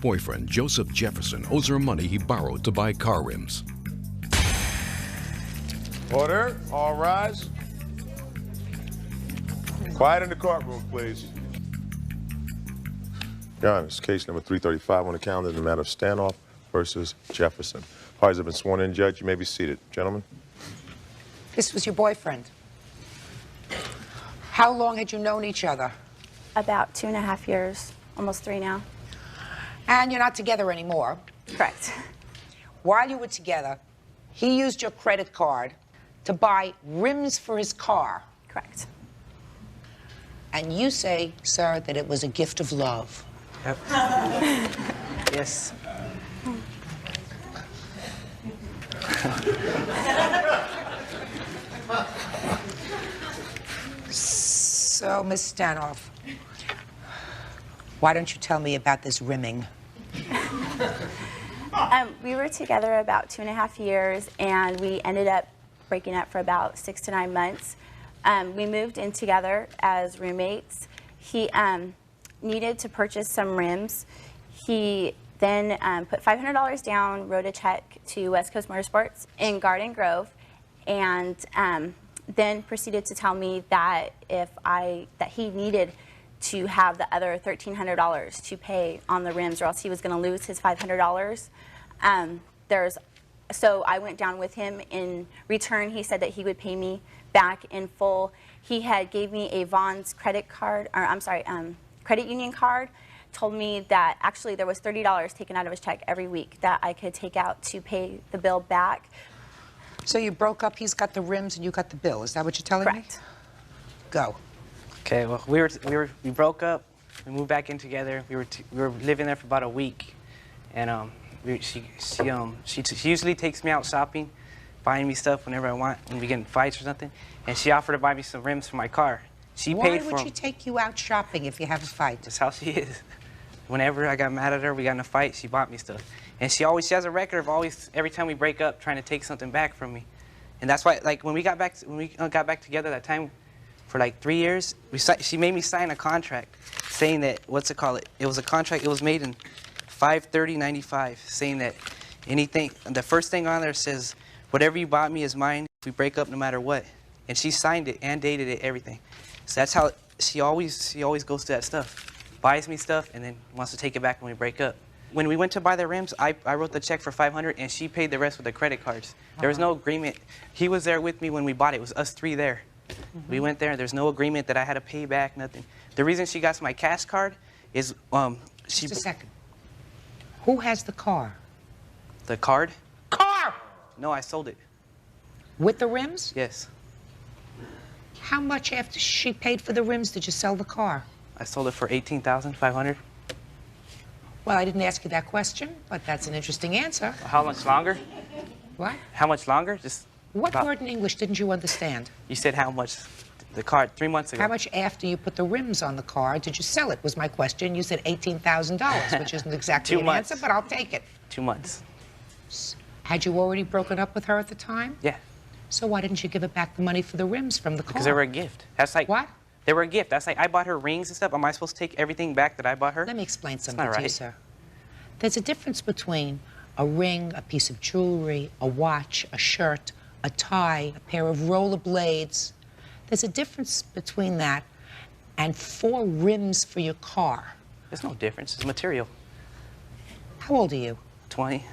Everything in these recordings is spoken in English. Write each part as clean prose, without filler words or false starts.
ex-boyfriend, Joseph Jefferson, owes her money he borrowed to buy car rims. Order, all rise. Quiet in the courtroom, please. Your Honor, it's case number 335 on the calendar in the matter of Stanoff versus Jefferson. Parties have been sworn in, Judge. You may be seated. Gentlemen. This was your boyfriend. How long had you known each other? About 2.5 years, almost 3 now. And you're not together anymore. Correct. While you were together, he used your credit card to buy rims for his car. Correct. And you say, sir, that it was a gift of love. Yep. Yes. So, Miss Stanoff, why don't you tell me about this rimming? We were together about 2.5 years, and we ended up breaking up for about 6 to 9 months. We moved in together as roommates. He needed to purchase some rims. He then put $500 down, wrote a check to West Coast Motorsports in Garden Grove, and then proceeded to tell me that that he needed to have the other $1,300 to pay on the rims, or else he was going to lose his $500. So I went down with him. In return, he said that he would pay me back in full. He had gave me a Vaughn's credit card, or I'm sorry, credit union card. Told me that actually there was $30 taken out of his check every week that I could take out to pay the bill back. So you broke up, he's got the rims and you got the bill. Is that what you're telling me? Correct. Go. Okay. Well, we broke up. We moved back in together. We were living there for about a week, and she usually takes me out shopping, buying me stuff whenever I want when we get in fights or something. And she offered to buy me some rims for my car. She paid for them. Why would she take you out shopping if you have a fight? That's how she is. Whenever I got mad at her, we got in a fight, she bought me stuff. And she has a record of every time we break up, trying to take something back from me. And that's why, like, when we got back together that time, for like 3 years, she made me sign a contract saying that, it was a contract, it was made in 5/30/95, saying that the first thing on there says, whatever you bought me is mine if we break up no matter what. And she signed it and dated it, everything. So that's how she always goes to that stuff. Buys me stuff and then wants to take it back when we break up. When we went to buy the rims, I wrote the check for $500 and she paid the rest with the credit cards. There was no agreement. He was there with me when we bought it. It was us 3 there. We went there. There's no agreement that I had to pay back, nothing. The reason she got my cash card is Just a second. Who has the car? The card? Car! No, I sold it. With the rims? Yes. How much after she paid for the rims did you sell the car? I sold it for $18,500. Well, I didn't ask you that question, but that's an interesting answer. How much longer? What? How much longer? What word in English didn't you understand? You said how much the car 3 months ago. How much after you put the rims on the car did you sell it was my question. You said $18,000, which isn't exactly an answer, but I'll take it. 2 months. Had you already broken up with her at the time? Yeah. So why didn't you give her back the money for the rims from the car? Because they were a gift. That's like... What? They were a gift. That's like, I bought her rings and stuff. Am I supposed to take everything back that I bought her? Let me explain something not to you, right. sir. There's a difference between a ring, a piece of jewelry, a watch, a shirt, a tie, a pair of rollerblades. There's a difference between that and 4 rims for your car. There's no difference. It's material. How old are you? 20.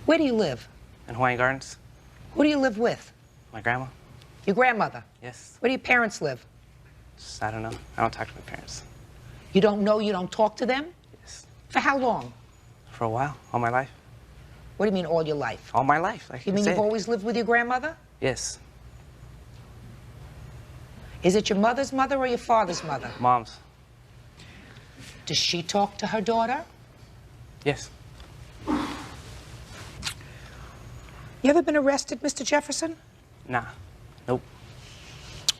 Where do you live? In Hawaiian Gardens. Who do you live with? My grandma. Your grandmother? Yes. Where do your parents live? I don't know. I don't talk to my parents. You don't know, you don't talk to them? Yes. For how long? For a while. All my life. What do you mean all your life? All my life. Like You mean you've always lived with your grandmother? Yes. Is it your mother's mother or your father's mother? Mom's. Does she talk to her daughter? Yes. You ever been arrested, Mr. Jefferson? Nah. Nope.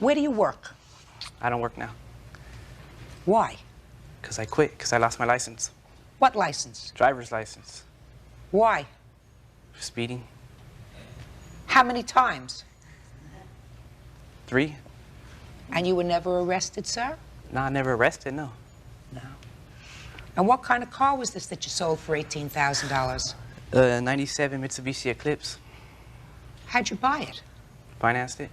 Where do you work? I don't work now. Why? Because I quit. Because I lost my license. What license? Driver's license. Why? For speeding. How many times? 3. And you were never arrested, sir? Nah, never arrested, no. No. And what kind of car was this that you sold for $18,000? 97 Mitsubishi Eclipse. How'd you buy it? Financed it.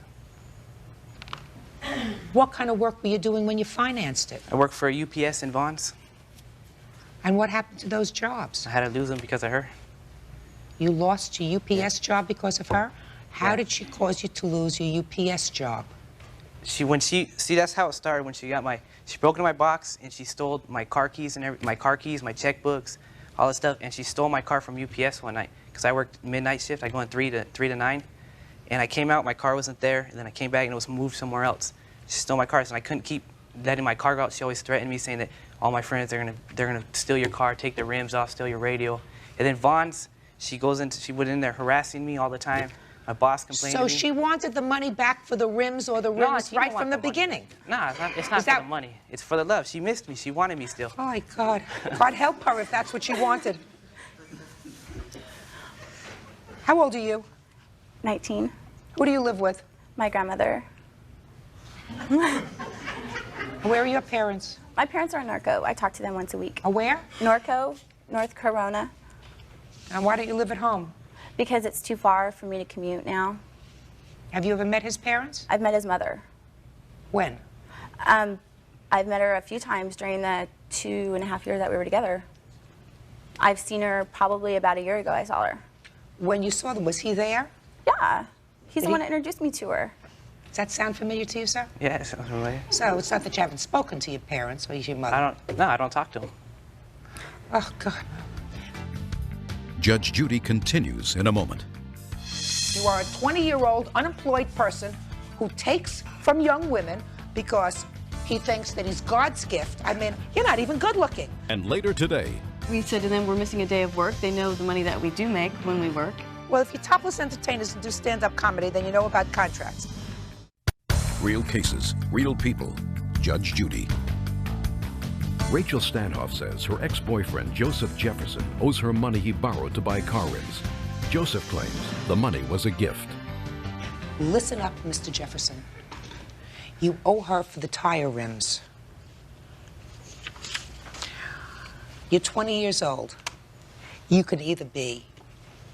What kind of work were you doing when you financed it? I worked for UPS and Vons. And what happened to those jobs? I had to lose them because of her. You lost your UPS job because of her? How Yeah. did she cause you to lose your UPS job? See, that's how it started when she broke into my box and she stole my car keys and my checkbooks, all that stuff, and she stole my car from UPS one night because I worked midnight shift. I go in 3 to 9, and I came out, my car wasn't there, and then I came back and it was moved somewhere else. She stole my car, and I couldn't keep letting my car go out. She always threatened me, saying that all my friends they're gonna steal your car, take the rims off, steal your radio. And then Vons, she went in there harassing me all the time. My boss complained to So me. she wanted the money back for the rims or the No, rims she right didn't want from the money. beginning? Nah, it's not Is for that- the money. It's for the love. She missed me. She wanted me still. Oh, my God. God help her if that's what she wanted. How old are you? 19. Who do you live with? My grandmother. Where are your parents? My parents are in Norco. I talk to them once a week. Where? Norco, North Corona, And why don't you live at home? because it's too far for me to commute now. Have you ever met his parents? I've met his mother. When? I've met her a few times during the 2.5 years that we were together. I've seen her probably about a year ago. I saw her. When you saw them, was he there? Yeah. He's Did the one he- that introduced me to her. Does that sound familiar to you, sir? Yeah, it sounds familiar. So it's not that you haven't spoken to your parents or your mother. I don't talk to him. Oh, God. Judge Judy continues in a moment. You are a 20-year-old unemployed person who takes from young women because he thinks that he's God's gift. I mean, you're not even good looking. And later today, We said to them, we're missing a day of work. They know the money that we do make when we work. Well, if you're topless entertainers and do stand-up comedy, then you know about contracts. real cases, real people. Judge Judy. Rachel Stanhoff says her ex-boyfriend, Joseph Jefferson, owes her money he borrowed to buy car rims. Joseph claims the money was a gift. Listen up, Mr. Jefferson. You owe her for the tire rims. You're 20 years old. You could either be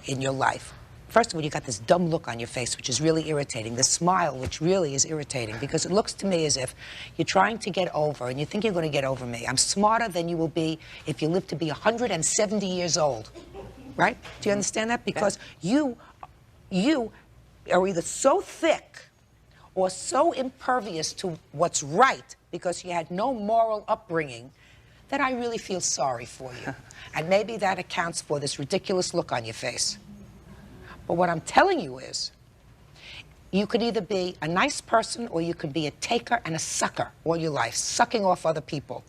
in your life. First of all, you got this dumb look on your face, which is really irritating. This smile, which really is irritating, because it looks to me as if you're trying to get over, and you think you're going to get over me. I'm smarter than you will be if you live to be 170 years old, right? Do you understand that? Because you are either so thick or so impervious to what's right because you had no moral upbringing that I really feel sorry for you. And maybe that accounts for this ridiculous look on your face. But what I'm telling you is, you could either be a nice person or you could be a taker and a sucker all your life, sucking off other people.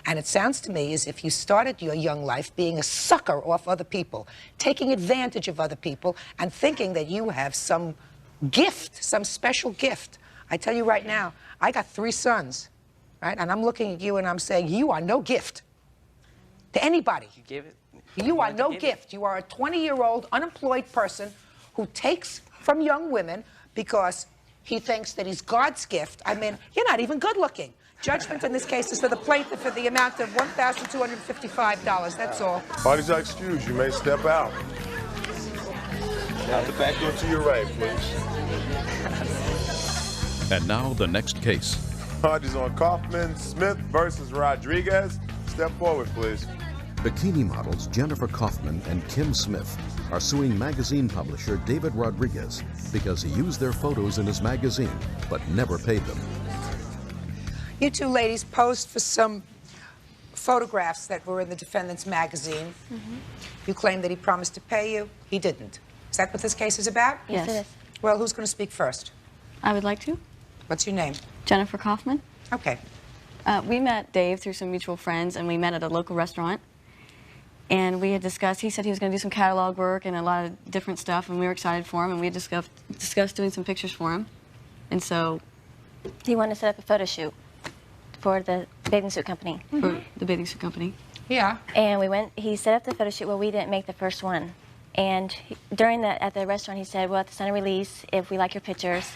And it sounds to me as if you started your young life being a sucker off other people, taking advantage of other people and thinking that you have some gift, some special gift. I tell you right now, I got 3 sons, right? And I'm looking at you and I'm saying, you are no gift to anybody. You give it. You are want to no give it. gift. You are a 20-year-old unemployed person who takes from young women because he thinks that he's God's gift. I mean, you're not even good looking. Judgment in this case is for the plaintiff for the amount of $1,255. That's all. Parties are excused. You may step out. Out the back door to your right, please. And now the next case. Charges on Kaufman, Smith versus Rodriguez. Step forward, please. Bikini models Jennifer Kaufman and Kim Smith are suing magazine publisher David Rodriguez because he used their photos in his magazine but never paid them. You two ladies posed for some photographs that were in the defendant's magazine. You claim that he promised to pay you. He didn't. Is that what this case is about? Yes. it is. Well, who's going to speak first? I would like to. What's your name? Jennifer Kaufman. Okay. We met Dave through some mutual friends, and we met at a local restaurant. And we had discussed, he said he was going to do some catalog work and a lot of different stuff, and we were excited for him, and we had discussed doing some pictures for him. And so, He wanted to set up a photo shoot for the bathing suit company. for the bathing suit company. Yeah. And we went, he set up the photo shoot. Well, we didn't make the first one. And at the restaurant, he said, we'll have to sign a release if we like your pictures,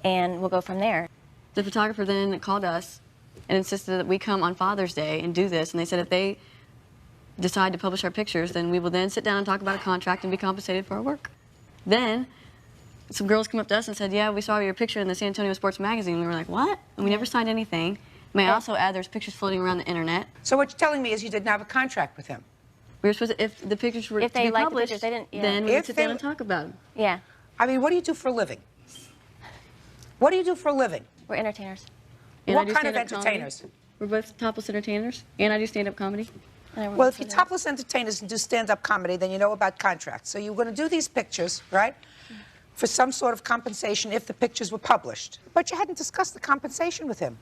and we'll go from there. The photographer then called us and insisted that we come on Father's Day and do this, and they said if they decide to publish our pictures, then we will then sit down and talk about a contract and be compensated for our work. Then some girls come up to us and said, yeah, we saw your picture in the San Antonio Sports Magazine. And we were like, what? And we never signed anything. May I also add, there's pictures floating around the internet. So what you're telling me is you didn't have a contract with him? We were supposed to, if the pictures were If to they be liked the published, pictures, they didn't- yeah. then we If would sit they down and talk about them. Yeah, I mean, what do you do for a living? What do you do for a living? we're entertainers. And What I do kind of stand-up comedy. entertainers? We're both topless entertainers, and I do stand-up comedy. And I work Well, with if you're children. topless entertainers and do stand-up comedy, then you know about contracts. So you're going to do these pictures, right, for some sort of compensation if the pictures were published. But you hadn't discussed the compensation with him.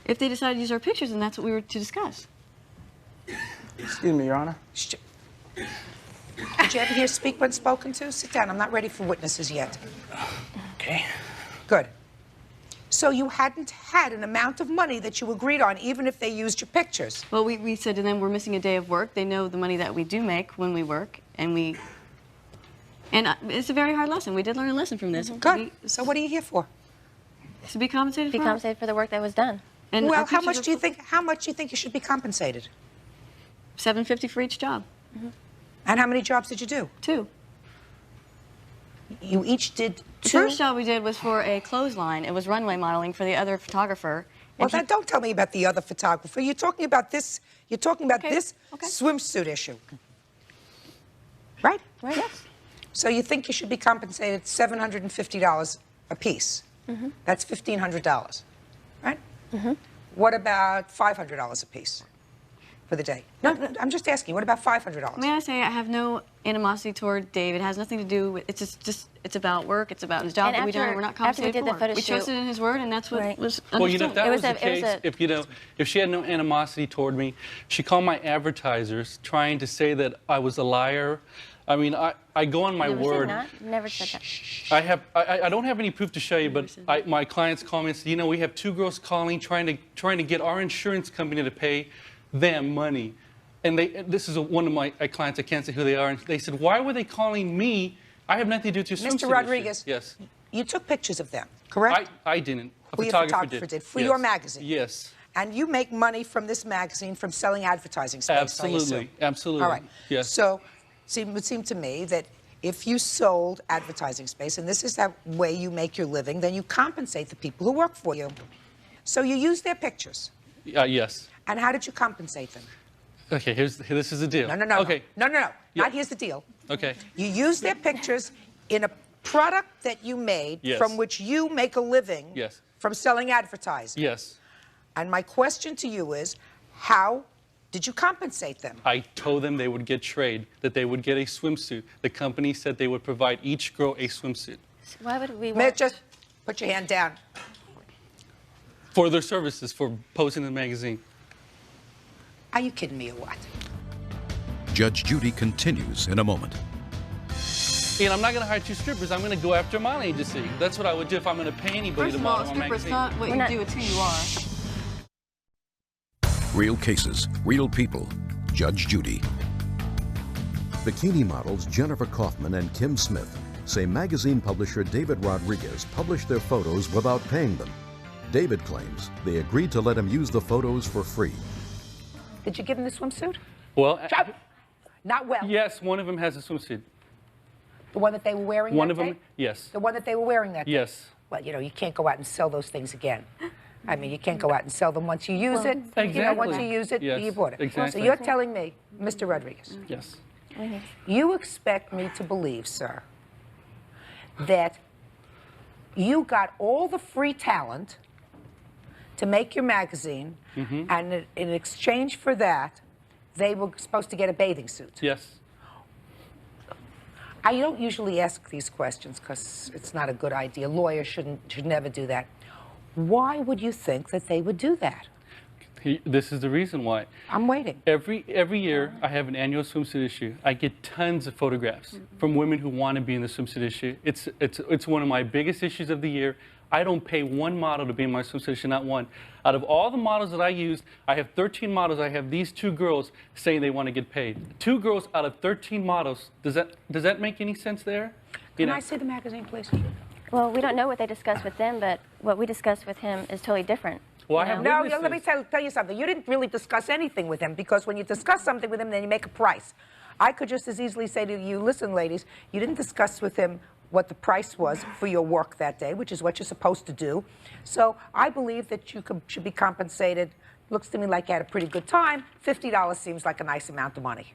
If they decided to use our pictures, then that's what we were to discuss. Excuse me, Your Honor. Did you ever hear speak when spoken to? Sit down. I'm not ready for witnesses yet. Okay. Good. So you hadn't had an amount of money that you agreed on, even if they used your pictures. Well, we said to them, we're missing a day of work. They know the money that we do make when we work, and it's a very hard lesson. We did learn a lesson from this. Good. So what are you here for? To be compensated Be for. compensated for the work that was done. And Well, our how pictures much are do you think? How much do you think you should be compensated? $7.50 for each job. And how many jobs did you do? 2. You each did The 2. first job we did was for a clothesline. It was runway modeling for the other photographer. Well, then don't tell me about the other photographer. You're talking about this. You're talking about Okay, this okay. swimsuit issue, right? Right? Yes. So you think you should be compensated $750 a piece? That's $1,500, right? What about $500 a piece for the day? No, I'm just asking. What about $500? May I say, I have no animosity toward Dave. It has nothing to do with, it's just it's about work. It's about his job And that we done. after- We're not after we compensated did the for. photo We shoot- trusted in his word, and that's what Right. was understood. Well, you know, if that It was was the a- it was case, if she had no animosity toward me, she called my advertisers trying to say that I was a liar. I mean, I go on my Never word. said not. Never said that. I don't have any proof to show you, but my clients call me and say, you know, we have 2 girls calling trying to get our insurance company to pay them money. And this is one of my clients, I can't say who they are, and they said, why were they calling me? I have nothing to do with your swimsuit Mr. Rodriguez. issue. Yes. You took pictures of them, correct? I didn't. A Well, your photographer photographer did, for Yes. your magazine. Yes. And you make money from this magazine from selling advertising space, I assume. Absolutely. Absolutely. All right. Yes. So it would seem to me that if you sold advertising space, and this is that way you make your living, then you compensate the people who work for you. So you use their pictures. Yes. And how did you compensate them? Okay, this is the deal. No. Okay. No. Yeah. Not here's the deal. Okay. You use their pictures in a product that you made Yes. from which you make a living Yes. from selling advertising. Yes. And my question to you is, how did you compensate them? I told them they would get trade, that they would get a swimsuit. The company said they would provide each girl a swimsuit So why would we Mayor, want... just put your hand down. for their services, for posting in the magazine. Are you kidding me or what? Judge Judy continues in a moment. And I'm not going to hire 2 strippers. I'm going to go after a modeling agency. That's what I would do if I'm going to pay anybody First to of all, model my stripper's magazine. not what We're you not- do, it's who you are. Real cases, real people. Judge Judy. Bikini models Jennifer Kaufman and Kim Smith say magazine publisher David Rodriguez published their photos without paying them. David claims they agreed to let him use the photos for free. Did you give them the swimsuit? Well, Not well. yes, one of them has a swimsuit. The one that they were wearing One that of them, day? yes. The one that they were wearing that day? Yes. Well, you know, you can't go out and sell those things again. I mean, you can't go out and sell them once you use it. You know, once you Exactly. use it, Yes, you bought it. exactly. So you're telling me, Mr. Rodriguez, Yes. you expect me to believe, sir, that you got all the free talent to make your magazine, and in exchange for that, they were supposed to get a bathing suit. Yes. I don't usually ask these questions because it's not a good idea. Lawyers should never do that. Why would you think that they would do that? This is the reason why. I'm waiting. Every year, I have an annual swimsuit issue. I get tons of photographs from women who want to be in the swimsuit issue. It's one of my biggest issues of the year. I don't pay one model to be in my swimsuit issue, not one. Out of all the models that I used, I have 13 models. I have these 2 girls saying they want to get paid. 2 girls out of 13 models. Does that make any sense there? Can I see the magazine, please? Well, we don't know what they discussed with them, but what we discussed with him is totally different. Well, I have No, witnesses. let me tell you something. You didn't really discuss anything with him, because when you discuss something with him, then you make a price. I could just as easily say to you, listen, ladies, you didn't discuss with him what the price was for your work that day, which is what you're supposed to do. So I believe that you should be compensated. Looks to me like you had a pretty good time. $50 seems like a nice amount of money.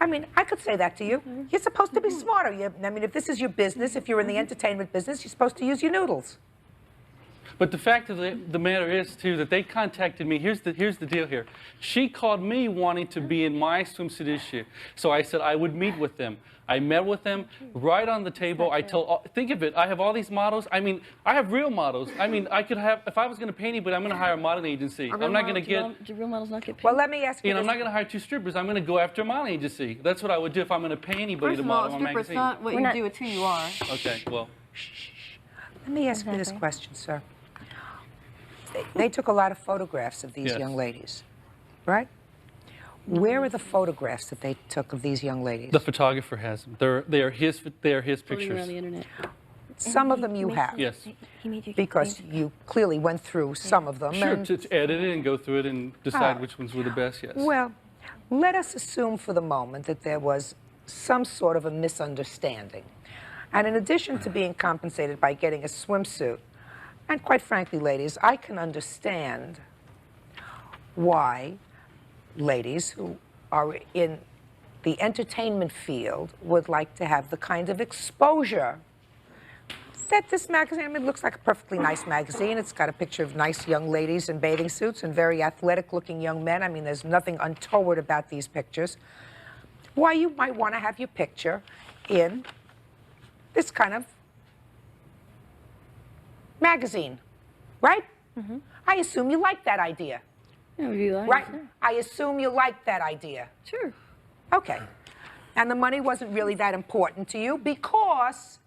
I mean, I could say that to you. You're supposed to be smarter. I mean, if this is your business, if you're in the entertainment business, you're supposed to use your noodles. But the fact of the matter is, too, that they contacted me. Here's the deal here. She called me wanting to be in my swimsuit issue. So I said I would meet with them. I met with them right on the table. I told, think of it, I have all these models. I mean, I have real models. I mean, I could have, if I was going to pay anybody, I'm going to hire a modeling agency. I'm not going to get... Do real models not get paid? Well, let me ask you And I'm this. not going to hire 2 strippers. I'm going to go after a modeling agency. That's what I would do if I'm going to pay anybody First to of all, model on a stripper's magazine. not what you do, it's who you are. Okay, well... Let me ask you this question, sir. They took a lot of photographs of these Yes. young ladies, right? Where are the photographs that they took of these young ladies? The photographer has them. They are his Floating pictures. around the internet. Some of them you have. Yes. Because you clearly went through some of them. Sure, and- to edit it and go through it and decide which ones were the best, yes. Well, let us assume for the moment that there was some sort of a misunderstanding. And in addition to being compensated by getting a swimsuit, and quite frankly, ladies, I can understand why ladies who are in the entertainment field would like to have the kind of exposure that this magazine, I mean, it looks like a perfectly nice magazine. It's got a picture of nice young ladies in bathing suits and very athletic-looking young men. I mean, there's nothing untoward about these pictures. Why you might want to have your picture in this kind of magazine, right? I assume you like that idea, Yeah, would you like? right? Sure. I assume you like that idea. Sure. Okay. And the money wasn't really that important to you, because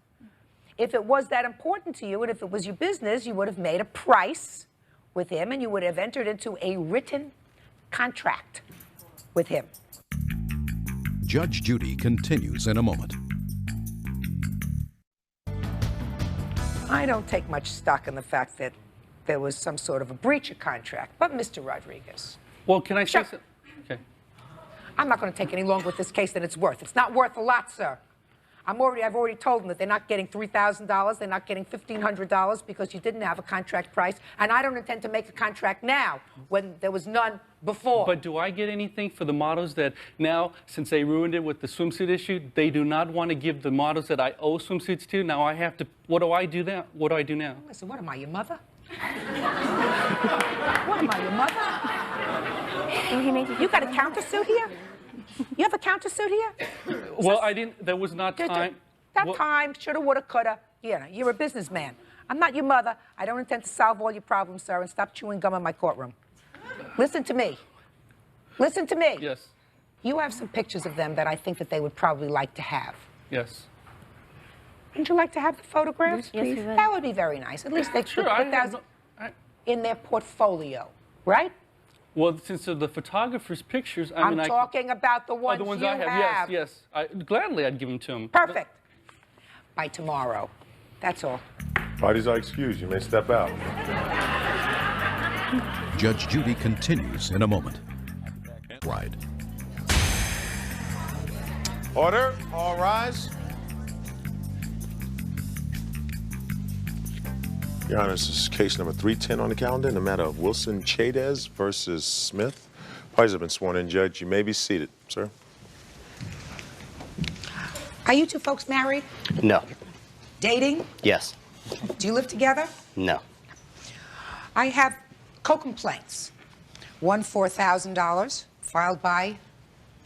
if it was that important to you and if it was your business, you would have made a price with him and you would have entered into a written contract with him. Judge Judy continues in a moment. I don't take much stock in the fact that there was some sort of a breach of contract, but Mr. Rodriguez, Well, can I say Sure. something? Okay. I'm not going to take any longer with this case than it's worth. It's not worth a lot, sir. I've already told them that they're not getting $3,000, they're not getting $1,500 because you didn't have a contract price, and I don't intend to make a contract now when there was none before. But do I get anything for the models that now, since they ruined it with the swimsuit issue, they do not want to give the models that I owe swimsuits to? Now I have to, what do I do now? What do I do now? Listen, what am I, your mother? What am I, your mother? You got a countersuit here? You have a countersuit here? Well, I didn't, there was not time. That Well, time, shoulda, woulda, coulda. You know, you're a businessman. I'm not your mother. I don't intend to solve all your problems, sir, and stop chewing gum in my courtroom. Listen to me. Listen to me. Yes, You have some pictures of them that I think that they would probably like to have. yes. Wouldn't you like to have the photographs? Yes, we would. That would be very nice. At least they could Sure, put I that have in their portfolio, right? Well, since they're the photographer's pictures, I mean, I'm talking about the ones, the ones you I have. Yes, yes. Gladly I'd give them to them. Perfect. By tomorrow. That's all. Parties are excused. You may step out. Judge Judy continues in a moment. Ride. Order. All rise. Your Honor, this is case number 310 on the calendar in the matter of Wilson Chaydez versus Smith. Parties have been sworn in, Judge. You may be seated, sir. Are you two folks married? No. Dating? Yes. Do you live together? No. I have co-complaints. One $4,000 filed by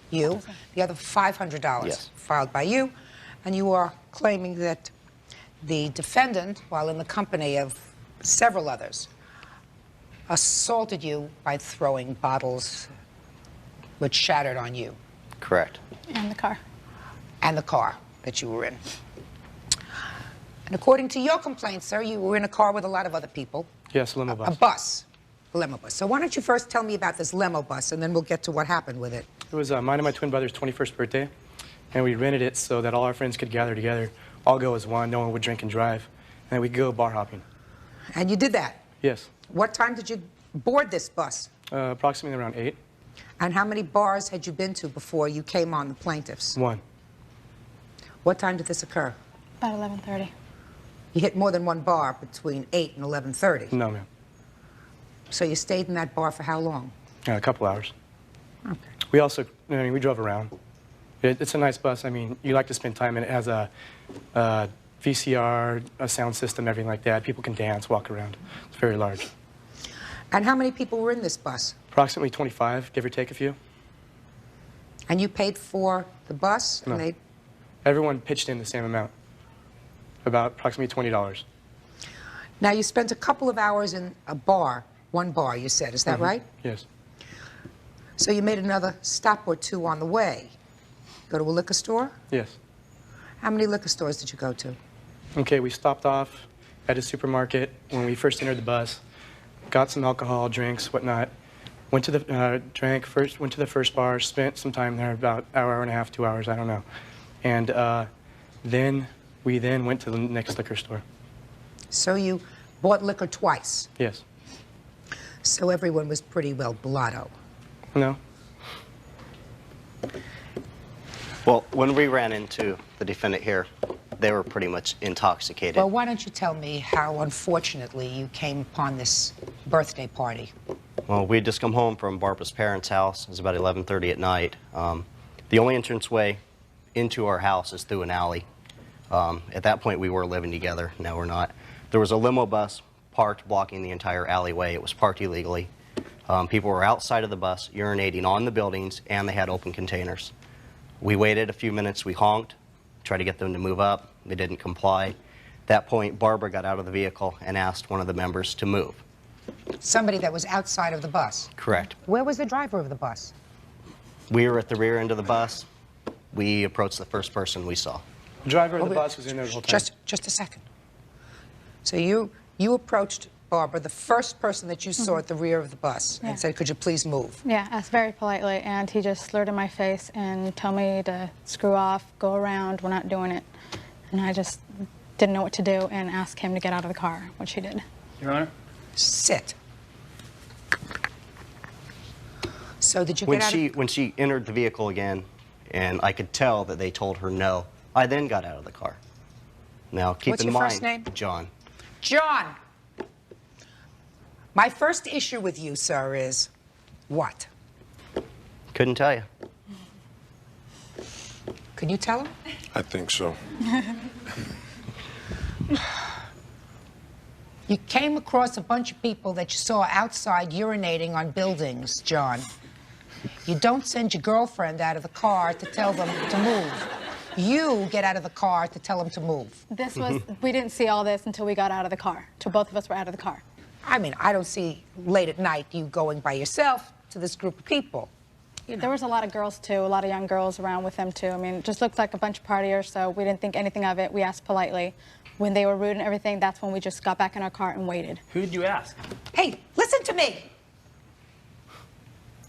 you, the other $500 Yes. filed by you, and you are claiming that the defendant, while in the company of several others, assaulted you by throwing bottles which shattered on you Correct. And the car. and the car that you were in. And according to your complaint, sir, you were in a car with a lot of other people. Yes, limo bus. A bus. A limo bus. So why don't you first tell me about this limo bus, and then we'll get to what happened with it. It was mine and my twin brother's 21st birthday, and we rented it so that all our friends could gather together, all go as one, no one would drink and drive, and then we'd go bar hopping. And you did that. Yes. What time did you board this bus? Approximately around 8. And how many bars had you been to before you came on the plaintiffs? 1. What time did this occur? About 11:30. You hit more than one bar between 8 and 11:30? No, ma'am. So you stayed in that bar for how long? A couple hours. Okay. We also, I mean, we drove around. It's a nice bus. I mean, you like to spend time in it. It has a VCR, a sound system, everything like that. People can dance, walk around. It's very large. And how many people were in this bus? Approximately 25, give or take a few. And you paid for the bus? No. And Everyone pitched in the same amount, about approximately $20. Now, you spent a couple of hours in a bar, one bar, you said. Is that right? Yes. So you made another stop or two on the way. Go to a liquor store? Yes. How many liquor stores did you go to? Okay, we stopped off at a supermarket when we first entered the bus, got some alcohol, drinks, whatnot, went to the, went to the first bar, spent some time there, about an hour and a half, 2 hours, I don't know. And then we went to the next liquor store. So you bought liquor twice? Yes. So everyone was pretty well blotto? No. Well, when we ran into the defendant here, they were pretty much intoxicated. Well, why don't you tell me how, unfortunately, you came upon this birthday party? Well, we had just come home from Barbara's parents' house. It was about 11:30 at night. The only entranceway into our house is through an alley. At that point, we were living together. Now we're not. There was a limo bus parked blocking the entire alleyway. It was parked illegally. People were outside of the bus urinating on the buildings, and they had open containers. We waited a few minutes. We honked, tried to get them to move up. They didn't comply. At that point, Barbara got out of the vehicle and asked one of the members to move. Somebody that was outside of the bus? Correct. Where was the driver of the bus? We were at the rear end of the bus. We approached the first person we saw. The driver of the bus was in there the whole time. Just a second. So you approached Barbara, the first person that you saw at the rear of the bus, and said, could you please move? Yeah, asked very politely, and he just slurred in my face and told me to screw off, go around, we're not doing it. And I just didn't know what to do and asked him to get out of the car, which he did. Your Honor? Sit. So did you get out of... When she entered the vehicle again, and I could tell that they told her no, I then got out of the car. Now, keep What's in your mind, first name? John. John! My first issue with you, sir, is what? Couldn't tell you. Can you tell him? I think so. You came across a bunch of people that you saw outside urinating on buildings, John. You don't send your girlfriend out of the car to tell them to move. You get out of the car to tell them to move. This was, we didn't see all this until we got out of the car, till both of us were out of the car. I mean, I don't see late at night you going by yourself to this group of people. You know. There was a lot of girls, too, a lot of young girls around with them, too. I mean, it just looked like a bunch of partiers, so we didn't think anything of it. We asked politely. When they were rude and everything, that's when we just got back in our car and waited. Who did you ask? Hey, listen to me.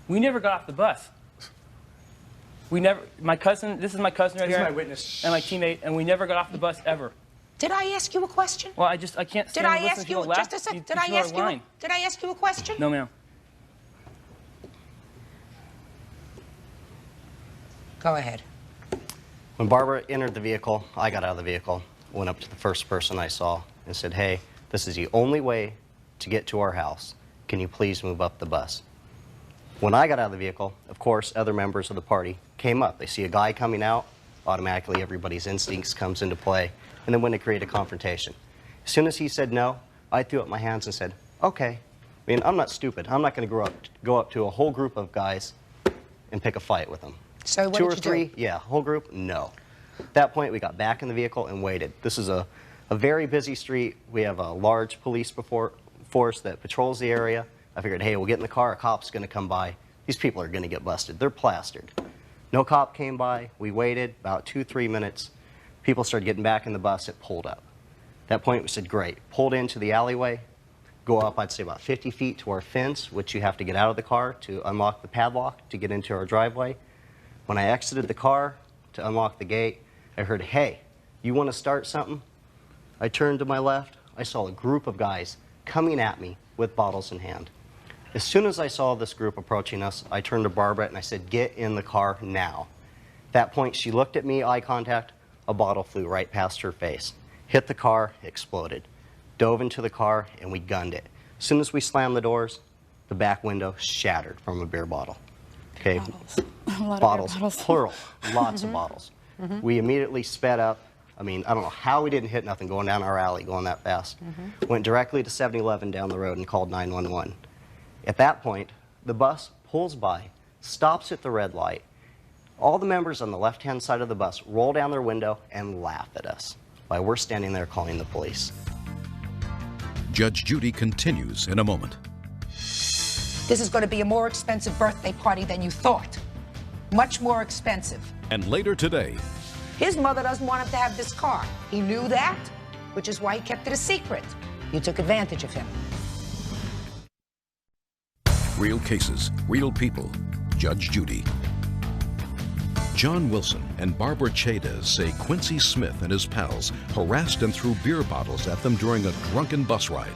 We never got off the bus. We never, my cousin, this is my cousin right here. This is my witness. And my teammate, and we never got off the bus ever. Did I ask you a question? Well, I can't stand to listen to you laugh. Just a second, did I ask you a question? No, ma'am. Go ahead. When Barbara entered the vehicle, I got out of the vehicle, went up to the first person I saw and said, hey, this is the only way to get to our house. Can you please move up the bus? When I got out of the vehicle, of course, other members of the party came up. They see a guy coming out, automatically everybody's instincts comes into play, and then when they create a confrontation. As soon as he said no, I threw up my hands and said, okay. I mean, I'm not stupid. I'm not going to go up to a whole group of guys and pick a fight with them. So what Two did or you three, do? yeah, whole group, no. At that point, we got back in the vehicle and waited. This is a very busy street. We have a large police force that patrols the area. I figured, hey, we'll get in the car, a cop's going to come by. These people are going to get busted. They're plastered. No cop came by. We waited about 2-3 minutes. People started getting back in the bus. It pulled up. At that point, we said, great. Pulled into the alleyway, go up, I'd say, about 50 feet to our fence, which you have to get out of the car to unlock the padlock to get into our driveway. When I exited the car to unlock the gate, I heard, hey, you want to start something? I turned to my left. I saw a group of guys coming at me with bottles in hand. As soon as I saw this group approaching us, I turned to Barbara and I said, "Get in the car now." At that point, she looked at me, eye contact, a bottle flew right past her face. Hit the car, exploded. Dove into the car, and we gunned it. As soon as we slammed the doors, the back window shattered from a beer bottle. Okay, Bottles. A lot of bottles, beer bottles. plural, lots of bottles. We immediately sped up. I mean, I don't know how we didn't hit nothing going down our alley, going that fast. Went directly to 7-Eleven down the road and called 911. At that point, the bus pulls by, stops at the red light. All the members on the left-hand side of the bus roll down their window and laugh at us while we're standing there calling the police. Judge Judy continues in a moment. This is going to be a more expensive birthday party than you thought. Much more expensive. And later today, His mother doesn't want him to have this car. He knew that, which is why he kept it a secret. You took advantage of him. real cases, real people. Judge Judy. John Wilson and Barbara Chaydez say Quincy Smith and his pals harassed and threw beer bottles at them during a drunken bus ride.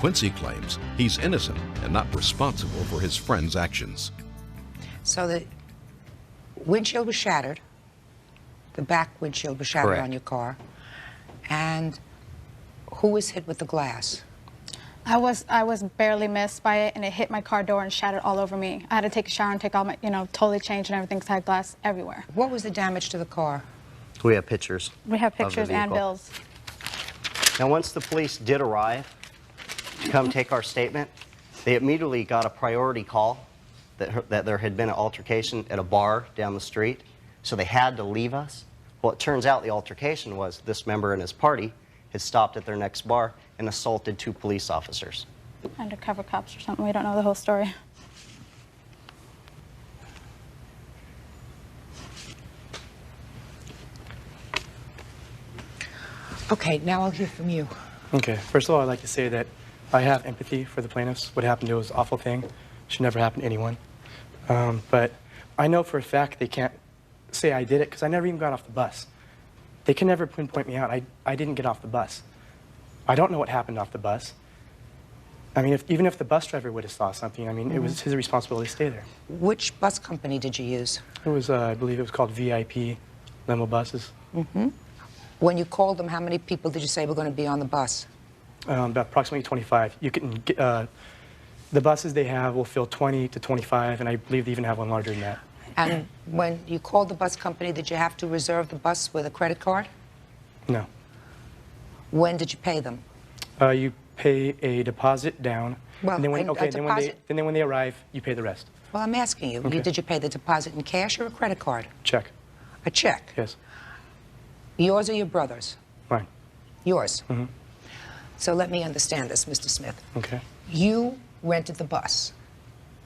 Quincy claims he's innocent and not responsible for his friend's actions. So the windshield was shattered. The back windshield was shattered Correct. on your car. And who was hit with the glass? I was barely missed by it, and it hit my car door and shattered all over me. I had to take a shower and take all my, totally change and everything, because I had glass everywhere. What was the damage to the car? We have pictures. We have of the pictures and vehicle. bills. Now, once the police did arrive to come take our statement, they immediately got a priority call that there had been an altercation at a bar down the street, so they had to leave us. Well, it turns out the altercation was this member and his party had stopped at their next bar and assaulted 2 police officers. Undercover cops or something. We don't know the whole story. Okay, now I'll hear from you. Okay, first of all, I'd like to say that I have empathy for the plaintiffs. What happened to was an awful thing. Should never happen to anyone. But I know for a fact they can't say I did it because I never even got off the bus. They can never pinpoint me out. I didn't get off the bus. I don't know what happened off the bus. I mean, even if the bus driver would have saw something, I mean, it was his responsibility to stay there. Which bus company did you use? It was, I believe it was called VIP limo buses. When you called them, how many people did you say were going to be on the bus? About approximately 25. You can get, the buses they have will fill 20 to 25, and I believe they even have one larger than that. And when you called the bus company, did you have to reserve the bus with a credit card? No. When did you pay them? You pay a deposit down. Well, and then when, a then when they arrive, you pay the rest. Well, I'm asking you, Okay. did you pay the deposit in cash or a credit card? Check. A check? Yes. Yours or your brother's? Mine. Yours. So let me understand this, Mr. Smith. Okay. You rented the bus.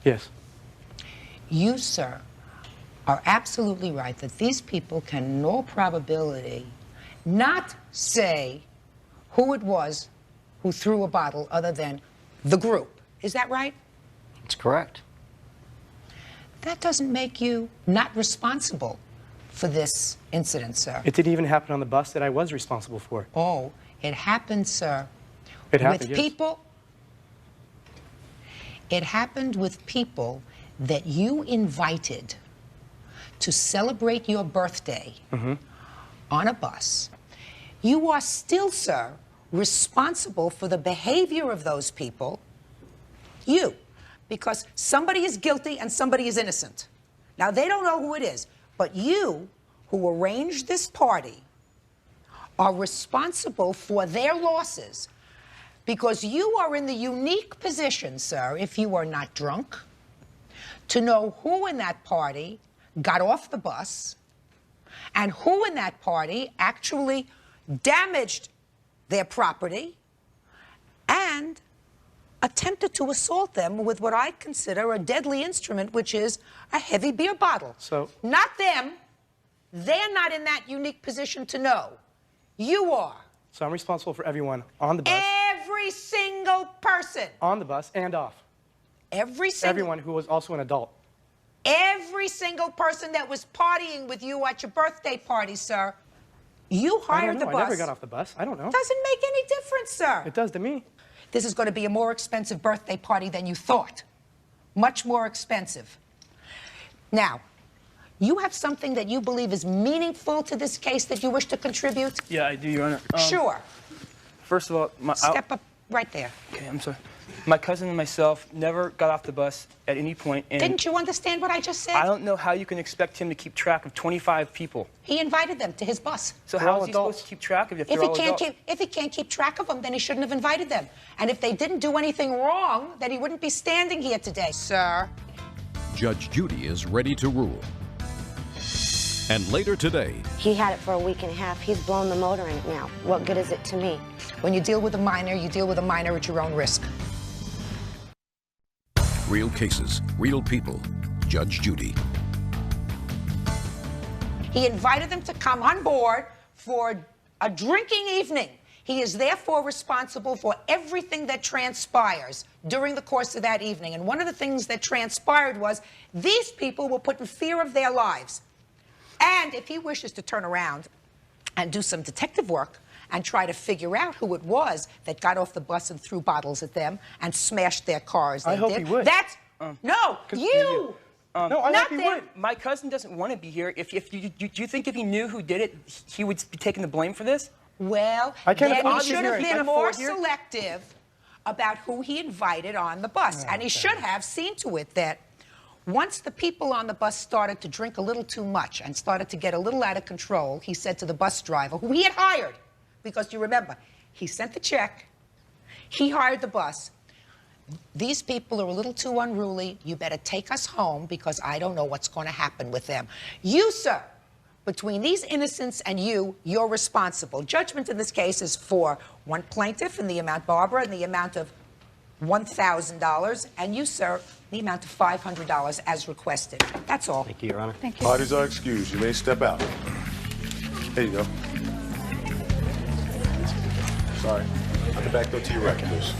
Yes. You, sir, are absolutely right that these people can, in all probability, not say who it was who threw a bottle other than the group. Is that right? That's correct. That doesn't make you not responsible for this incident, sir. It didn't even happen on the bus that I was responsible for. Oh, it happened, sir. It happened, with yes. people. It happened with people that you invited to celebrate your birthday on a bus. You are still, sir, responsible for the behavior of those people. You, because somebody is guilty and somebody is innocent. Now, they don't know who it is, but you, who arranged this party, are responsible for their losses because you are in the unique position, sir, if you are not drunk, to know who in that party got off the bus and who in that party actually damaged their property and attempted to assault them with what I consider a deadly instrument, which is a heavy beer bottle. So, not them. They're not in that unique position to know. You are. so I'm responsible for everyone on the bus, Every single person. on the bus, and off. Everyone who was also an adult. Every single person that was partying with you at your birthday party, sir. You hired the bus. I never got off the bus. I don't know. Doesn't make any difference, sir. It does to me. This is going to be a more expensive birthday party than you thought. Much more expensive. Now, you have something that you believe is meaningful to this case that you wish to contribute? Yeah, I do, Your Honor. Sure. First of all, Step up right there. Okay, I'm sorry. My cousin and myself never got off the bus at any point. And didn't you understand what I just said? I don't know how you can expect him to keep track of 25 people. He invited them to his bus. So how is he supposed to keep track of it if they're all adults? If he can't keep track of them, then he shouldn't have invited them. And if they didn't do anything wrong, then he wouldn't be standing here today, sir. Judge Judy is ready to rule. And later today... He had it for a week and a half. He's blown the motor in it now. What good is it to me? When you deal with a minor, you deal with a minor at your own risk. Real cases, real people. Judge Judy. He invited them to come on board for a drinking evening. He is therefore responsible for everything that transpires during the course of that evening. And one of the things that transpired was these people were put in fear of their lives. And if he wishes to turn around and do some detective work and try to figure out who it was that got off the bus and threw bottles at them and smashed their cars, I hope he would. That's... no, you! No, I not hope he would. My cousin doesn't want to be here. Do you think if he knew who did it, he would be taking the blame for this? Well, then he should have been more selective about who he invited on the bus. And he should have seen to it that once the people on the bus started to drink a little too much and started to get a little out of control, he said to the bus driver, who he had hired, because you remember, he sent the check, he hired the bus. These people are a little too unruly. You better take us home because I don't know what's going to happen with them. You, sir, between these innocents and you, you're responsible. Judgment in this case is for one plaintiff in the amount, Barbara, in the amount of $1,000, and you, sir, the amount of $500 as requested. That's all. Thank you, Your Honor. Thank you. Parties are excused. You may step out. There you go. Sorry. At the back door to your right, please.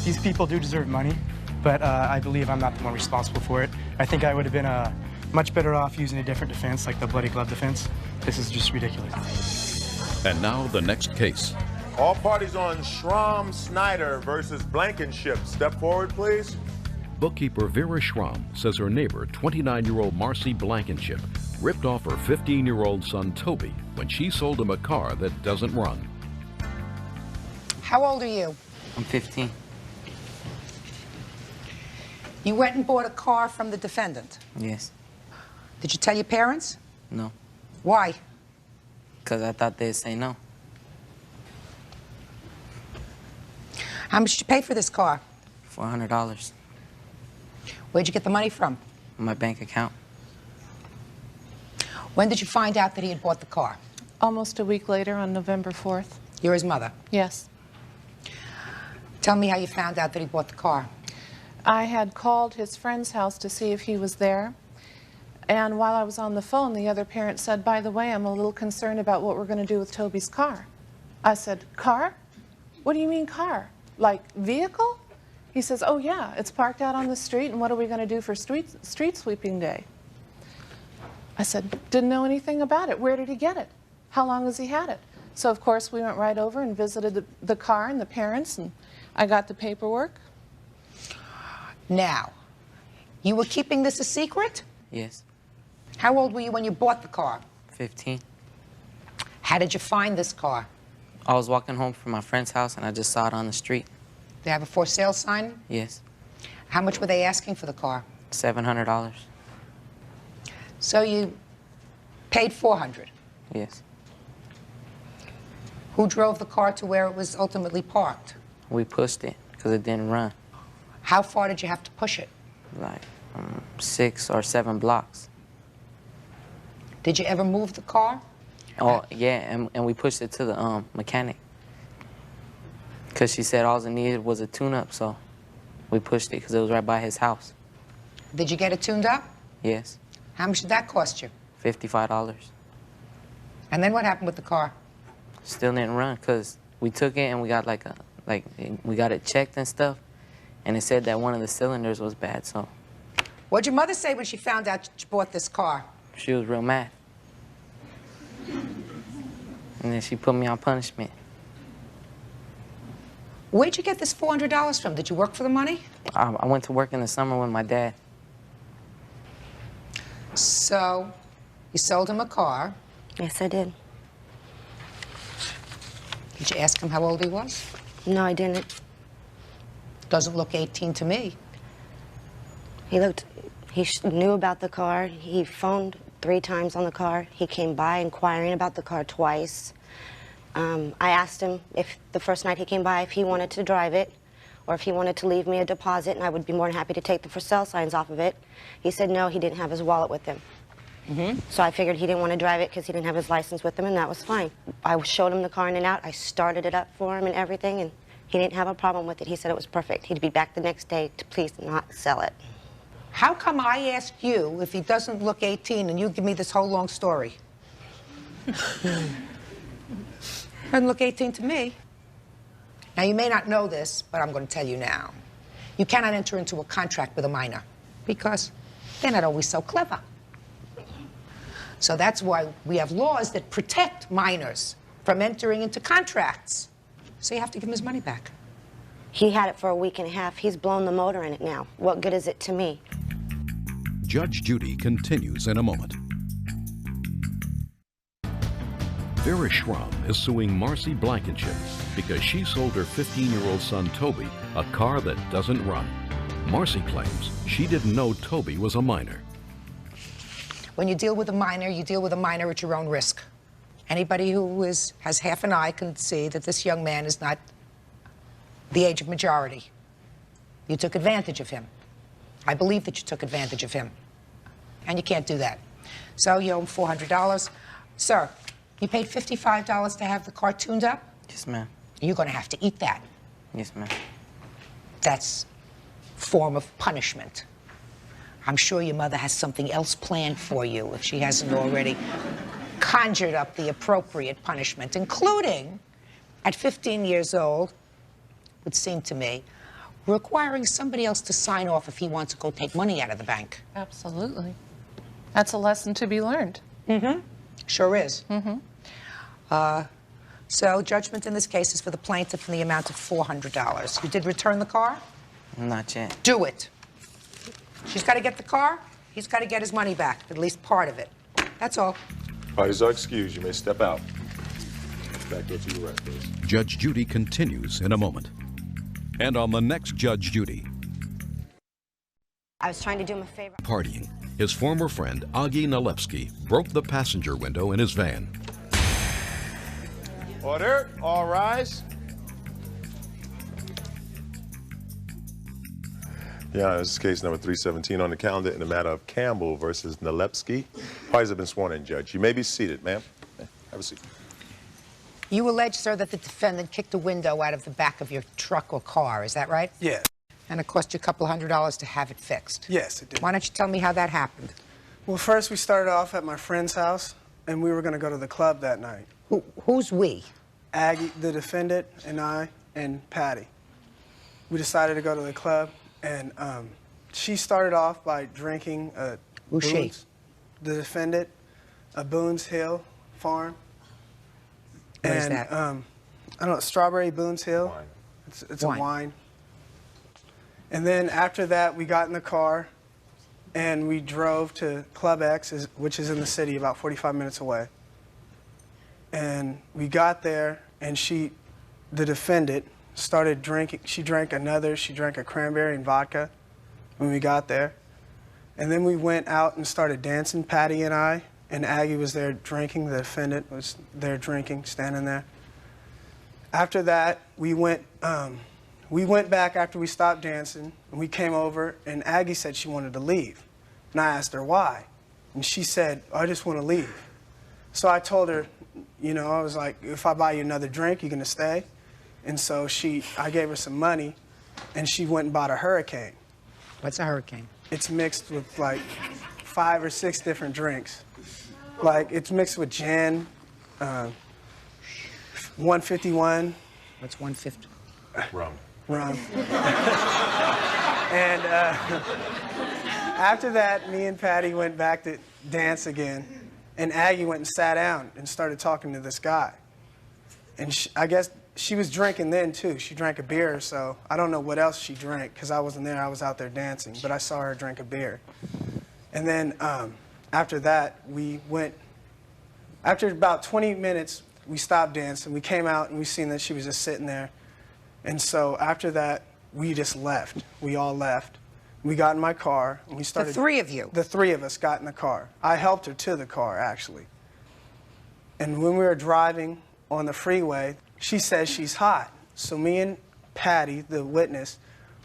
These people do deserve money, but I believe I'm not the one responsible for it. I think I would have been much better off using a different defense, like the bloody glove defense. This is just ridiculous. And now the next case. All parties on Schramm Snyder versus Blankenship. Step forward, please. Bookkeeper Vera Schramm says her neighbor, 29-year-old Marcy Blankenship, ripped off her 15-year-old son Toby when she sold him a car that doesn't run. How old are you? I'm 15. You went and bought a car from the defendant? Yes. Did you tell your parents? No. Why? Because I thought they'd say no. How much did you pay for this car? $400. Where'd you get the money from? My bank account. When did you find out that he had bought the car? Almost a week later, on November 4th. You're his mother? Yes. Tell me how you found out that he bought the car. I had called his friend's house to see if he was there. And while I was on the phone, the other parent said, by the way, I'm a little concerned about what we're going to do with Toby's car. I said, car? What do you mean car? Like vehicle? He says, oh yeah, it's parked out on the street, and what are we going to do for street sweeping day? I said, didn't know anything about it. Where did he get it? How long has he had it? So of course we went right over and visited the car and the parents, and I got the paperwork. Now, you were keeping this a secret? Yes. How old were you when you bought the car? 15. How did you find this car? I was walking home from my friend's house and I just saw it on the street. They have a for sale sign? Yes. How much were they asking for the car? $700. So you paid $400? Yes. Who drove the car to where it was ultimately parked? We pushed it because it didn't run. How far did you have to push it? Like 6 or 7 blocks. Did you ever move the car? Oh, yeah, and we pushed it to the mechanic. Because she said all it needed was a tune-up, so we pushed it because it was right by his house. Did you get it tuned up? Yes. How much did that cost you? $55. And then what happened with the car? Still didn't run because we took it and we got we got it checked and stuff, and it said that one of the cylinders was bad, so. What'd your mother say when she found out you bought this car? She was real mad. And then she put me on punishment. Where'd you get this $400 from? Did you work for the money? I went to work in the summer with my dad. So, you sold him a car. Yes, I did. Did you ask him how old he was? No, I didn't. Doesn't look 18 to me. He knew about the car. He phoned 3 times on the car. He came by inquiring about the car twice. I asked him if the first night he came by if he wanted to drive it or if he wanted to leave me a deposit, and I would be more than happy to take the for sale signs off of it. He said no, he didn't have his wallet with him. So I figured he didn't want to drive it because he didn't have his license with him, and that was fine. I showed him the car in and out. I started it up for him and everything, and he didn't have a problem with it. He said it was perfect. He'd be back the next day to please not sell it. How come I asked you if he doesn't look 18 and you give me this whole long story? Doesn't look 18 to me. Now, you may not know this, but I'm going to tell you now. You cannot enter into a contract with a minor because they're not always so clever. So that's why we have laws that protect minors from entering into contracts. So you have to give him his money back. He had it for a week and a half. He's blown the motor in it now. What good is it to me? Judge Judy continues in a moment. Vera Schramm is suing Marcy Blankenship because she sold her 15-year-old son Toby a car that doesn't run. Marcy claims she didn't know Toby was a minor. When you deal with a minor, you deal with a minor at your own risk. Anybody who has half an eye can see that this young man is not the age of majority. You took advantage of him. I believe that you took advantage of him. And you can't do that. So you owe him $400. Sir, you paid $55 to have the car tuned up? Yes, ma'am. You're going to have to eat that. Yes, ma'am. That's a form of punishment. I'm sure your mother has something else planned for you if she hasn't already conjured up the appropriate punishment, including, at 15 years old, would seem to me, requiring somebody else to sign off if he wants to go take money out of the bank. Absolutely. That's a lesson to be learned. Sure is. So judgment in this case is for the plaintiff in the amount of $400. You did return the car? Not yet. Do it. She's got to get the car. He's got to get his money back, at least part of it. That's all. Parties are excused. You may step out. Back there to your rest, please. Judge Judy continues in a moment. And on the next Judge Judy, I was trying to do him a favor. partying, his former friend Augie Nalepsky broke the passenger window in his van. Order. All rise. Yeah, this is case number 317 on the calendar in the matter of Campbell versus Nalepsky. Parties have been sworn in, Judge. You may be seated, ma'am. Have a seat. You allege, sir, that the defendant kicked a window out of the back of your truck or car. Is that right? Yes. And it cost you a couple $100 to have it fixed. Yes, it did. Why don't you tell me how that happened? Well, first we started off at my friend's house, and we were going to go to the club that night. Who's we? Aggie, the defendant, and I, and Patty. We decided to go to the club, and she started off by drinking Who's she? The defendant, a Boone's Hill farm. What is and, that? I don't know, Strawberry Boone's Hill. Wine. It's a wine. And then after that, we got in the car, and we drove to Club X, which is in the city, about 45 minutes away. And we got there, and the defendant, started drinking. She drank a cranberry and vodka when we got there. And then we went out and started dancing, Patty and I, and Aggie was there drinking. The defendant was there drinking, standing there. After that, we went back after we stopped dancing, and we came over, and Aggie said she wanted to leave. And I asked her why. And she said, I just want to leave. So I told her, you know, I was like, if I buy you another drink, you're going to stay? And so I gave her some money, and she went and bought a Hurricane. What's a Hurricane? It's mixed with like 5 or 6 different drinks. Like it's mixed with gin, 151. What's 150? Rum. And after that, me and Patty went back to dance again, and Aggie went and sat down and started talking to this guy. And I guess she was drinking then too. She drank a beer or so. I don't know what else she drank because I wasn't there. I was out there dancing, but I saw her drink a beer. And then after that, we went. After about 20 minutes, we stopped dancing. We came out and we seen that she was just sitting there. And so after that, we just left. We all left. We got in my car and we started. The three of you? The three of us got in the car. I helped her to the car, actually. And when we were driving on the freeway, she says she's hot. So me and Patty, the witness,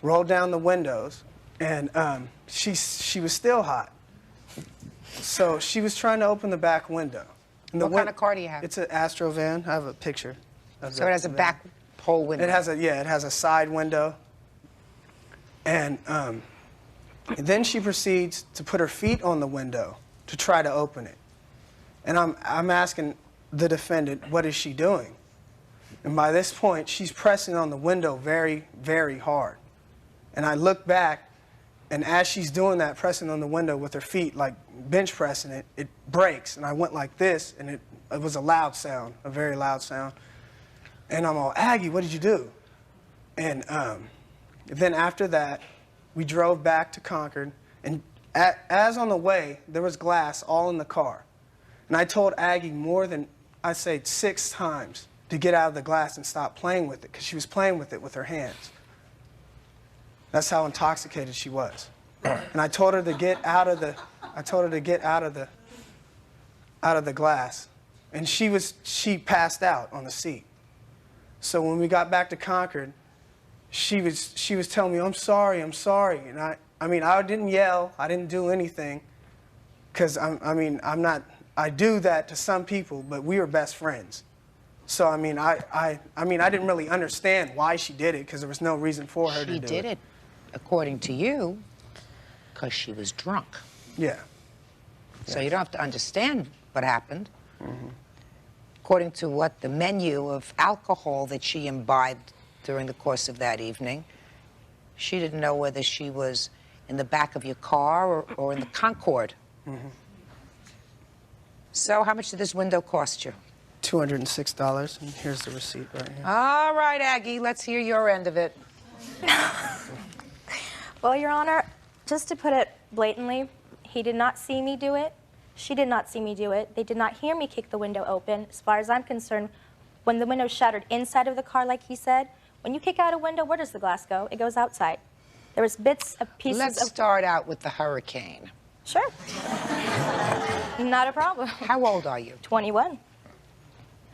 rolled down the windows, and she was still hot. So she was trying to open the back window. And What kind of car do you have? It's an Astro van. I have a picture. So it has a back pole window. It has a side window. And then she proceeds to put her feet on the window to try to open it. And I'm asking the defendant, what is she doing? And by this point, she's pressing on the window very, very hard. And I look back, and as she's doing that, pressing on the window with her feet, like bench pressing it, it breaks. And I went like this, and it was a loud sound, a very loud sound. And I'm all, Aggie, what did you do? And then after that, we drove back to Concord, and as on the way, there was glass all in the car. And I told Aggie more than, I'd say, 6 times to get out of the glass and stop playing with it, because she was playing with it with her hands. That's how intoxicated she was. And I told her to get out of the, out of the glass. And she passed out on the seat. So when we got back to Concord, she was telling me, I'm sorry. And I mean, I didn't yell, I didn't do anything, because I do that to some people, but we were best friends. So I mean, I didn't really understand why she did it, because there was no reason for her to do it. She did it, according to you, because she was drunk. Yeah. So you don't have to understand what happened. Mm-hmm. According to what the menu of alcohol that she imbibed during the course of that evening, she didn't know whether she was in the back of your car or in the Concorde. Mm-hmm. So how much did this window cost you? $206, and here's the receipt right here. All right, Aggie, let's hear your end of it. Well, Your Honor, just to put it blatantly, he did not see me do it. She did not see me do it. They did not hear me kick the window open. As far as I'm concerned, when the window shattered inside of the car, like he said, when you kick out a window, where does the glass go? It goes outside. There was bits of pieces of... Let's start out with the hurricane. Sure. Not a problem. How old are you? 21.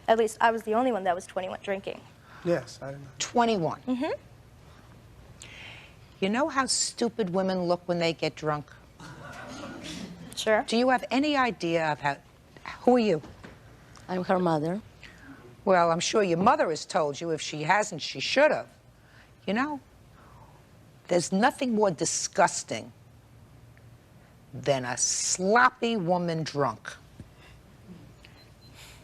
At least I was the only one that was 21 drinking. Yes, I didn't know. 21? Mm-hmm. You know how stupid women look when they get drunk? Sure. Do you have any idea of how... Who are you? I'm her mother. Well, I'm sure your mother has told you. If she hasn't, she should have. You know, there's nothing more disgusting than a sloppy woman drunk.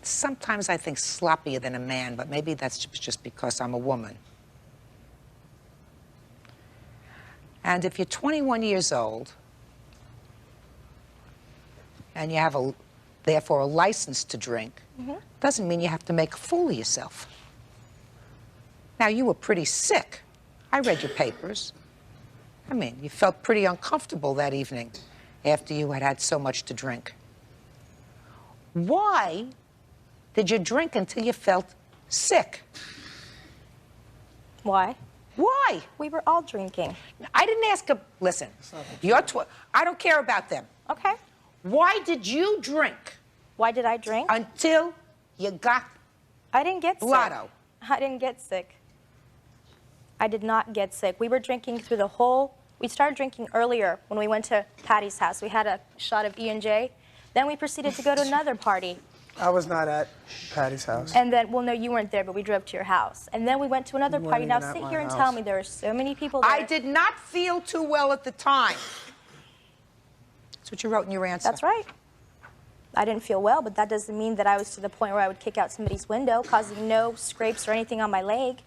Sometimes I think sloppier than a man, but maybe that's just because I'm a woman. And if you're 21 years old, and you have therefore a license to drink, doesn't mean you have to make a fool of yourself. Now, you were pretty sick. I read your papers. I mean, you felt pretty uncomfortable that evening after you had had so much to drink. Why did you drink until you felt sick? Why? Why? We were all drinking. I didn't ask a... Listen, you're I don't care about them. Okay. Why did you drink? Why did I drink? Until you got... I didn't get blotto. Sick. I didn't get sick. I did not get sick. We were drinking through the whole... We started drinking earlier when we went to Patty's house. We had a shot of E&J. Then we proceeded to go to another party. I was not at Patty's house. And then, well, no, you weren't there, but we drove to your house. And then we went to another party. Now sit here and tell me there are so many people there. I did not feel too well at the time. That's what you wrote in your answer. That's right. I didn't feel well, but that doesn't mean that I was to the point where I would kick out somebody's window, causing no scrapes or anything on my leg.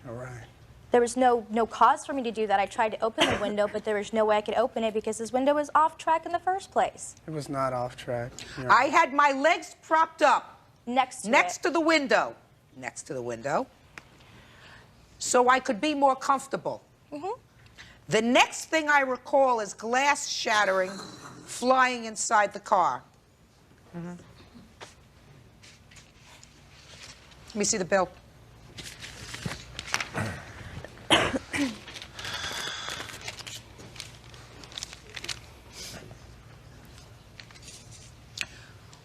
All right. There was no cause for me to do that. I tried to open the window, but there was no way I could open it because this window was off track in the first place. It was not off track. Yeah. I had my legs propped up. Next to the window. Next to the window. so I could be more comfortable. The next thing I recall is glass shattering, flying inside the car. Let me see the bill.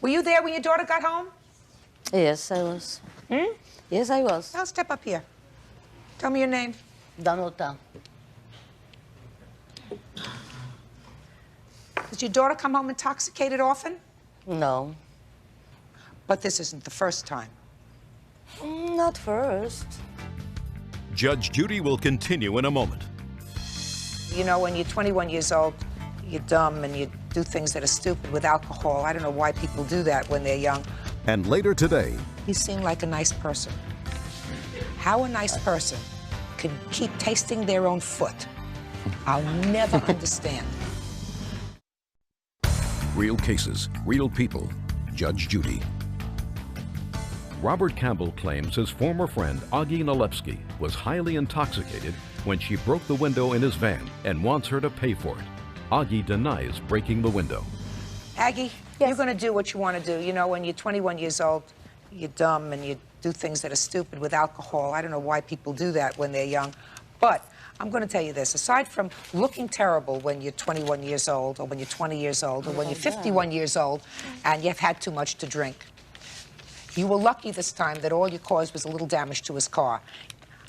Were you there when your daughter got home? Yes, I was. Yes, I was. Now step up here. Tell me your name. Danuta. Does your daughter come home intoxicated often? No. But this isn't the first time. Not first. Judge Judy will continue in a moment. You know, when you're 21 years old, you're dumb and you do things that are stupid with alcohol. I don't know why people do that when they're young. And later today, You seem like a nice person. How a nice person can keep tasting their own foot, I'll never understand. real cases, real people. Judge Judy. Robert Campbell claims his former friend, Augie Nalepsky, was highly intoxicated when she broke the window in his van and wants her to pay for it. Augie denies breaking the window. Aggie, you're going to do what you want to do. You know, when you're 21 years old, you're dumb and you do things that are stupid with alcohol. I don't know why people do that when they're young. But I'm going to tell you this. Aside from looking terrible when you're 21 years old, or when you're 20 years old, or when you're 51 years old, and you've had too much to drink, you were lucky this time that all you caused was a little damage to his car.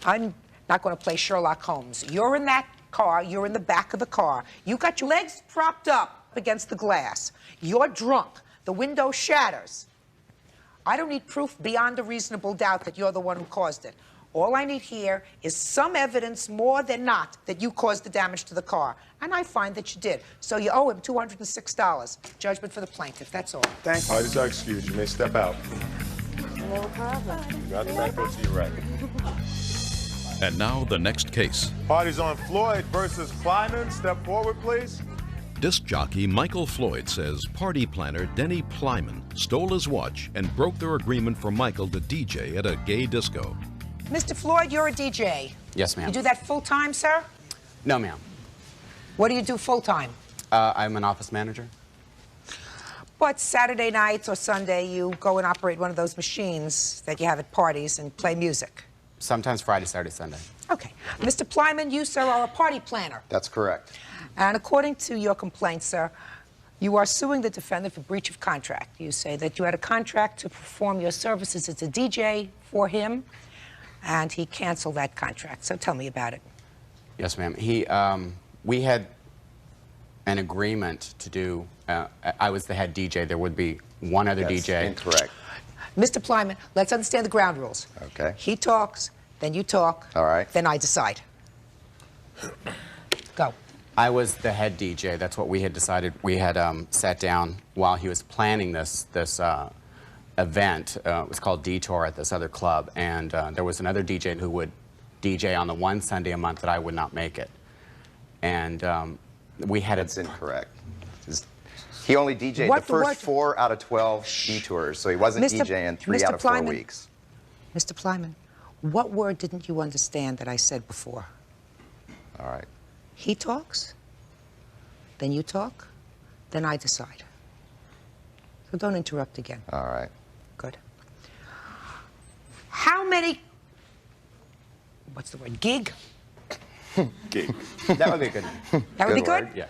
I'm not going to play Sherlock Holmes. You're in that car. You're in the back of the car. You got your legs propped up against the glass. You're drunk. The window shatters. I don't need proof beyond a reasonable doubt that you're the one who caused it. All I need here is some evidence, more than not, that you caused the damage to the car. And I find that you did. So you owe him $206. Judgment for the plaintiff. That's all. Thank you. Parties are excused. You may step out. No problem. You got the back door to your right. And now the next case. Parties on Floyd versus Kleiman. Step forward, please. Disc jockey Michael Floyd says party planner Denny Plyman stole his watch and broke their agreement for Michael to DJ at a gay disco. Mr. Floyd, you're a DJ. Yes, ma'am. You do that full-time, sir? No, ma'am. What do you do full-time? I'm an office manager. But Saturday nights or Sunday, you go and operate one of those machines that you have at parties and play music. Sometimes Friday, Saturday, Sunday. Okay. Mr. Plyman, you, sir, are a party planner. That's correct. And according to your complaint, sir, you are suing the defendant for breach of contract. You say that you had a contract to perform your services as a DJ for him, and he canceled that contract. So tell me about it. Yes, ma'am. We had an agreement to do, I was the head DJ. There would be one other DJ. Incorrect. Mr. Plyman, let's understand the ground rules. Okay. He talks, then you talk. All right. Then I decide. Go. I was the head DJ. That's what we had decided. We had sat down while he was planning this event. It was called Detour at this other club, and there was another DJ who would DJ on the one Sunday a month that I would not make it. And we had That's incorrect. He only DJ'd the first 4 out of 12 detours, so he wasn't DJing 3 out of 4 weeks. Mr. Plyman, what word didn't you understand that I said before? All right. He talks, then you talk, then I decide. So don't interrupt again. All right. Good. How many, what's the word, gig? Gig. That would be good. That would be good? Word. Yeah.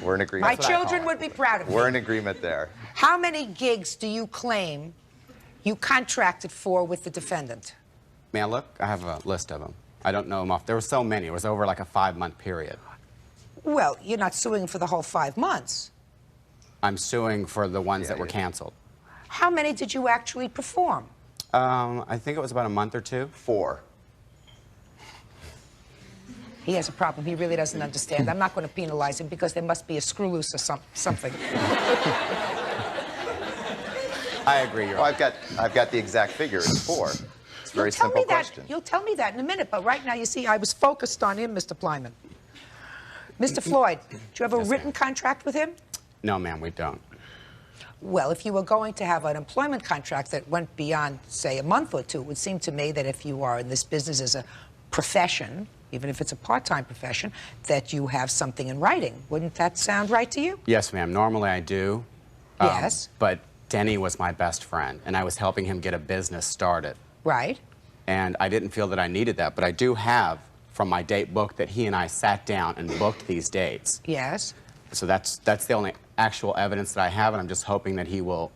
We're in agreement. My children would be proud of me. We're in agreement there. How many gigs do you claim you contracted for with the defendant? May I look? I have a list of them. I don't know them off. There were so many. It was over like a 5-month period. Well, you're not suing for the whole 5 months. I'm suing for the ones that were canceled. How many did you actually perform? I think it was about a month or 2. 4. He has a problem. He really doesn't understand. I'm not going to penalize him because there must be a screw loose or something. I agree. Well, I've got the exact figure. It's 4. It's a very simple question. You'll tell me that in a minute, but right now, you see, I was focused on him, Mr. Plyman. Mr. Floyd, do you have a written contract with him? No, ma'am, we don't. Well, if you were going to have an employment contract that went beyond, say, a month or 2, it would seem to me that if you are in this business as a profession, even if it's a part-time profession, that you have something in writing. Wouldn't that sound right to you? Yes, ma'am. Normally I do. Yes. But Denny was my best friend, and I was helping him get a business started. Right. And I didn't feel that I needed that, but I do have from my date book that he and I sat down and booked these dates. Yes. So that's the only actual evidence that I have, and I'm just hoping that he will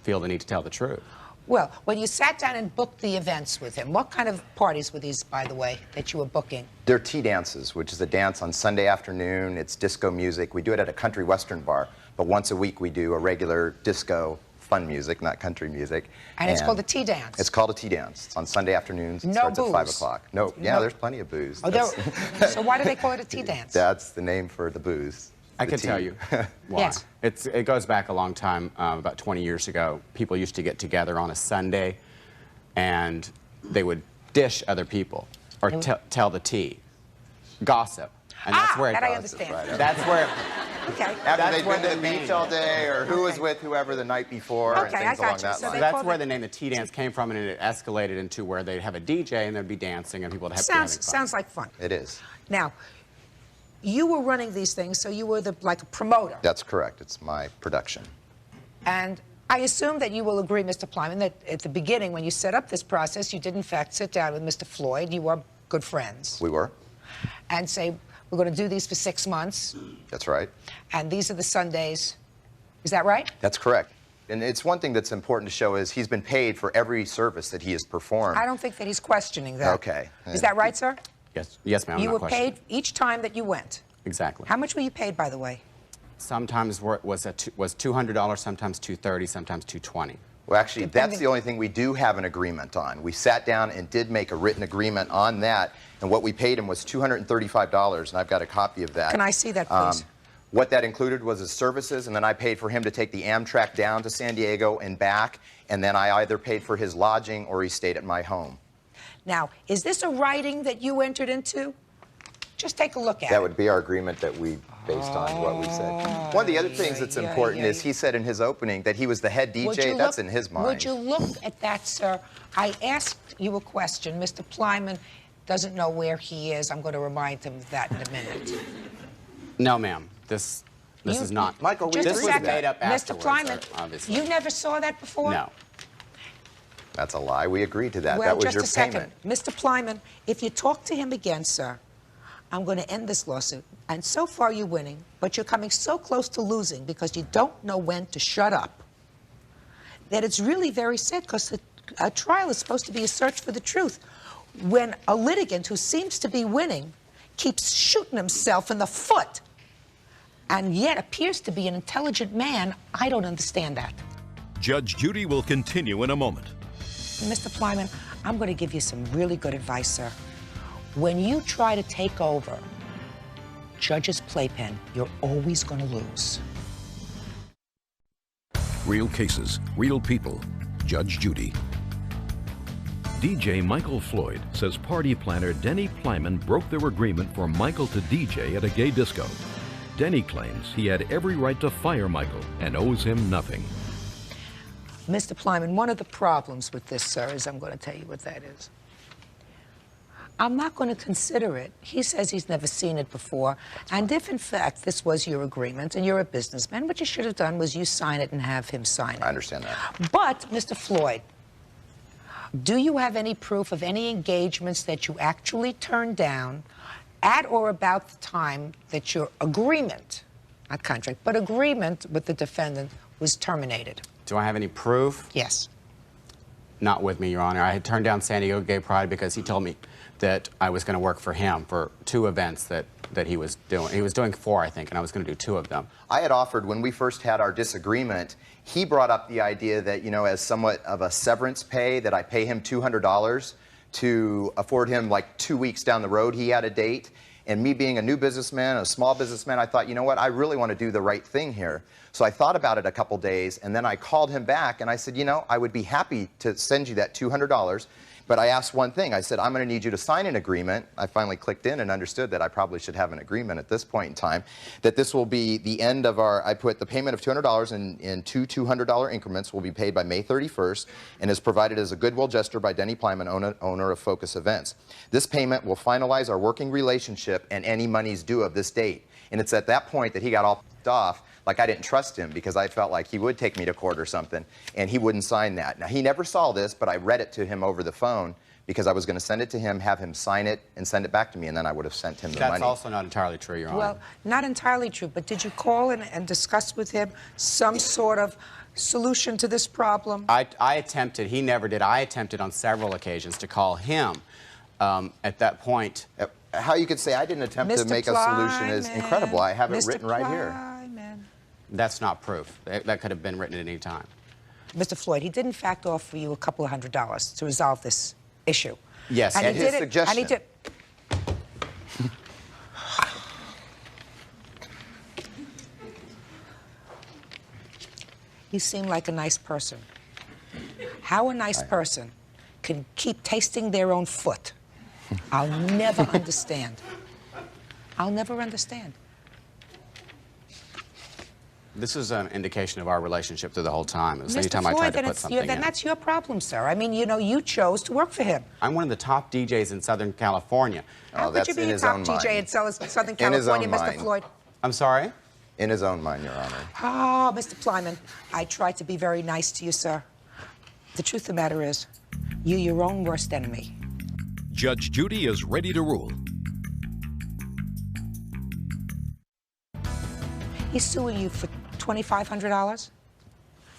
feel the need to tell the truth. Well, when you sat down and booked the events with him, what kind of parties were these, by the way, that you were booking? They're tea dances, which is a dance on Sunday afternoon. It's disco music. We do it at a country western bar, but once a week we do a regular disco fun music, not country music. And it's called a tea dance. It's called a tea dance. It's on Sunday afternoons. It No starts booze. at 5 o'clock. No, yeah, No. there's plenty of booze. Oh, so why do they call it a tea dance? That's the name for the booze. I The can tea. tell you why. Yes. It goes back a long time, about 20 years ago. People used to get together on a Sunday, and they would dish other people, or tell the tea, gossip. And that's where it that I goes. understand. That's where. Okay. After they've where been to the name- beach all day, or who was with whoever the night before, and Okay, I things got along you. that So line. they That's called where it- the name the tea dance came from, and it escalated into where they'd have a DJ and there'd be dancing and people would have Sounds like fun. It is. Now, you were running these things, so you were like a promoter. That's correct. It's my production. And I assume that you will agree, Mr. Plyman, that at the beginning, when you set up this process, you did in fact sit down with Mr. Floyd. You were good friends. We were. And say, we're going to do these for 6 months, That's right. and these are the Sundays. Is that right? That's correct. And it's one thing that's important to show is he's been paid for every service that he has performed. I don't think that he's questioning that. Okay. Is that right, sir? Yes, ma'am. I'm You not were questioning. paid each time that you went. Exactly. How much were you paid, by the way? Sometimes was $200, sometimes $230, sometimes $220. Well, actually, that's the only thing we do have an agreement on. We sat down and did make a written agreement on that, and what we paid him was $235, and I've got a copy of that. Can I see that, please? What that included was his services, and then I paid for him to take the Amtrak down to San Diego and back, and then I either paid for his lodging or he stayed at my home. Now, is this a writing that you entered into? Just take a look at That it. would be our agreement that we based on what we said. One of the other things that's important is he said in his opening that he was the head DJ. That's in his mind. Would you look at that, sir? I asked you a question. Mr. Plyman doesn't know where he is. I'm going to remind him of that in a minute. No, ma'am. This is not. Michael, Just this a was second. made up Mr. afterwards, Plyman, obviously. you never saw that before? No. That's a lie. We agreed to that. Well, That was just your a second. payment. Mr. Plyman, if you talk to him again, sir, I'm going to end this lawsuit. And so far you're winning, but you're coming so close to losing because you don't know when to shut up that it's really very sad, because a trial is supposed to be a search for the truth. When a litigant who seems to be winning keeps shooting himself in the foot and yet appears to be an intelligent man, I don't understand that. Judge Judy will continue in a moment. Mr. Plyman, I'm going to give you some really good advice, sir. When you try to take over Judge's playpen, you're always going to lose. Real cases, real people. Judge Judy. DJ Michael Floyd says party planner Denny Plyman broke their agreement for Michael to DJ at a gay disco. Denny claims he had every right to fire Michael and owes him nothing. Mr. Plyman, one of the problems with this, sir, is I'm going to tell you what that is. I'm not going to consider it. He says he's never seen it before. And if, in fact, this was your agreement and you're a businessman, what you should have done was you sign it and have him sign it. I understand that. But, Mr. Floyd, do you have any proof of any engagements that you actually turned down at or about the time that your agreement, not contract, but agreement with the defendant was terminated? Do I have any proof? Yes. Not with me, Your Honor. I had turned down San Diego Gay Pride because he told me that I was going to work for him for 2 events that he was doing. He was doing 4, I think, and I was going to do 2 of them. I had offered, when we first had our disagreement, he brought up the idea that, you know, as somewhat of a severance pay, that I pay him $200 to afford him like 2 weeks down the road. He had a date. And me being a new businessman, a small businessman, I thought, you know what, I really want to do the right thing here. So I thought about it a couple days, and then I called him back, and I said, you know, I would be happy to send you that $200. But I asked one thing. I said, I'm going to need you to sign an agreement. I finally clicked in and understood that I probably should have an agreement at this point in time, that this will be the end of our, I put the payment of $200 in two $200 increments will be paid by May 31st and is provided as a goodwill gesture by Denny Plyman, owner of Focus Events. This payment will finalize our working relationship and any monies due of this date. And it's at that point that he got all pissed off, like I didn't trust him because I felt like he would take me to court or something, and he wouldn't sign that. Now, he never saw this, but I read it to him over the phone because I was going to send it to him, have him sign it, and send it back to me, and then I would have sent him the money. That's also not entirely true, Your Honor. Well, not entirely true, but did you call and discuss with him some sort of solution to this problem? I attempted, he never did. I attempted on several occasions to call him at that point. How you could say I didn't attempt to make a solution is incredible. I have it written right here. That's not proof. That could have been written at any time. Mr. Floyd, he did in fact offer you a couple of $100s to resolve this issue. Yes, and at his suggestion. And he did. You seem like a nice person. How a nice person can keep tasting their own foot, I'll never understand. I'll never understand. This is an indication of our relationship through the whole time. It was anytime Mr. I tried Floyd, to put something in. then that's your problem, sir. I mean, you know, you chose to work for him. I'm one of the top DJs in Southern California. How could you be a top DJ in Southern California, Mr. Floyd? I'm sorry? In his own mind, Your Honor. Oh, Mr. Plyman, I tried to be very nice to you, sir. The truth of the matter is, you're your own worst enemy. Judge Judy is ready to rule. He's suing you for $2,500?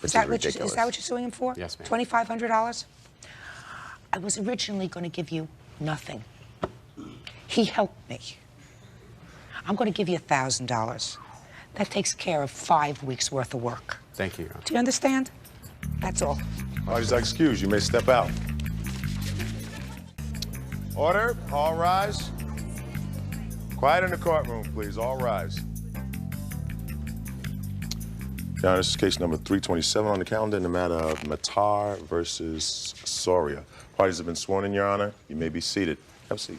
Is that what you're suing him for? Yes, ma'am. $2,500? I was originally going to give you nothing. He helped me. I'm going to give you $1,000. That takes care of 5 weeks' worth of work. Thank you, Your Honor. Do you understand? That's all. Parties are excused. You may step out. Order. All rise. Quiet in the courtroom, please. All rise. Your Honor, this is case number 327 on the calendar in the matter of Matar versus Soria. Parties have been sworn in, Your Honor. You may be seated. Have a seat.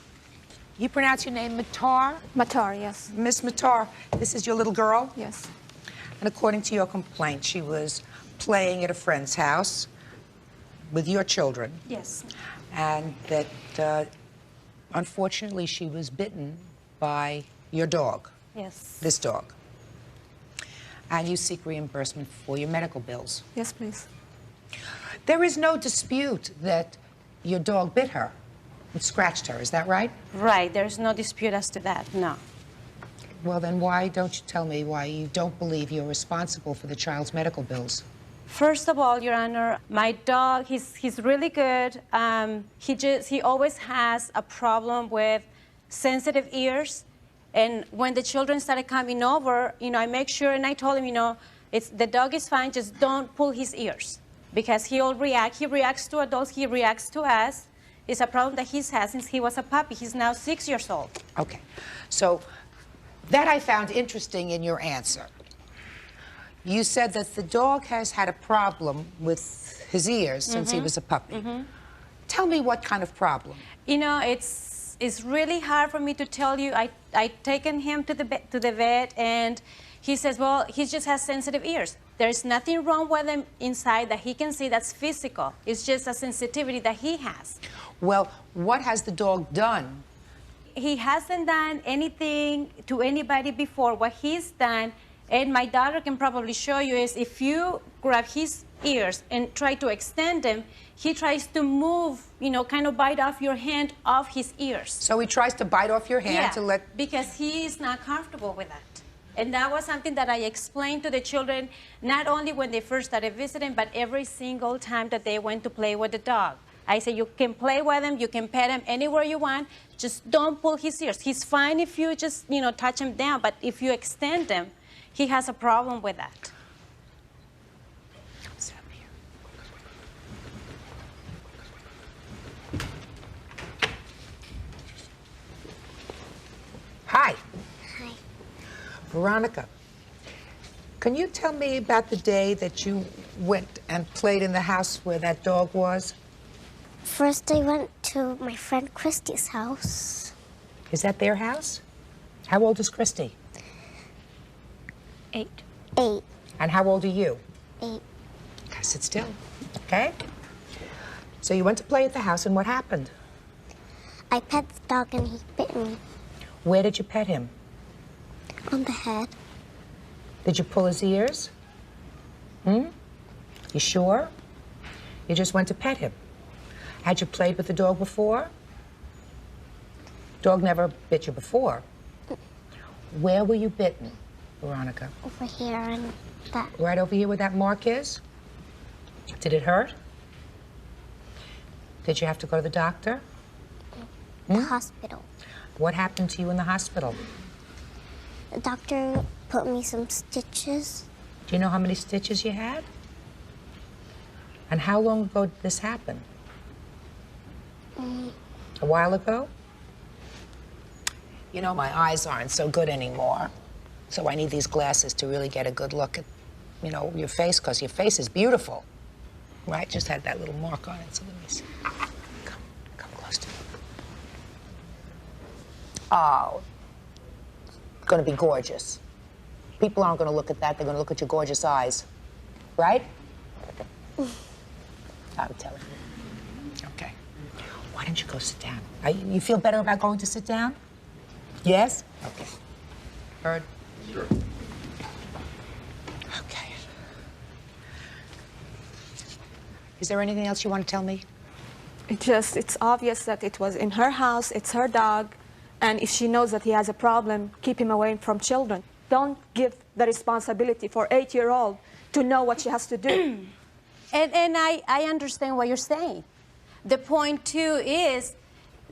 You pronounce your name Matar? Matar, yes. Miss Matar, this is your little girl? Yes. And according to your complaint, she was playing at a friend's house with your children. Yes. And that, unfortunately, she was bitten by your dog. Yes. This dog. And you seek reimbursement for your medical bills. Yes, please. There is no dispute that your dog bit her. It scratched her, is that right? Right, there's no dispute as to that, no. Well, then why don't you tell me why you don't believe you're responsible for the child's medical bills? First of all, Your Honor, my dog, he's really good. He always has a problem with sensitive ears. And when the children started coming over, you know, I make sure, and I told him, you know, the dog is fine, just don't pull his ears. Because he'll react. He reacts to adults, he reacts to us. It's a problem that he's had since he was a puppy. He's now 6 years old. Okay. So that I found interesting in your answer. You said that the dog has had a problem with his ears since he was a puppy. Tell me what kind of problem. You know, it's really hard for me to tell you. I taken him to the vet, and he says, well, he just has sensitive ears. There's nothing wrong with him inside that he can see that's physical. It's just a sensitivity that he has. Well, what has the dog done? He hasn't done anything to anybody before. What he's done, and my daughter can probably show you, is if you grab his ears and try to extend them, he tries to move, you know, kind of bite off your hand off his ears. So he tries to bite off your hand to let... because he is not comfortable with that. And that was something that I explained to the children, not only when they first started visiting, but every single time that they went to play with the dog. I said, you can play with him, you can pet him anywhere you want, just don't pull his ears. He's fine if you just, you know, touch him down, but if you extend them, he has a problem with that. Hi. Hi. Veronica, can you tell me about the day that you went and played in the house where that dog was? First, I went to my friend Christy's house. Is that their house? How old is Christy? 8. 8. And how old are you? 8. Okay, sit still, okay? So you went to play at the house, and what happened? I pet the dog and he bit me. Where did you pet him? On the head. Did you pull his ears? You sure? You just went to pet him. Had you played with the dog before? Dog never bit you before. Where were you bitten, Veronica? Over here and that. Right over here where that mark is? Did it hurt? Did you have to go to the doctor? The hospital. What happened to you in the hospital? The doctor put me some stitches. Do you know how many stitches you had? And how long ago did this happen? A while ago? You know, my eyes aren't so good anymore. So I need these glasses to really get a good look at, you know, your face, because your face is beautiful. Right? Just had that little mark on it, so let me see. Come close to me. Oh, it's gonna be gorgeous. People aren't gonna look at that, they're gonna look at your gorgeous eyes. Right? I'm telling you. Okay. Why don't you go sit down? You feel better about going to sit down? Yes? Okay. Heard? Sure. Okay. Is there anything else you want to tell me? It's obvious that it was in her house, it's her dog, and if she knows that he has a problem, keep him away from children. Don't give the responsibility for 8-year-old to know what she has to do. And I understand what you're saying. The point, too, is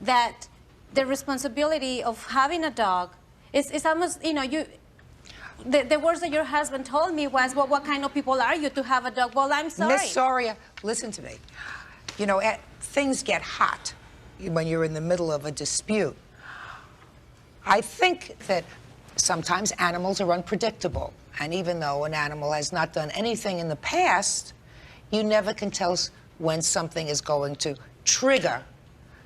that the responsibility of having a dog is almost, you know, the words that your husband told me was, well, what kind of people are you to have a dog? Well, I'm sorry. Miss Soria, listen to me. You know, things get hot when you're in the middle of a dispute. I think that sometimes animals are unpredictable. And even though an animal has not done anything in the past, you never can tell when something is going to trigger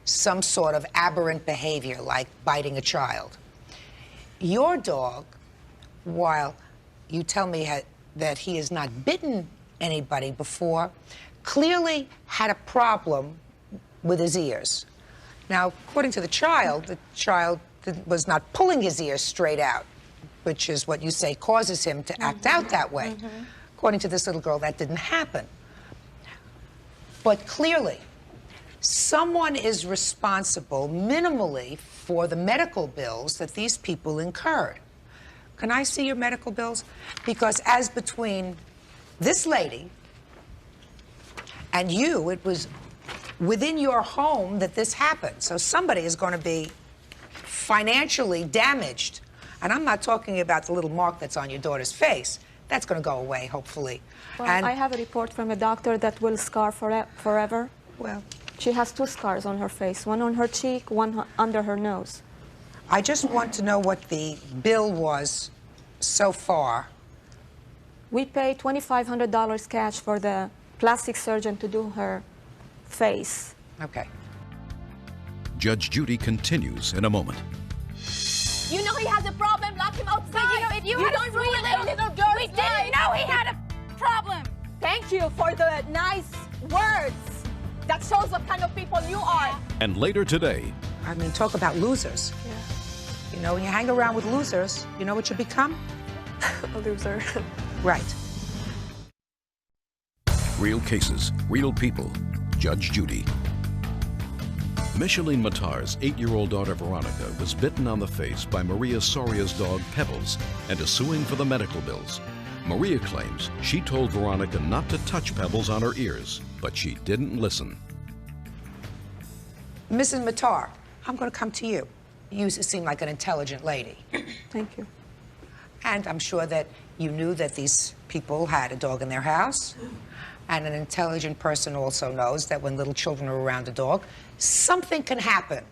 some sort of aberrant behavior, like biting a child. Your dog, while you tell me that he has not bitten anybody before, clearly had a problem with his ears. Now, according to the child was not pulling his ears straight out, which is what you say causes him to act out that way. According to this little girl, that didn't happen. But clearly, someone is responsible minimally for the medical bills that these people incurred. Can I see your medical bills? Because as between this lady and you, it was within your home that this happened. So somebody is going to be financially damaged. And I'm not talking about the little mark that's on your daughter's face. That's going to go away, hopefully. Well, and I have a report from a doctor that will scar forever. Well, she has 2 scars on her face, one on her cheek, one under her nose. I just want to know what the bill was so far. We paid $2,500 cash for the plastic surgeon to do her face. Okay. Judge Judy continues in a moment. You know he has a problem, lock him outside. But you know, if you don't ruin a little girl's we didn't know he had a problem. Thank you for the nice words. That shows what kind of people you are. And later today. I mean, talk about losers. Yeah. You know, when you hang around with losers, you know what you become? A loser. Right. Real cases, real people. Judge Judy. Micheline Matar's 8-year-old daughter Veronica was bitten on the face by Maria Soria's dog Pebbles and is suing for the medical bills. Maria claims she told Veronica not to touch Pebbles on her ears, but she didn't listen. Mrs. Matar, I'm going to come to you. You seem like an intelligent lady. Thank you. And I'm sure that you knew that these people had a dog in their house. And an intelligent person also knows that when little children are around a dog, something can happen.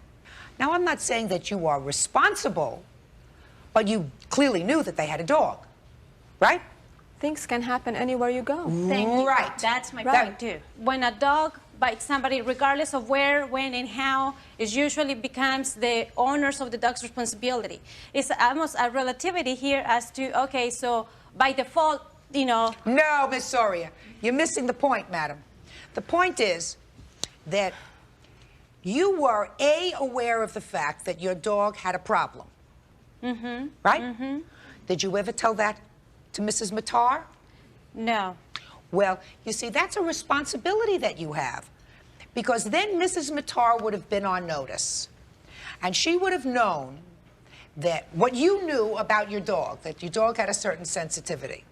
Now, I'm not saying that you are responsible, but you clearly knew that they had a dog, right? Things can happen anywhere you go. Thank you. Right. That's my Right. point, too. When a dog by somebody, regardless of where, when, and how, it usually becomes the owners of the dog's responsibility. It's almost a relativity here as to, okay, so by default, you know. No, Miss Soria, you're missing the point, madam. The point is that you were, A, aware of the fact that your dog had a problem. Mm-hmm. Right? Mm-hmm. Did you ever tell that to Mrs. Matar? No. Well, you see, that's a responsibility that you have, because then Mrs. Matar would have been on notice, and she would have known that what you knew about your dog, that your dog had a certain sensitivity.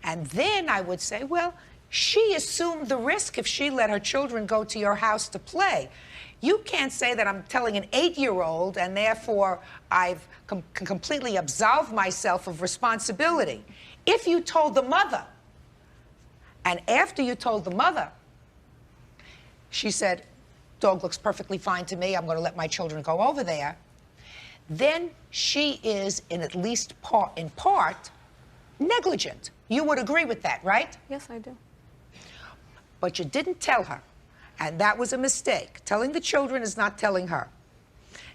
And then I would say, well, she assumed the risk if she let her children go to your house to play. You can't say that I'm telling an 8-year-old and therefore I've completely absolved myself of responsibility. If you told the mother, and after you told the mother, she said, dog looks perfectly fine to me, I'm going to let my children go over there, then she is, in at least in part, negligent. You would agree with that, right? Yes, I do. But you didn't tell her, and that was a mistake. Telling the children is not telling her.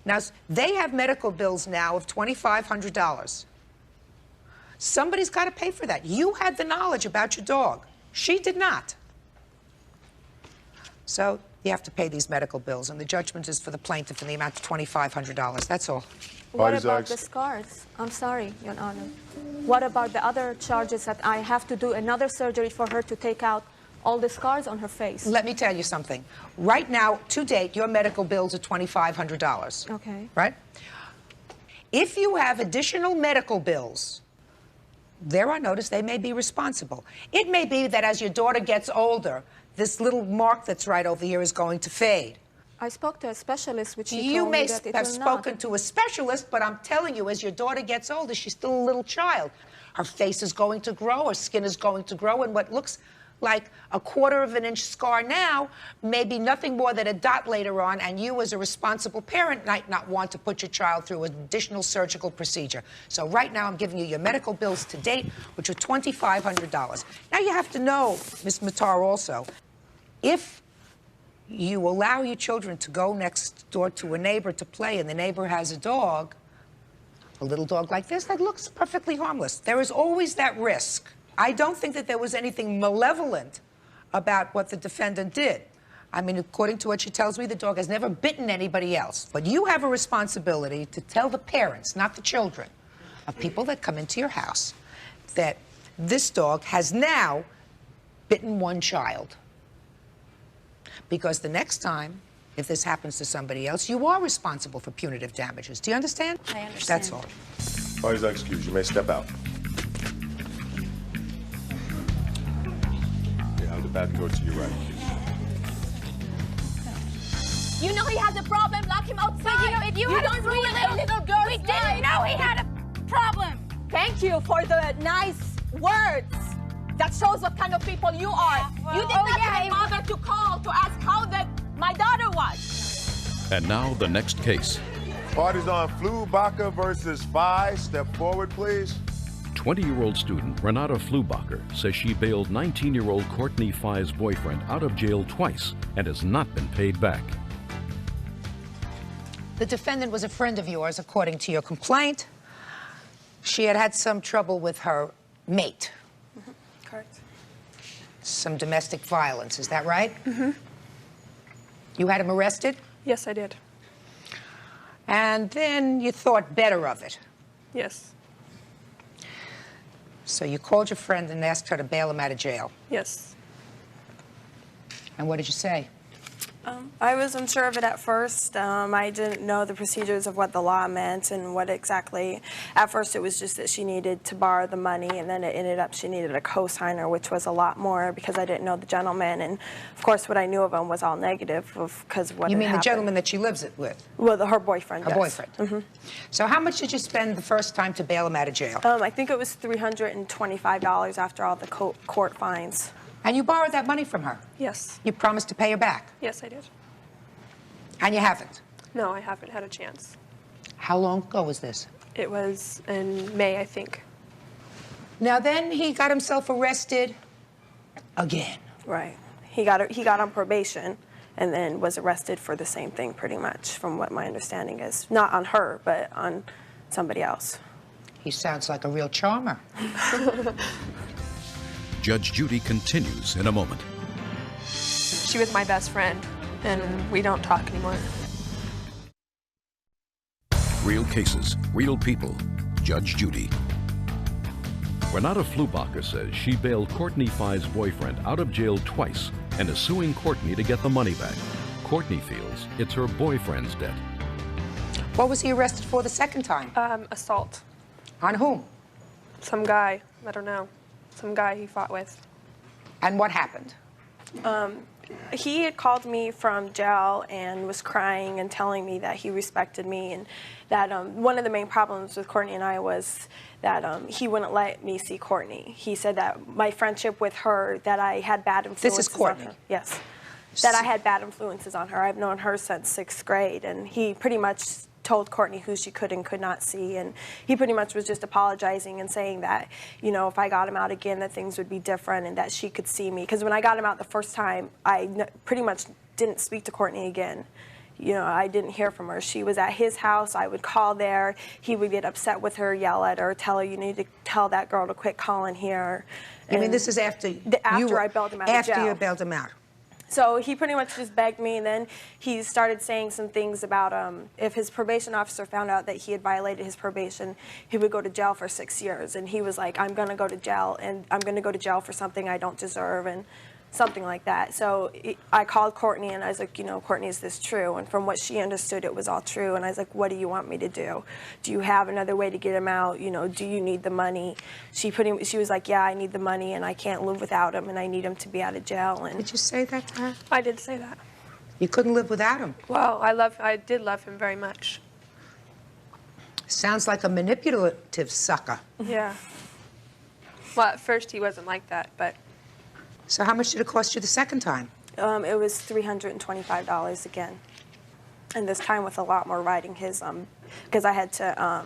Now, they have medical bills now of $2,500. Somebody's got to pay for that. You had the knowledge about your dog. She did not. So you have to pay these medical bills, and the judgment is for the plaintiff in the amount of $2,500. That's all. What about the scars? I'm sorry, Your Honor. What about the other charges that I have to do another surgery for her to take out all the scars on her face? Let me tell you something. Right now, to date, your medical bills are $2,500. Okay. Right? If you have additional medical bills, there on notice, they may be responsible. It may be that as your daughter gets older, this little mark that's right over here is going to fade. I spoke to a specialist, which she You told may me that it have will spoken not. to a specialist, but I'm telling you, as your daughter gets older, she's still a little child. Her face is going to grow, her skin is going to grow, and what looks like a 1/4 of an inch scar now may be nothing more than a dot later on, and you as a responsible parent might not want to put your child through an additional surgical procedure. So right now I'm giving you your medical bills to date, which are $2,500. Now you have to know, Ms. Matar, also, if you allow your children to go next door to a neighbor to play and the neighbor has a dog, a little dog like this, that looks perfectly harmless. There is always that risk. I don't think that there was anything malevolent about what the defendant did. I mean, according to what she tells me, the dog has never bitten anybody else. But you have a responsibility to tell the parents, not the children, of people that come into your house, that this dog has now bitten one child. Because the next time, if this happens to somebody else, you are responsible for punitive damages. Do you understand? I understand. That's all. Parties are excused. You may step out. Yeah, I'll back and go to your right. You know he has a problem. Lock him outside. But you know, if you had don't a ruin a little girl's we didn't know he had a problem. Thank you for the nice words. That shows what kind of people you are. Well, You did not even bother to call to ask how my daughter was. And now the next case. Parties on Flubacher versus Fi. Step forward, please. 20-year-old student Renata Flubacher says she bailed 19-year-old Courtney Fi's boyfriend out of jail twice and has not been paid back. The defendant was a friend of yours, according to your complaint. She had had some trouble with her mate. Correct. Some domestic violence, is that right? Mm-hmm. You had him arrested? Yes, I did. And then you thought better of it. Yes. So you called your friend and asked her to bail him out of jail. Yes. And what did you say? I was unsure of it at first. I didn't know the procedures of what the law meant and what exactly. At first, it was just that she needed to borrow the money, and then it ended up she needed a co-signer, which was a lot more because I didn't know the gentleman. And of course, what I knew of him was all negative because what You had mean the happened. gentleman that she lives with? Well, her boyfriend. Her yes. boyfriend. Mm-hmm. So how much did you spend the first time to bail him out of jail? I think it was $325 after all the court fines. And you borrowed that money from her? Yes. You promised to pay her back? Yes, I did. And you haven't? No, I haven't had a chance. How long ago was this? It was in May, I think. Now then he got himself arrested again. Right. He got on probation and then was arrested for the same thing pretty much, from what my understanding is. Not on her, but on somebody else. He sounds like a real charmer. Judge Judy continues in a moment. She was my best friend, and we don't talk anymore. Real cases, real people. Judge Judy. Renata Flubacher says she bailed Courtney Five's boyfriend out of jail twice and is suing Courtney to get the money back. Courtney feels it's her boyfriend's debt. What was he arrested for the second time? Assault. On whom? Some guy, I don't know. Some guy he fought with. And what happened? He had called me from jail and was crying and telling me that he respected me, and that one of the main problems with Courtney and I was that he wouldn't let me see Courtney. He said that my friendship with her, that I had bad influences This is Courtney? on her. Yes. That I had bad influences on her. I've known her since 6th grade, and he pretty much told Courtney who she could and could not see, and he pretty much was just apologizing and saying that, you know, if I got him out again, that things would be different and that she could see me. Because when I got him out the first time, I pretty much didn't speak to Courtney again. You know, I didn't hear from her. She was at his house. I would call there. He would get upset with her, yell at her, tell her, you need to tell that girl to quit calling here. I mean, this is after I bailed him out of jail. After you bailed him out. So he pretty much just begged me, and then he started saying some things about if his probation officer found out that he had violated his probation, he would go to jail for 6 years. And he was like, I'm going to go to jail, and I'm going to go to jail for something I don't deserve, and something like that. So I called Courtney, and I was like, you know, Courtney, is this true? And from what she understood, it was all true. And I was like, what do you want me to do? Do you have another way to get him out? You know, do you need the money? She was like, yeah, I need the money, and I can't live without him, and I need him to be out of jail. And did you say that to her? I did say that. You couldn't live without him? Well, I did love him very much. Sounds like a manipulative sucker. Yeah. Well, at first he wasn't like that, but... So how much did it cost you the second time? It was $325 again. And this time with a lot more writing his, because I had to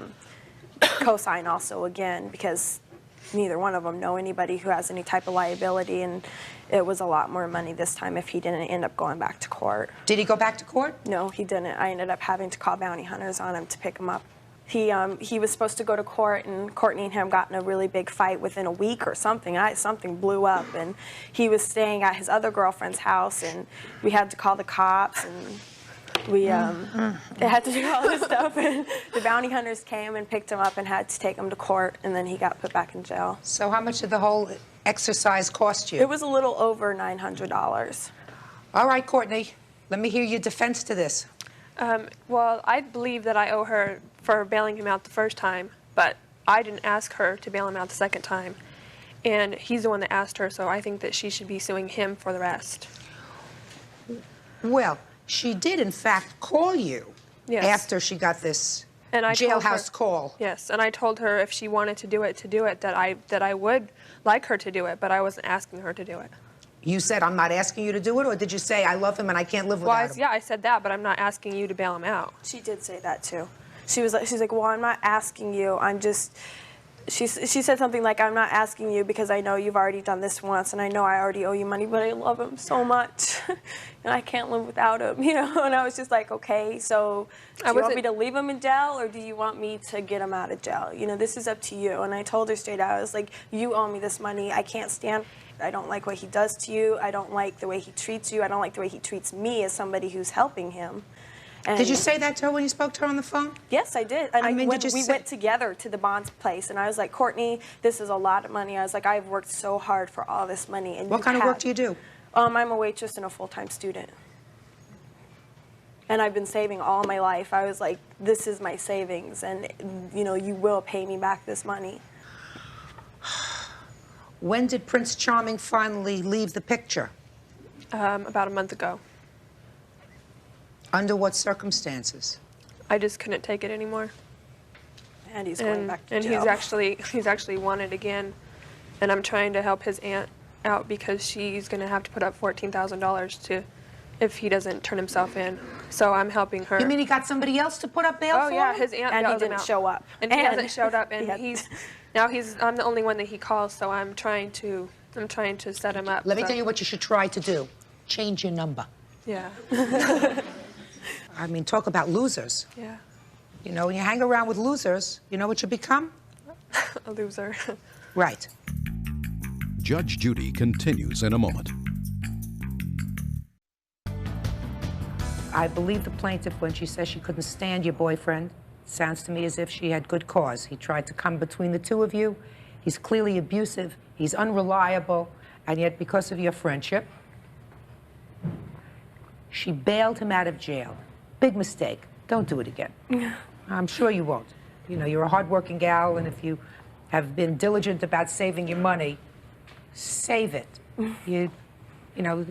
co-sign also again, because neither one of them know anybody who has any type of liability, and it was a lot more money this time if he didn't end up going back to court. Did he go back to court? No, he didn't. I ended up having to call bounty hunters on him to pick him up. He was supposed to go to court, and Courtney and him got in a really big fight within a week or something. Something blew up, and he was staying at his other girlfriend's house, and we had to call the cops, and we had to do all this stuff. And the bounty hunters came and picked him up and had to take him to court, and then he got put back in jail. So how much did the whole exercise cost you? It was a little over $900. All right, Courtney, let me hear your defense to this. Well, I believe that I owe her for bailing him out the first time, but I didn't ask her to bail him out the second time. And he's the one that asked her, so I think that she should be suing him for the rest. Well, she did, in fact, call you after she got this jailhouse call. Yes, and I told her if she wanted to do it, that I would like her to do it, but I wasn't asking her to do it. You said, I'm not asking you to do it, or did you say, I love him and I can't live without him? Yeah, I said that, but I'm not asking you to bail him out. She did say that, too. She's like, well, I'm not asking you, I'm just, she said something like, I'm not asking you because I know you've already done this once, and I know I already owe you money, but I love him so much, and I can't live without him, you know? And I was just like, okay, so do you want me to leave him in jail, or do you want me to get him out of jail? You know, this is up to you. And I told her straight out, I was like, you owe me this money, I can't stand it. I don't like what he does to you. I don't like the way he treats you. I don't like the way he treats me as somebody who's helping him. And did you say that to her when you spoke to her on the phone? Yes, I did. And we went together to the bonds place, and I was like, Courtney, this is a lot of money. I was like, I've worked so hard for all this money. And what kind of work do you do? I'm a waitress and a full-time student. And I've been saving all my life. I was like, this is my savings, and you know, you will pay me back this money. When did Prince Charming finally leave the picture? About a month ago. Under what circumstances? I just couldn't take it anymore. And he's going back to jail. jail. And he's actually wanted again. And I'm trying to help his aunt out because she's going to have to put up $14,000 if he doesn't turn himself in. So I'm helping her. You mean he got somebody else to put up bail for him? Oh yeah, his aunt and he bailed him didn't out. show up. And he hasn't showed up, and I'm the only one that he calls, so I'm trying to set him up. Let me tell you what you should try to do. change your number. Yeah. I mean, talk about losers. Yeah. You know, when you hang around with losers, you know what you become? A loser. Right. Judge Judy continues in a moment. I believe the plaintiff when she says she couldn't stand your boyfriend. Sounds to me as if she had good cause. He tried to come between the two of you. He's clearly abusive. He's unreliable. And yet, because of your friendship, she bailed him out of jail. Big mistake. Don't do it again. I'm sure you won't. You know, you're a hardworking gal, and if you have been diligent about saving your money, save it. You know,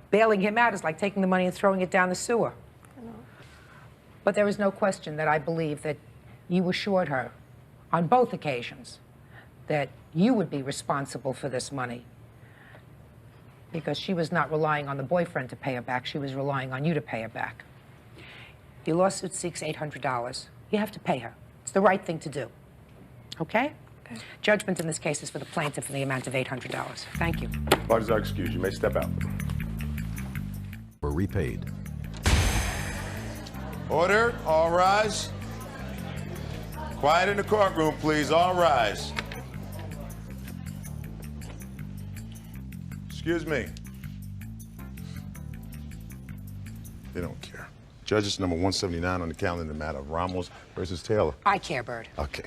bailing him out is like taking the money and throwing it down the sewer. But there is no question that I believe that you assured her on both occasions that you would be responsible for this money because she was not relying on the boyfriend to pay her back. She was relying on you to pay her back. Your lawsuit seeks $800. You have to pay her. It's the right thing to do. Okay? Okay. Judgment in this case is for the plaintiff in the amount of $800. Thank you. Parties are excused. You may step out. Were repaid. Order. All rise. Quiet in the courtroom, please. All rise. Excuse me. They don't care. Judges number 179 on the calendar in the matter of Ramos versus Taylor. I care, Bird. Okay.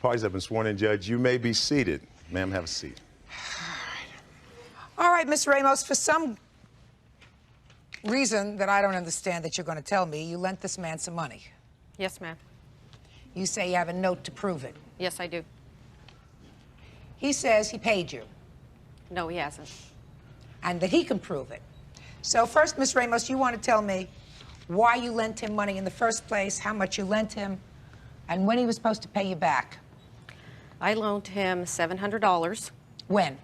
Parties have been sworn in, Judge. You may be seated. Ma'am, have a seat. All right, Miss Ramos, for some reason that I don't understand that you're going to tell me, you lent this man some money. Yes, ma'am. You say you have a note to prove it. Yes, I do. He says he paid you. No, he hasn't. And that he can prove it. So first, Miss Ramos, you want to tell me why you lent him money in the first place, how much you lent him, and when he was supposed to pay you back. I loaned him $700. When?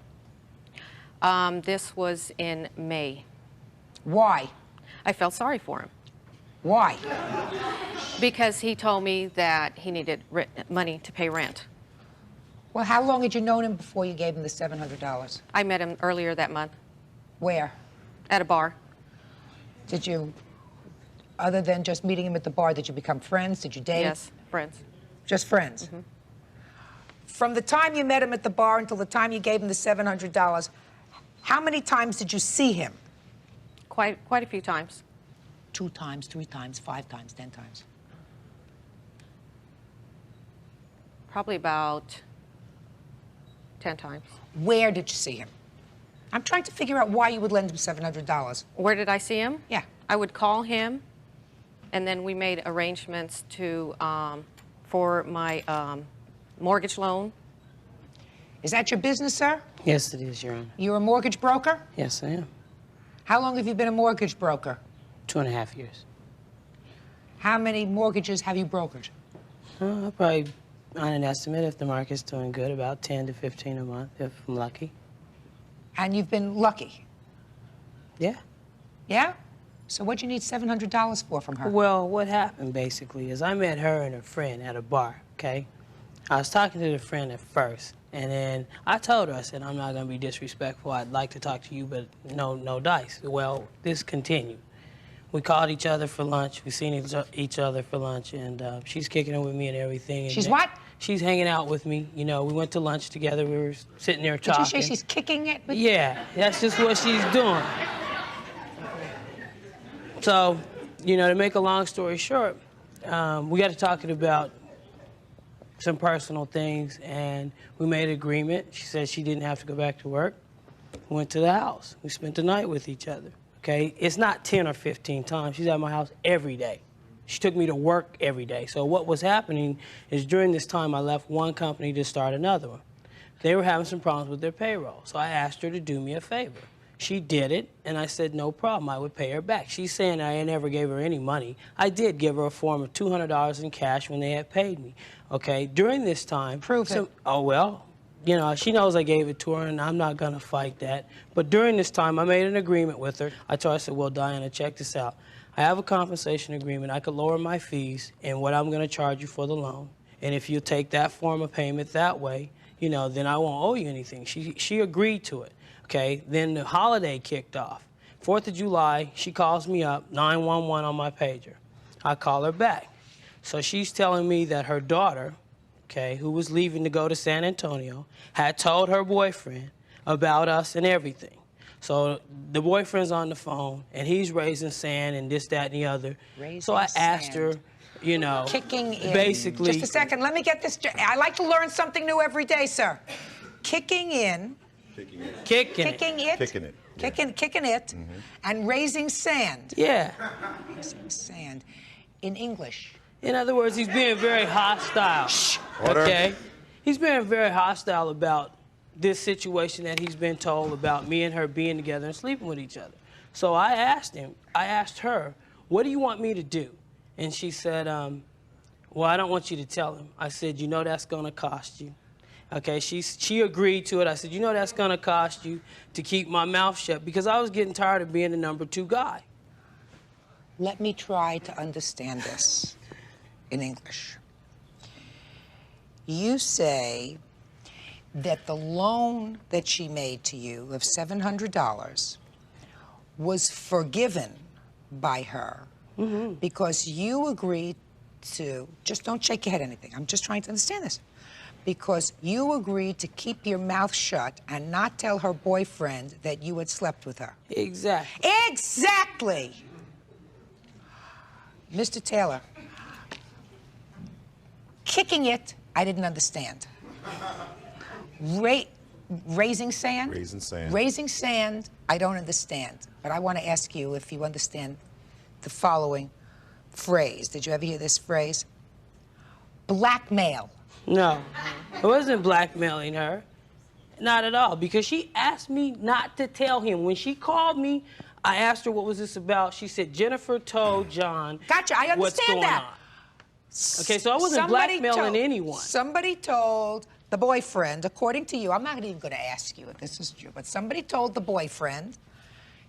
This was in May. Why? I felt sorry for him. Why? Because he told me that he needed money to pay rent. Well, how long had you known him before you gave him the $700? I met him earlier that month. Where? At a bar. Did you, other than just meeting him at the bar, did you become friends? Did you date? Yes, friends. Just friends? Mm-hmm. From the time you met him at the bar until the time you gave him the $700, how many times did you see him? Quite a few times. 2 times, 3 times, 5 times, 10 times. Probably about 10 times. Where did you see him? I'm trying to figure out why you would lend him $700. Where did I see him? Yeah. I would call him, and then we made arrangements to for my mortgage loan. Is that your business, sir? Yes, it is, Your Honor. You're a mortgage broker? Yes, I am. How long have you been a mortgage broker? 2.5 years. How many mortgages have you brokered? Probably, on an estimate, if the market's doing good, about 10 to 15 a month, if I'm lucky. And you've been lucky? Yeah. Yeah? So what'd you need $700 for from her? Well, what happened, basically, is I met her and a friend at a bar, okay? I was talking to the friend at first, and then I told her, I said, I'm not going to be disrespectful. I'd like to talk to you, but no dice. Well, this continued. We called each other for lunch. We seen each other for lunch, and she's kicking it with me and everything. And she's what? She's hanging out with me. You know, we went to lunch together. We were sitting there talking. Did you say she's kicking it with Yeah, that's just what she's doing. So, you know, to make a long story short, we got to talking about some personal things, and we made an agreement. She said she didn't have to go back to work. We went to the house. We spent the night with each other, okay? It's not 10 or 15 times. She's at my house every day. She took me to work every day. So what was happening is during this time, I left one company to start another one. They were having some problems with their payroll, so I asked her to do me a favor. She did it, and I said, no problem, I would pay her back. She's saying I never gave her any money. I did give her a form of $200 in cash when they had paid me, okay? During this time... Prove it. Oh, well, you know, she knows I gave it to her, and I'm not going to fight that. But during this time, I made an agreement with her. I told her, I said, well, Diana, check this out. I have a compensation agreement. I could lower my fees and what I'm going to charge you for the loan. And if you take that form of payment that way, you know, then I won't owe you anything. She agreed to it, okay? Then the holiday kicked off. 4th of July, she calls me up, 911 on my pager. I call her back. So she's telling me that her daughter, okay, who was leaving to go to San Antonio, had told her boyfriend about us and everything. So the boyfriend's on the phone, and he's raising sand and this, that, and the other. So I asked her, you know, kicking in. Basically. Just a second, let me get this. I like to learn something new every day, sir. Kicking in. Kicking it. Kicking it. Kicking it. Kicking it, and raising sand. Yeah. Raising sand. In English. In other words, he's being very hostile. Order. Okay? He's being very hostile about this situation that he's been told about me and her being together and sleeping with each other. So I asked her, what do you want me to do? And she said, well, I don't want you to tell him. I said, you know that's gonna cost you. Okay, she agreed to it. I said, you know that's gonna cost you to keep my mouth shut, because I was getting tired of being the number 2 guy. Let me try to understand this in English. You say that the loan that she made to you of $700 was forgiven by her because you agreed to, just don't shake your head anything, I'm just trying to understand this, because you agreed to keep your mouth shut and not tell her boyfriend that you had slept with her. Exactly. Exactly! Mr. Taylor, kicking it, I didn't understand. Raising sand? Raising sand. Raising sand, I don't understand. But I want to ask you if you understand the following phrase. Did you ever hear this phrase? Blackmail. No, I wasn't blackmailing her. Not at all, because she asked me not to tell him. When she called me, I asked her what was this about. She said, Jennifer told John Gotcha, I understand what's going that. on. Okay, so I wasn't blackmailing anyone. Somebody told the boyfriend, according to you, I'm not even going to ask you if this is true, but somebody told the boyfriend,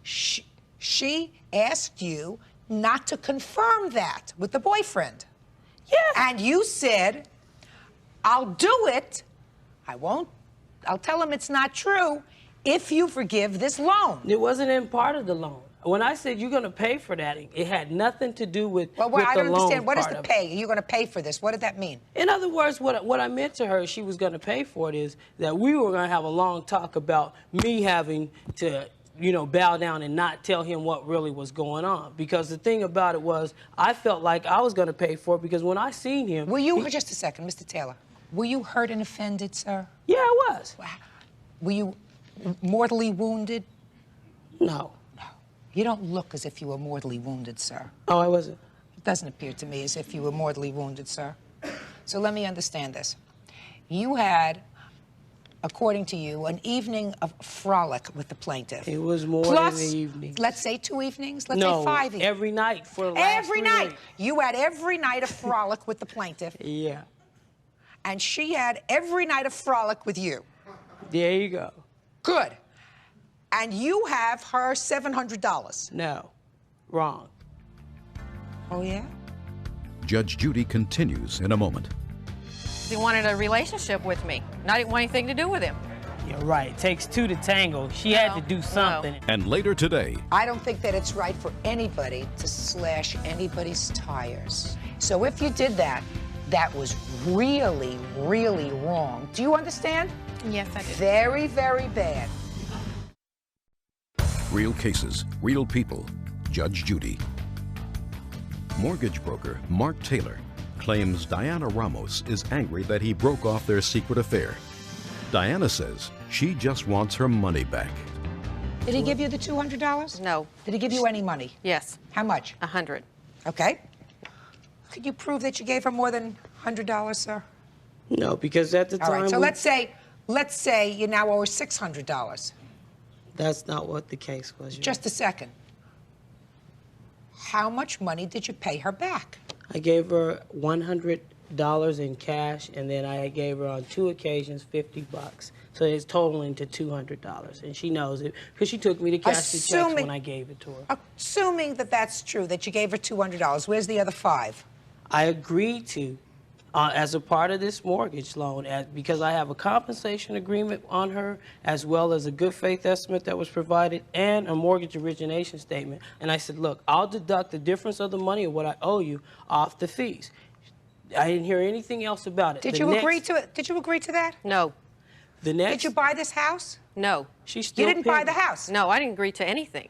she asked you not to confirm that with the boyfriend. Yeah. And you said, I'll do it. I'll tell him it's not true if you forgive this loan. It wasn't in part of the loan. When I said you're going to pay for that, it had nothing to do with, well, with I the don't loan understand. What is part the of pay? You're going to pay for this. What did that mean? In other words, what I meant to her, she was going to pay for it, is that we were going to have a long talk about me having to, you know, bow down and not tell him what really was going on. Because the thing about it was, I felt like I was going to pay for it, because when I seen him... Were you, just a second, Mr. Taylor, were you hurt and offended, sir? Yeah, I was. Were you mortally wounded? No. You don't look as if you were mortally wounded, sir. Oh, I wasn't? It doesn't appear to me as if you were mortally wounded, sir. So let me understand this. You had, according to you, an evening of frolic with the plaintiff. It was more Plus, than an evening. Let's say 2 evenings? Let's no, say 5 evenings. Every night for the last Every 3 night. weeks. You had every night a frolic with the plaintiff. Yeah. And she had every night a frolic with you. There you go. Good. And you have her $700. No. Wrong. Oh, yeah? Judge Judy continues in a moment. He wanted a relationship with me. And I didn't want anything to do with him. You're right. It takes 2 to tango. She had to do something. And later today, I don't think that it's right for anybody to slash anybody's tires. So if you did that, that was really, really wrong. Do you understand? Yes, I did. Very, very bad. real cases, real people. Judge Judy. Mortgage broker Mark Taylor claims Diana Ramos is angry that he broke off their secret affair. Diana says she just wants her money back. Did he give you the $200? No. Did he give you any money? Yes. How much? 100. Okay. Could you prove that you gave her more than $100, sir? No, because at the time... All right, so let's say you now owe her $600. That's not what the case was. Just a second. How much money did you pay her back? I gave her $100 in cash, and then I gave her on 2 occasions $50. So it's totaling to $200, and she knows it because she took me to cash the checks when I gave it to her. Assuming that that's true, that you gave her $200, where's the other $5? I agreed to as a part of this mortgage loan, because I have a compensation agreement on her, as well as a good faith estimate that was provided and a mortgage origination statement. And I said, look, I'll deduct the difference of the money of what I owe you off the fees. I didn't hear anything else about it. Did you agree to it? Did you agree to that? No. Did you buy this house? No. She's still You didn't buy pending. the house? No, I didn't agree to anything.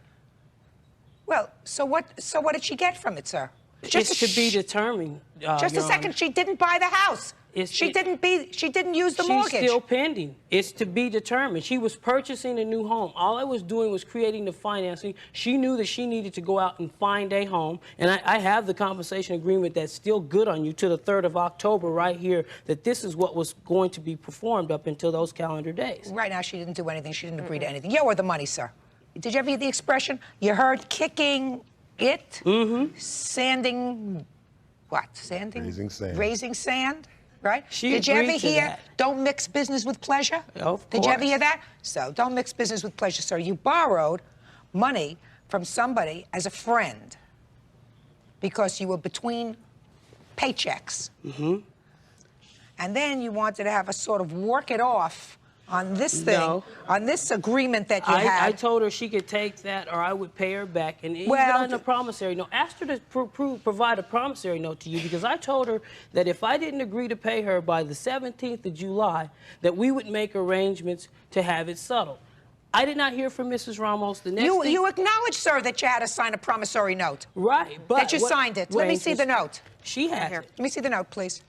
Well, so what did she get from it, sir? It's to be determined. Just a Your second. Honor. She didn't buy the house. She didn't use the mortgage. She's still pending. It's to be determined. She was purchasing a new home. All I was doing was creating the financing. She knew that she needed to go out and find a home. And I have the compensation agreement that's still good on you to the 3rd of October right here, that this is what was going to be performed up until those calendar days. Right now, she didn't do anything. She didn't agree to anything. You owe her the money, sir. Did you ever hear the expression? You heard kicking it? Mm-hmm. Sanding, what? Sanding? Raising sand. Raising sand, right? She Did you ever agreed to hear, that. don't mix business with pleasure? Of Did you ever course. hear that? So, don't mix business with pleasure, sir. You borrowed money from somebody as a friend because you were between paychecks. Mm-hmm. And then you wanted to have a sort of work it off on this thing, No. on this agreement that you had. I told her she could take that or I would pay her back. And even Well, on the promissory note, asked her to provide a promissory note to you, because I told her that if I didn't agree to pay her by the 17th of July, that we would make arrangements to have it settled. I did not hear from Mrs. Ramos the next day. You acknowledged, sir, that you had to sign a promissory note. Right, but that you what signed it. Let me see the note. She has it. Let me see the note, please.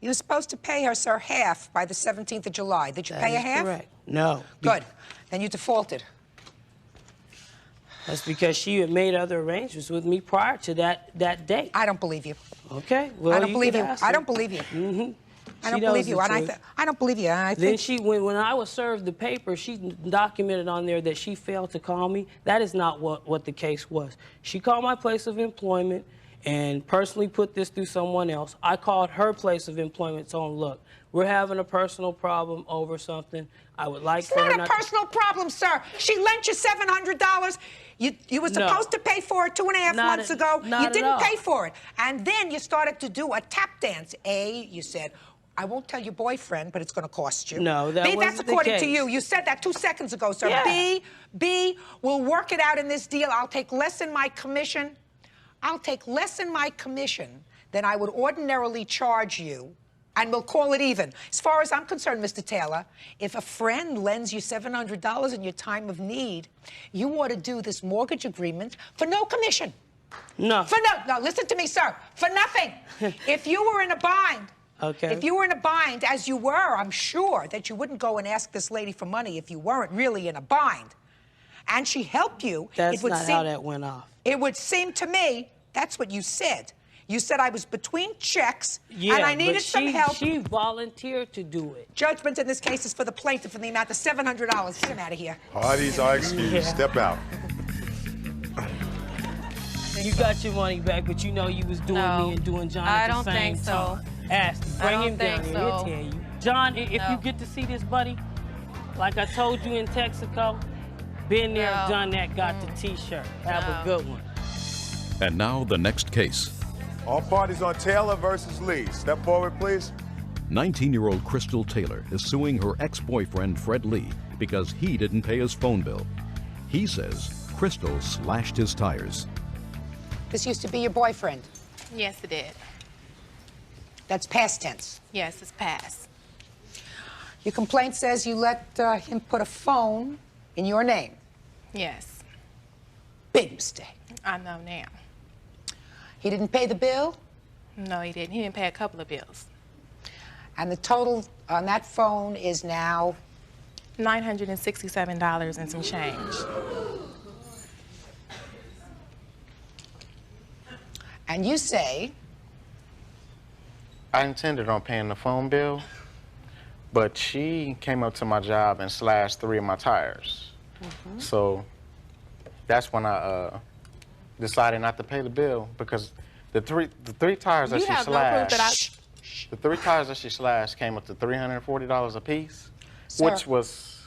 You were supposed to pay her, sir, half by the 17th of July. Did you That pay her is half? correct. No. Good. Then you defaulted. That's because she had made other arrangements with me prior to that date. I don't believe you. Okay. Well, I don't believe could you. ask I her. don't believe you. Mm-hmm. I don't believe you. And I don't believe you. And I Then think when I was served the paper, she documented on there that she failed to call me. That is not what the case was. She called my place of employment and personally put this through someone else. I called her place of employment, told them, look, we're having a personal problem over something. I would like for her it's not not a personal problem, sir. She lent you $700. You were supposed to pay for it 2.5 months ago. not You at didn't all. pay for it. And then you started to do a tap dance. A, you said, I won't tell your boyfriend, but it's going to cost you. No, that B, that's wasn't the according to case. you. You said that 2 seconds ago, sir. Yeah. B, we'll work it out in this deal. I'll take less in my commission. I'll take less in my commission than I would ordinarily charge you, and we'll call it even. As far as I'm concerned, Mr. Taylor, if a friend lends you $700 in your time of need, you ought to do this mortgage agreement for no commission. No. No, listen to me, sir. For nothing. If you were in a bind, Okay. if you were in a bind, as you were, I'm sure that you wouldn't go and ask this lady for money if you weren't really in a bind. And she helped you. That's it would not seem, how that went off. It would seem to me, that's what you said. You said I was between checks Yeah, and I needed but some help. She volunteered to do it. Judgment in this case is for the plaintiff in the amount of $700. Get him out of here. Parties are excused. Yeah. Step out. You got your money back, but you know you was doing No, me and doing John I at the don't same think so. time. Ask him, I bring don't him down think here, he'll so. tell you. John, if No. you get to see this, buddy, like I told you in Texaco, been there, No. done that, got the T-shirt. Have a good one. And now the next case. All parties on Taylor versus Lee. Step forward, please. 19-year-old Crystal Taylor is suing her ex-boyfriend Fred Lee because he didn't pay his phone bill. He says Crystal slashed his tires. This used to be your boyfriend. Yes, it did. That's past tense. Yes, it's past. Your complaint says you let him put a phone in your name. Yes. Big mistake. I know now. He didn't pay the bill, No, he didn't. He didn't pay a couple of bills. and the total on that phone is now $967 and some change. And you say I intended on paying the phone bill, but she came up to my job and slashed 3 of my tires. So that's when I decided not to pay the bill, because the three tires that You she have no proof slashed. that The 3 tires that she slashed came up to $340 a piece, Sir. which was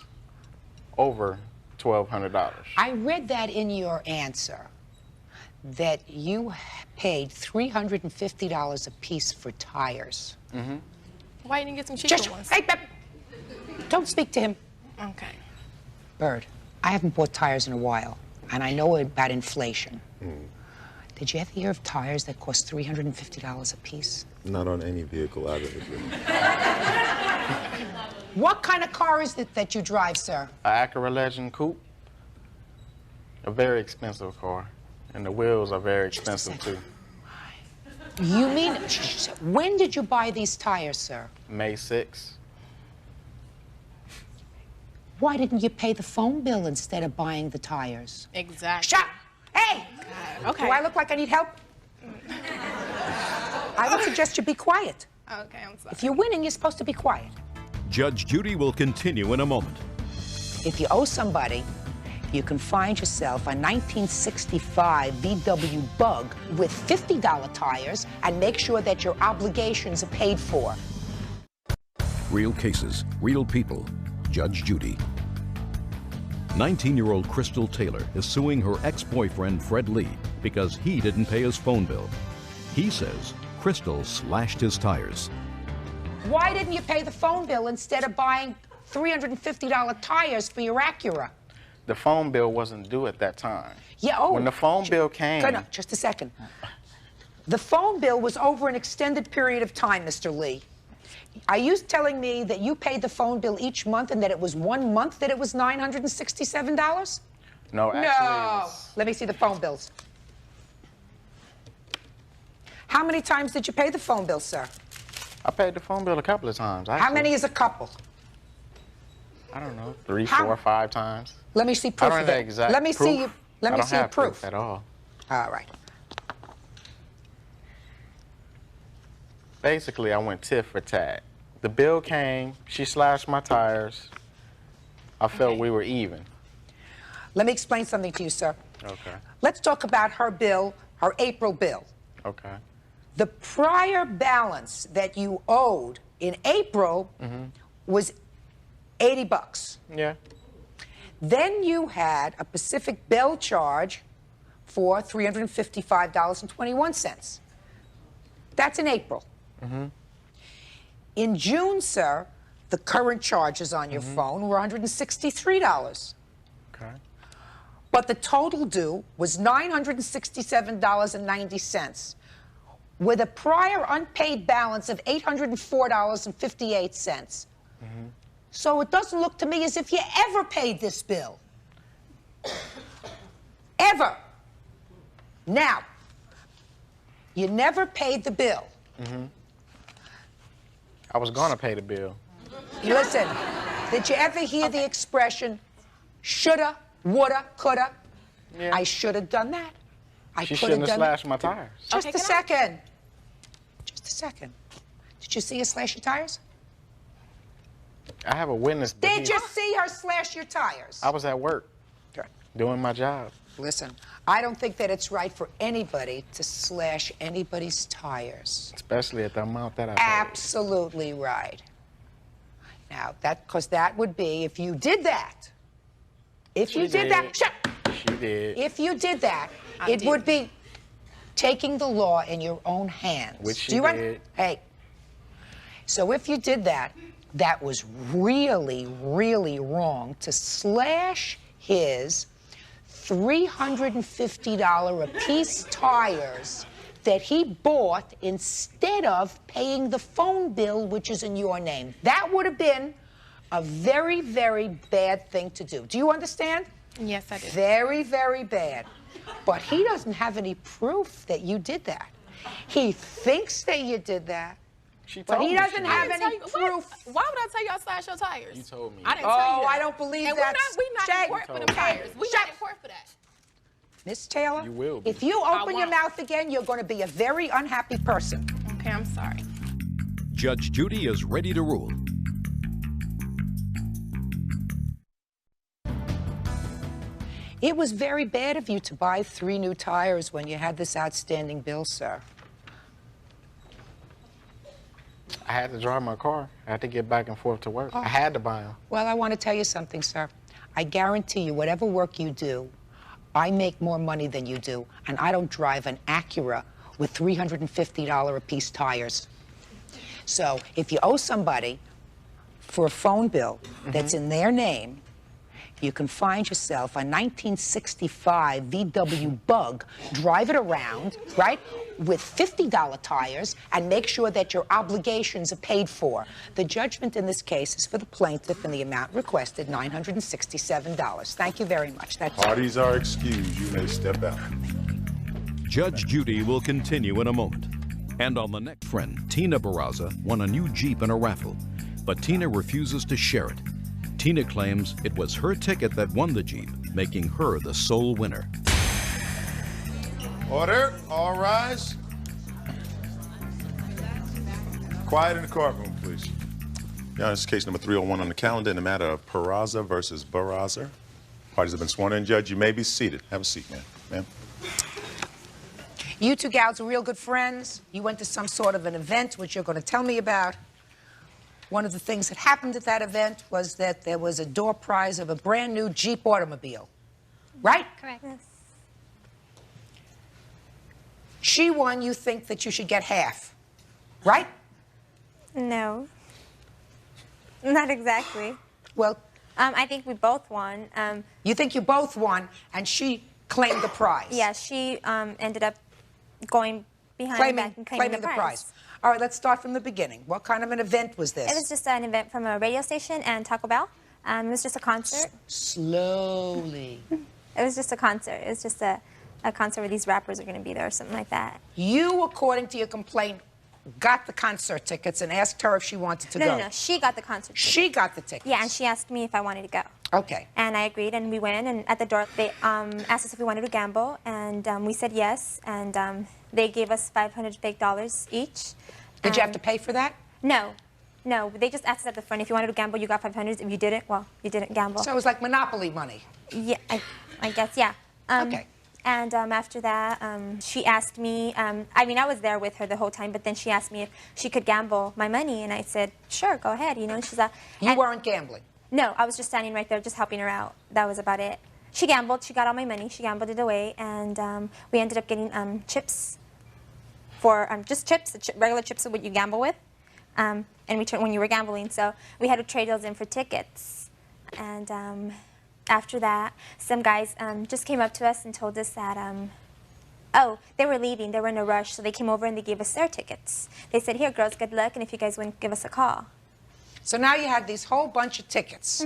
over $1,200. I read that in your answer, that you paid $350 a piece for tires. Mm-hmm. Why didn't you get some cheaper ones? Hey, don't speak to him. Okay. Bird, I haven't bought tires in a while, and I know about inflation. Did you ever hear of tires that cost $350 a piece? Not on any vehicle I've ever driven. What kind of car is it that you drive, sir? An Acura Legend Coupe, a very expensive car, and the wheels are very expensive too. You mean, when did you buy these tires, sir? May 6th. Why didn't you pay the phone bill instead of buying the tires? Exactly. Shut! Hey! Okay. Do I look like I need help? I would suggest you be quiet. Okay, I'm sorry. If you're winning, you're supposed to be quiet. Judge Judy will continue in a moment. If you owe somebody, you can find yourself a 1965 VW Bug with $50 tires and make sure that your obligations are paid for. Real cases, real people. Judge Judy. 19-year-old Crystal Taylor is suing her ex-boyfriend Fred Lee because he didn't pay his phone bill. He says Crystal slashed his tires. Why didn't you pay the phone bill instead of buying $350 tires for your Acura? The phone bill wasn't due at that time. Yeah, oh. When the phone bill came... No, just a second. The phone bill was over an extended period of time, Mr. Lee. Are you telling me that you paid the phone bill each month and that it was 1 month that it was $967? No, actually No. Let me see the phone bills. How many times did you pay the phone bill, sir? I paid the phone bill a couple of times. How many is a couple? I don't know, 3, 4, 5 times. Let me see proof I don't of have the it. exact Let me proof. see you. Let me see your proof. At all. All right. Basically, I went tit for tat. The bill came, she slashed my tires. I felt we were even. Let me explain something to you, sir. Okay. Let's talk about her bill, her April bill. Okay. The prior balance that you owed in April was $80. Yeah. Then you had a Pacific Bell charge for $355.21. That's in April. In June, sir, the current charges on your phone were $163. Okay. But the total due was $967.90, with a prior unpaid balance of $804.58. So it doesn't look to me as if you ever paid this bill. Ever. Now, you never paid the bill. I was going to pay the bill. Listen, did you ever hear the expression, shoulda, woulda, coulda? Yeah. I should have done that. I She could have shouldn't have done slashed my tires. Just a second. Just a second. Did you see her slash your tires? I have a witness. Did you see her slash your tires? I was at work doing my job. Listen, I don't think that it's right for anybody to slash anybody's tires. Especially at the amount that I paid. Absolutely right. Now, because that would be, if you did that, if you did that, shut. She did. If you did that, it would be taking the law in your own hands. Which she Do you did. Hey, so if you did that, that was really, really wrong to slash his $350 a piece tires that he bought instead of paying the phone bill, which is in your name. That would have been a very, very bad thing to do. Do you understand? Yes, I do. Very, very bad. But he doesn't have any proof that you did that. He thinks that you did that, but he doesn't have any proof. Why would I tell you I slashed your tires? You told me. I didn't tell you that. I don't believe and that. We're not in court for them tires. We're not in court for that. Miss Taylor, you will be. If you open your mouth again, you're going to be a very unhappy person. Okay, I'm sorry. Judge Judy is ready to rule. It was very bad of you to buy 3 new tires when you had this outstanding bill, sir. I had to drive my car. I had to get back and forth to work. Oh. I had to buy them. Well, I want to tell you something, sir. I guarantee you, whatever work you do, I make more money than you do, and I don't drive an Acura with $350 a piece tires. So if you owe somebody for a phone bill that's in their name, you can find yourself a 1965 VW Bug, drive it around, right, with $50 tires, and make sure that your obligations are paid for. The judgment in this case is for the plaintiff in the amount requested, $967. Thank you very much. That's Parties are excused. You may step out. Judge Judy will continue in a moment. And on the next, friend Tina Barraza won a new Jeep in a raffle, but Tina refuses to share it. Tina claims it was her ticket that won the Jeep, making her the sole winner. Order. All rise. Quiet in the courtroom, please. Your Honor, this is case number 301 on the calendar in the matter of Peraza versus Barraza. Parties have been sworn in. Judge, you may be seated. Have a seat, ma'am. Ma'am. You two gals are real good friends. You went to some sort of an event, which you're going to tell me about. One of the things that happened at that event was that there was a door prize of a brand new Jeep automobile. Right? Correct. Yes. She won, you think that you should get half. Right? No. Not exactly. Well, I think we both won. You think you both won, and she claimed the prize. Yeah, she ended up going behind back and claiming the prize. All right, let's start from the beginning. What kind of an event was this? It was just an event from a radio station and Taco Bell. It was just a concert. Slowly. It was just a concert. It was just a concert where these rappers are going to be there or something like that. You, according to your complaint, got the concert tickets and asked her if she wanted to go. No, she got the concert tickets. She got the tickets? Yeah, and she asked me if I wanted to go. Okay. And I agreed, and we went, and at the door, they asked us if we wanted to gamble, and we said yes, and they gave us $500 fake dollars each. Did you have to pay for that? No. No, they just asked us at the front, if you wanted to gamble, you got $500. If you didn't, well, you didn't gamble. So it was like Monopoly money? Yeah, I guess, yeah. Okay. And after that, she asked me, I mean, I was there with her the whole time, but then she asked me if she could gamble my money, and I said, sure, go ahead, you know. And she's like, you weren't gambling? No, I was just standing right there, just helping her out. That was about it. She gambled, she got all my money, she gambled it away, and we ended up getting chips for, just chips, regular chips of what you gamble with, and return when you were gambling. So we had to trade those in for tickets. And after that, some guys just came up to us and told us that, oh, they were leaving, they were in a rush, so they came over and they gave us their tickets. They said, here, girls, good luck, and if you guys win, give us a call. So now you had these whole bunch of tickets,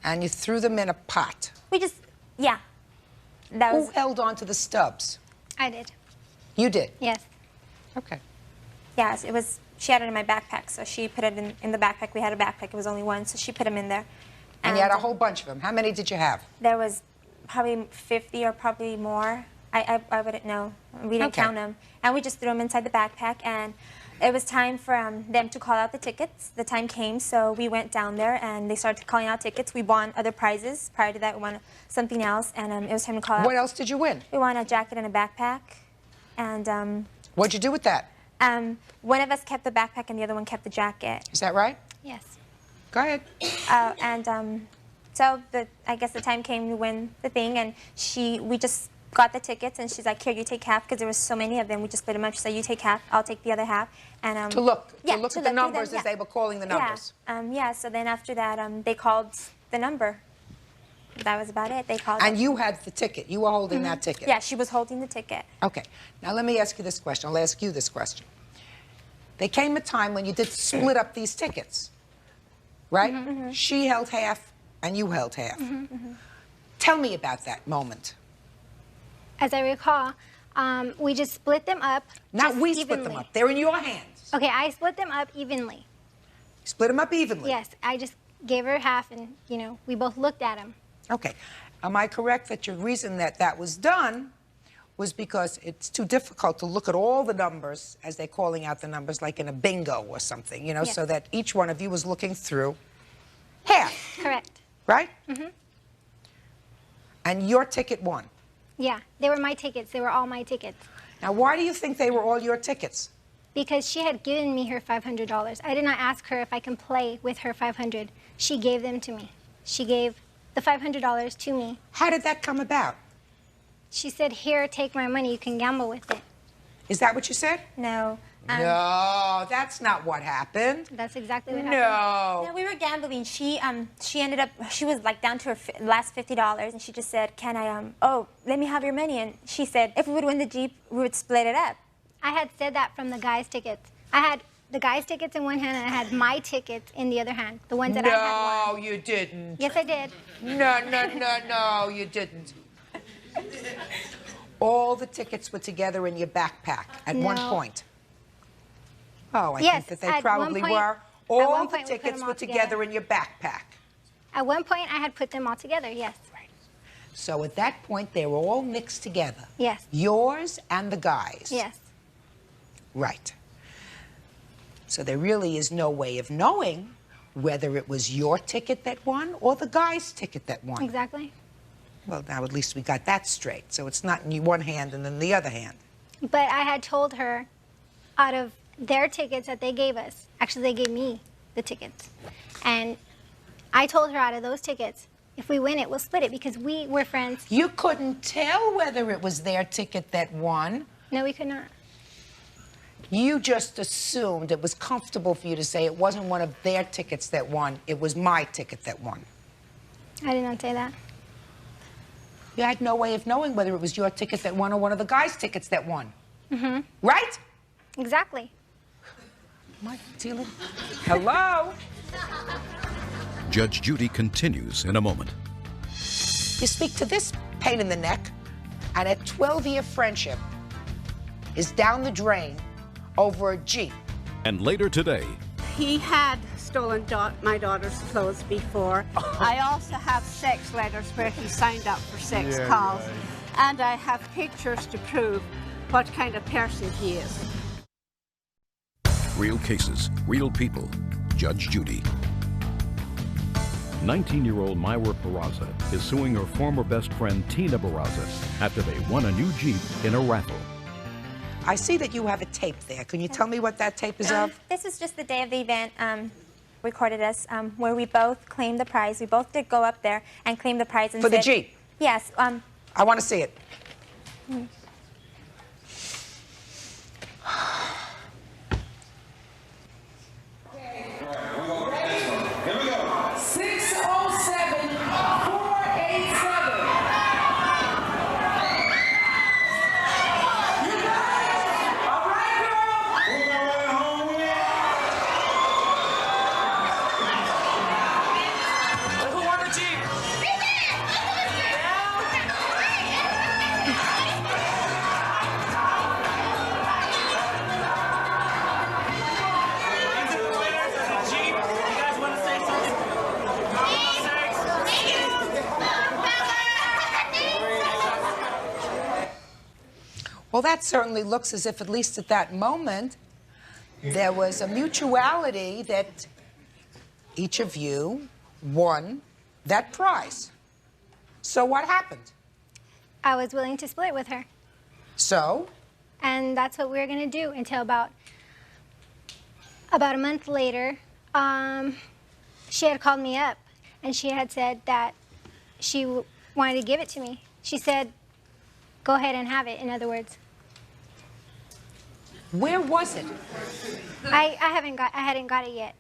and you threw them in a pot. We just, yeah. Who held on to the stubs? I did. You did? Yes. Okay. Yes, it was, she had it in my backpack, so she put it in the backpack. We had a backpack, it was only one, so she put them in there. And you had a whole bunch of them. How many did you have? There was probably 50 or probably more. I wouldn't know. We didn't count them. And we just threw them inside the backpack, and it was time for them to call out the tickets. The time came, so we went down there, and they started calling out tickets. We won other prizes. Prior to that, we won something else, and it was time to call out. What else did you win? We won a jacket and a backpack. And what'd you do with that? One of us kept the backpack, and the other one kept the jacket. Is that right? Yes. Go ahead. So I guess the time came to win the thing, and we just got the tickets, and she's like, here, you take half, because there was so many of them. We just split them up. She said, you take half, I'll take the other half. And to look at the numbers as they were calling the numbers. Yeah, so then after that, they called the number. That was about it. They called And you had the ticket. You were holding that ticket. Yeah, she was holding the ticket. Okay. Now let me ask you this question. I'll ask you this question. There came a time when you did split up these tickets, right? She held half and you held half. Tell me about that moment. As I recall, we just split them up. Not we split them up. They're in your hands. Okay, I split them up evenly. Split them up evenly? Yes, I just gave her half, and, you know, we both looked at them. Okay. Am I correct that your reason that was done was because it's too difficult to look at all the numbers as they're calling out the numbers, like in a bingo or something, you know, so that each one of you was looking through half? Correct. Right? And your ticket won? Yeah, they were my tickets. They were all my tickets. Now, why do you think they were all your tickets? Because she had given me her $500. I did not ask her if I can play with her $500. She gave them to me. She gave the $500 to me. How did that come about? She said, here, take my money. You can gamble with it. Is that what you said? No. No, that's not what happened. That's exactly what No. happened. No, we were gambling. She ended up, she was like down to her last $50, and she just said, can I, oh, let me have your money. And she said, if we would win the Jeep, we would split it up. I had said that from the guys' tickets. I had the guys' tickets in one hand, and I had my tickets in the other hand, the ones that I had won. No, you didn't. Yes, I did. No, you didn't. All the tickets were together in your backpack at one No. point. Oh, I Yes, think that they at probably one point- were. at All one the point we put tickets them were all together together. in your backpack. At one point, I had put them all together, yes. So at that point, they were all mixed together. Yes. Yours and the guys. Yes. Right. So there really is no way of knowing whether it was your ticket that won or the guy's ticket that won. Exactly. Well, now at least we got that straight. So it's not in one hand and then the other hand. But I had told her, out of their tickets that they gave us, actually they gave me the tickets, and I told her out of those tickets, if we win it, we'll split it because we were friends. You couldn't tell whether it was their ticket that won. No, we could not. You just assumed it was comfortable for you to say it wasn't one of their tickets that won, it was my ticket that won. I did not say that. You had no way of knowing whether it was your ticket that won or one of the guys' tickets that won. Mm-hmm. Right? Exactly. Am I dealing? Hello? Judge Judy continues in a moment. You speak to this pain in the neck, and a 12-year friendship is down the drain over a Jeep. And later today, He had stolen my daughter's clothes before. I also have sex letters where he signed up for sex calls. And I have pictures to prove what kind of person he is. real cases, real people. Judge Judy. 19-year-old Myra Barraza is suing her former best friend Tina Barraza after they won a new Jeep in a raffle. I see that you have a tape there. Can you tell me what that tape is of? This is just the day of the event. Recorded us where we both claimed the prize. We both did go up there and claim the prize. And For the said, Jeep? Yes. I want to see it. Well, that certainly looks as if, at least at that moment, there was a mutuality that each of you won that prize. So what happened? I was willing to split with her. So? And that's what we were going to do until about a month later. She had called me up, and she had said that she wanted to give it to me. She said, go ahead and have it, in other words. Where was it? I hadn't got it yet.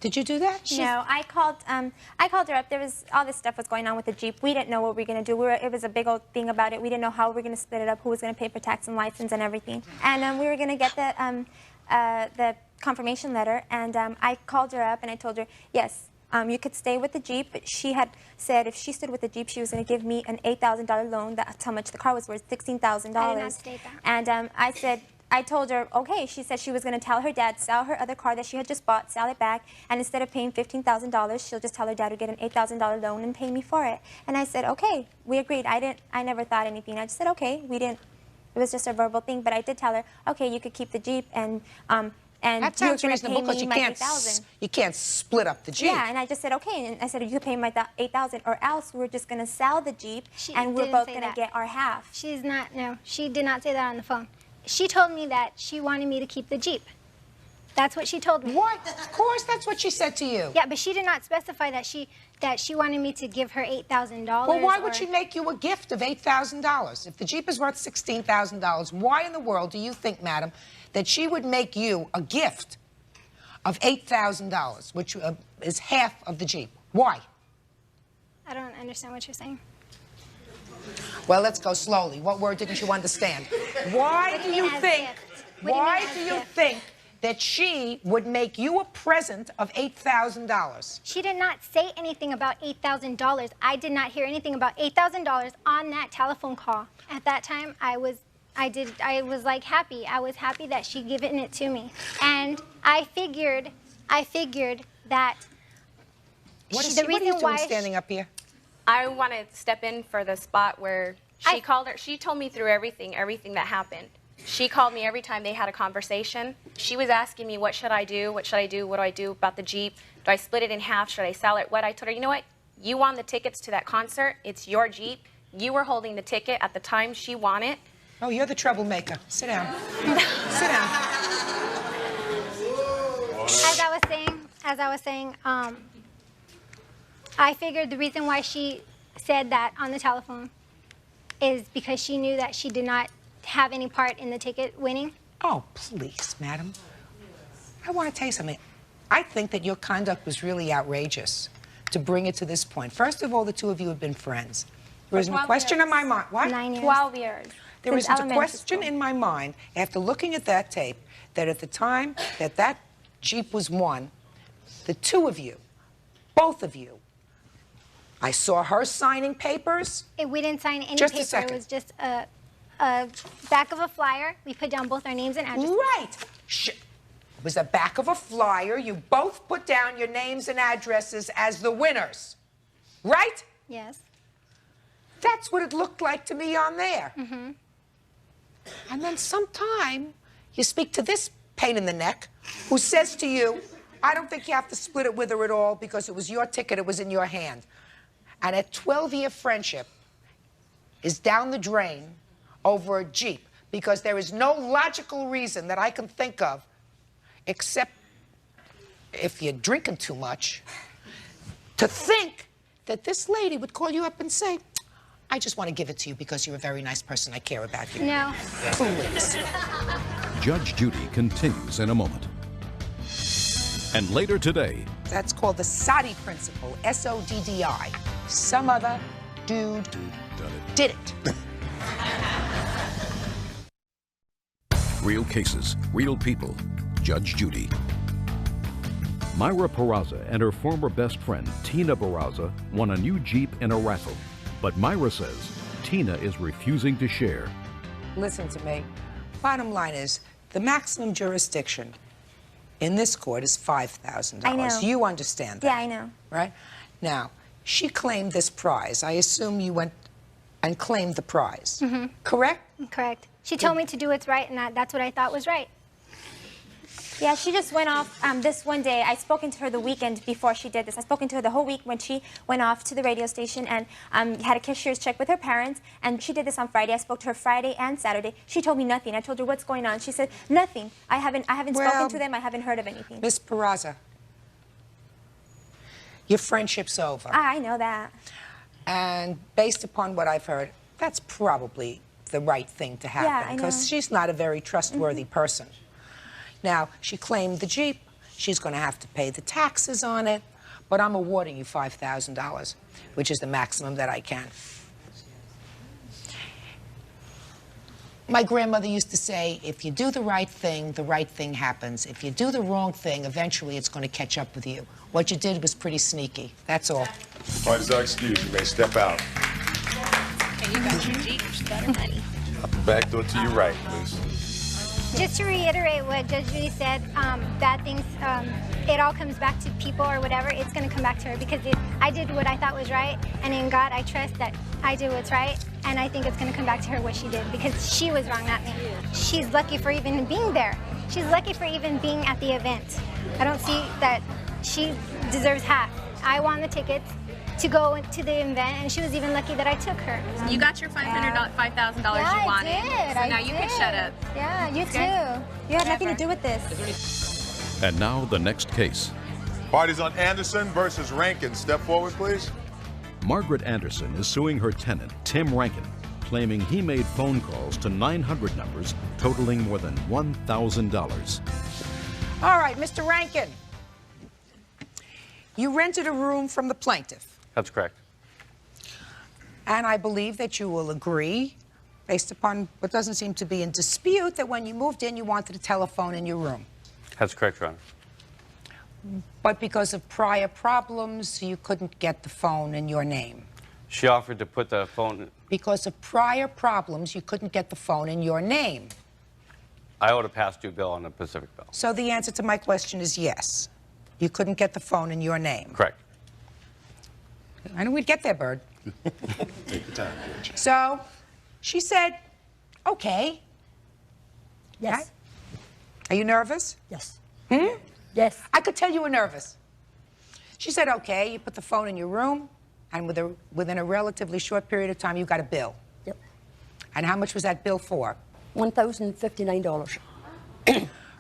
Did you do that? No, I called her up. There was all this stuff was going on with the Jeep. We didn't know what we were going to do. It was a big old thing about it. We didn't know how we were going to split it up, who was going to pay for tax and license and everything. And we were going to get the confirmation letter. And I called her up and I told her, yes, you could stay with the Jeep. But she had said if she stood with the Jeep, she was going to give me an $8,000 loan. That's how much the car was worth, $16,000. I did not state that. And I told her, okay. She said she was going to tell her dad, sell her other car that she had just bought, sell it back, and instead of paying $15,000, she'll just tell her dad to get an $8,000 loan and pay me for it. And I said, okay. We agreed. I never thought anything. I just said, okay. It was just a verbal thing, but I did tell her, okay, you could keep the Jeep and that sounds reasonable because you can't split up the Jeep. Yeah, and I just said, okay. And I said, you could pay my $8,000 or else we're just going to sell the Jeep and we're both going to get our half. No, she did not say that on the phone. she told me that she wanted me to keep the Jeep. That's what she told me. What? Of course, that's what she said to you. Yeah, but she did not specify that she wanted me to give her $8,000. Well, why would she make you a gift of $8,000? If the Jeep is worth $16,000, why in the world do you think, madam, that she would make you a gift of $8,000, which is half of the Jeep? Why? I don't understand what you're saying. Well, let's go slowly. What word didn't you understand? Why do you think? Why do you think that she would make you a present of $8,000? She did not say anything about $8,000. I did not hear anything about $8,000 on that telephone call. At that time, I was like happy. I was happy that she given it to me, and I figured that What is the she, what are reason you doing why standing up here? I want to step in for the spot where she called her. She told me through everything that happened. She called me every time they had a conversation. She was asking me, what should I do? What should I do? What do I do about the Jeep? Do I split it in half? Should I sell it? What? I told her, you know what? You won the tickets to that concert. It's your Jeep. You were holding the ticket at the time she won it. Oh, you're the troublemaker. Sit down. Sit down. As I was saying, I figured the reason why she said that on the telephone is because she knew that she did not have any part in the ticket winning. Oh, please, madam. I want to tell you something. I think that your conduct was really outrageous to bring it to this point. First of all, the two of you have been friends. There isn't a question in my mind. What? 9 years. 12 years. There isn't a question in my mind, after looking at that tape, that at the time that that Jeep was won, the two of you, both of you, I saw her signing papers. We didn't sign any Just a paper. second. It was just a back of a flyer. We put down both our names and addresses. Right. It was the back of a flyer. You both put down your names and addresses as the winners. Right? Yes. That's what it looked like to me on there. Mm-hmm. And then sometime you speak to this pain in the neck who says to you, I don't think you have to split it with her at all because it was your ticket, it was in your hand. And a 12-year friendship is down the drain over a Jeep because there is no logical reason that I can think of, except if you're drinking too much, to think that this lady would call you up and say, I just want to give it to you because you're a very nice person. I care about you. No. Please. Judge Judy continues in a moment. And later today, That's called the Soddy principle, S-O-D-D-I. Some other dude did it. real cases, real people. Judge Judy. Myra Peraza and her former best friend, Tina Peraza, won a new Jeep in a raffle. But Myra says Tina is refusing to share. Listen to me. Bottom line is, the maximum jurisdiction in this court is $5,000. I know. You understand that? Yeah, I know. Right? Now, she claimed this prize. I assume you went and claimed the prize. Mm-hmm. Correct? Correct. She told me to do what's right, and that's what I thought was right. Yeah, she just went off this one day. I spoken to her the weekend before she did this. I spoken to her the whole week when she went off to the radio station and had a cashier's check with her parents. And she did this on Friday. I spoke to her Friday and Saturday. She told me nothing. I told her what's going on. She said nothing. I haven't spoken to them. I haven't heard of anything. Miss Peraza, your friendship's over. I know that. And based upon what I've heard, that's probably the right thing to happen. Yeah, I know. Because she's not a very trustworthy person. Now, she claimed the Jeep. She's going to have to pay the taxes on it. But I'm awarding you $5,000, which is the maximum that I can. My grandmother used to say, if you do the right thing happens. If you do the wrong thing, eventually it's going to catch up with you. What you did was pretty sneaky. That's all. What is our excuse? You may step out. Okay, you got your Jeep, better money. Back door to your right, please. Just to reiterate what Judge Judy said, bad things, it all comes back to people or whatever. It's going to come back to her because I did what I thought was right, and in God, I trust that I did what's right, and I think it's going to come back to her what she did because she was wrong, not me. She's lucky for even being there. She's lucky for even being at the event. I don't see that she deserves half. I won the tickets. to go to the event, and she was even lucky that I took her. You got your $5,000 Yeah, you wanted. I did. So now you can shut up. Yeah, you Okay. too. You had nothing to do with this. And now the next case. Parties on Anderson versus Rankin. Step forward, please. Margaret Anderson is suing her tenant, Tim Rankin, claiming he made phone calls to 900 numbers totaling more than $1,000. All right, Mr. Rankin. You rented a room from the plaintiff, That's correct. and I believe that you will agree, based upon what doesn't seem to be in dispute, that when you moved in, you wanted a telephone in your room. That's correct, Your Honor. But because of prior problems, you couldn't get the phone in your name. She offered to put the phone. Because of prior problems, you couldn't get the phone in your name. I owed a past due bill on the Pacific bill. So the answer to my question is yes. You couldn't get the phone in your name. Correct. I knew we'd get there, Bird. Take your time, George. So she said, okay. Yes. Right? Are you nervous? Yes. Hmm? Yes. I could tell you were nervous. She said, okay, you put the phone in your room, and within a relatively short period of time, you got a bill. Yep. And how much was that bill for? $1,059.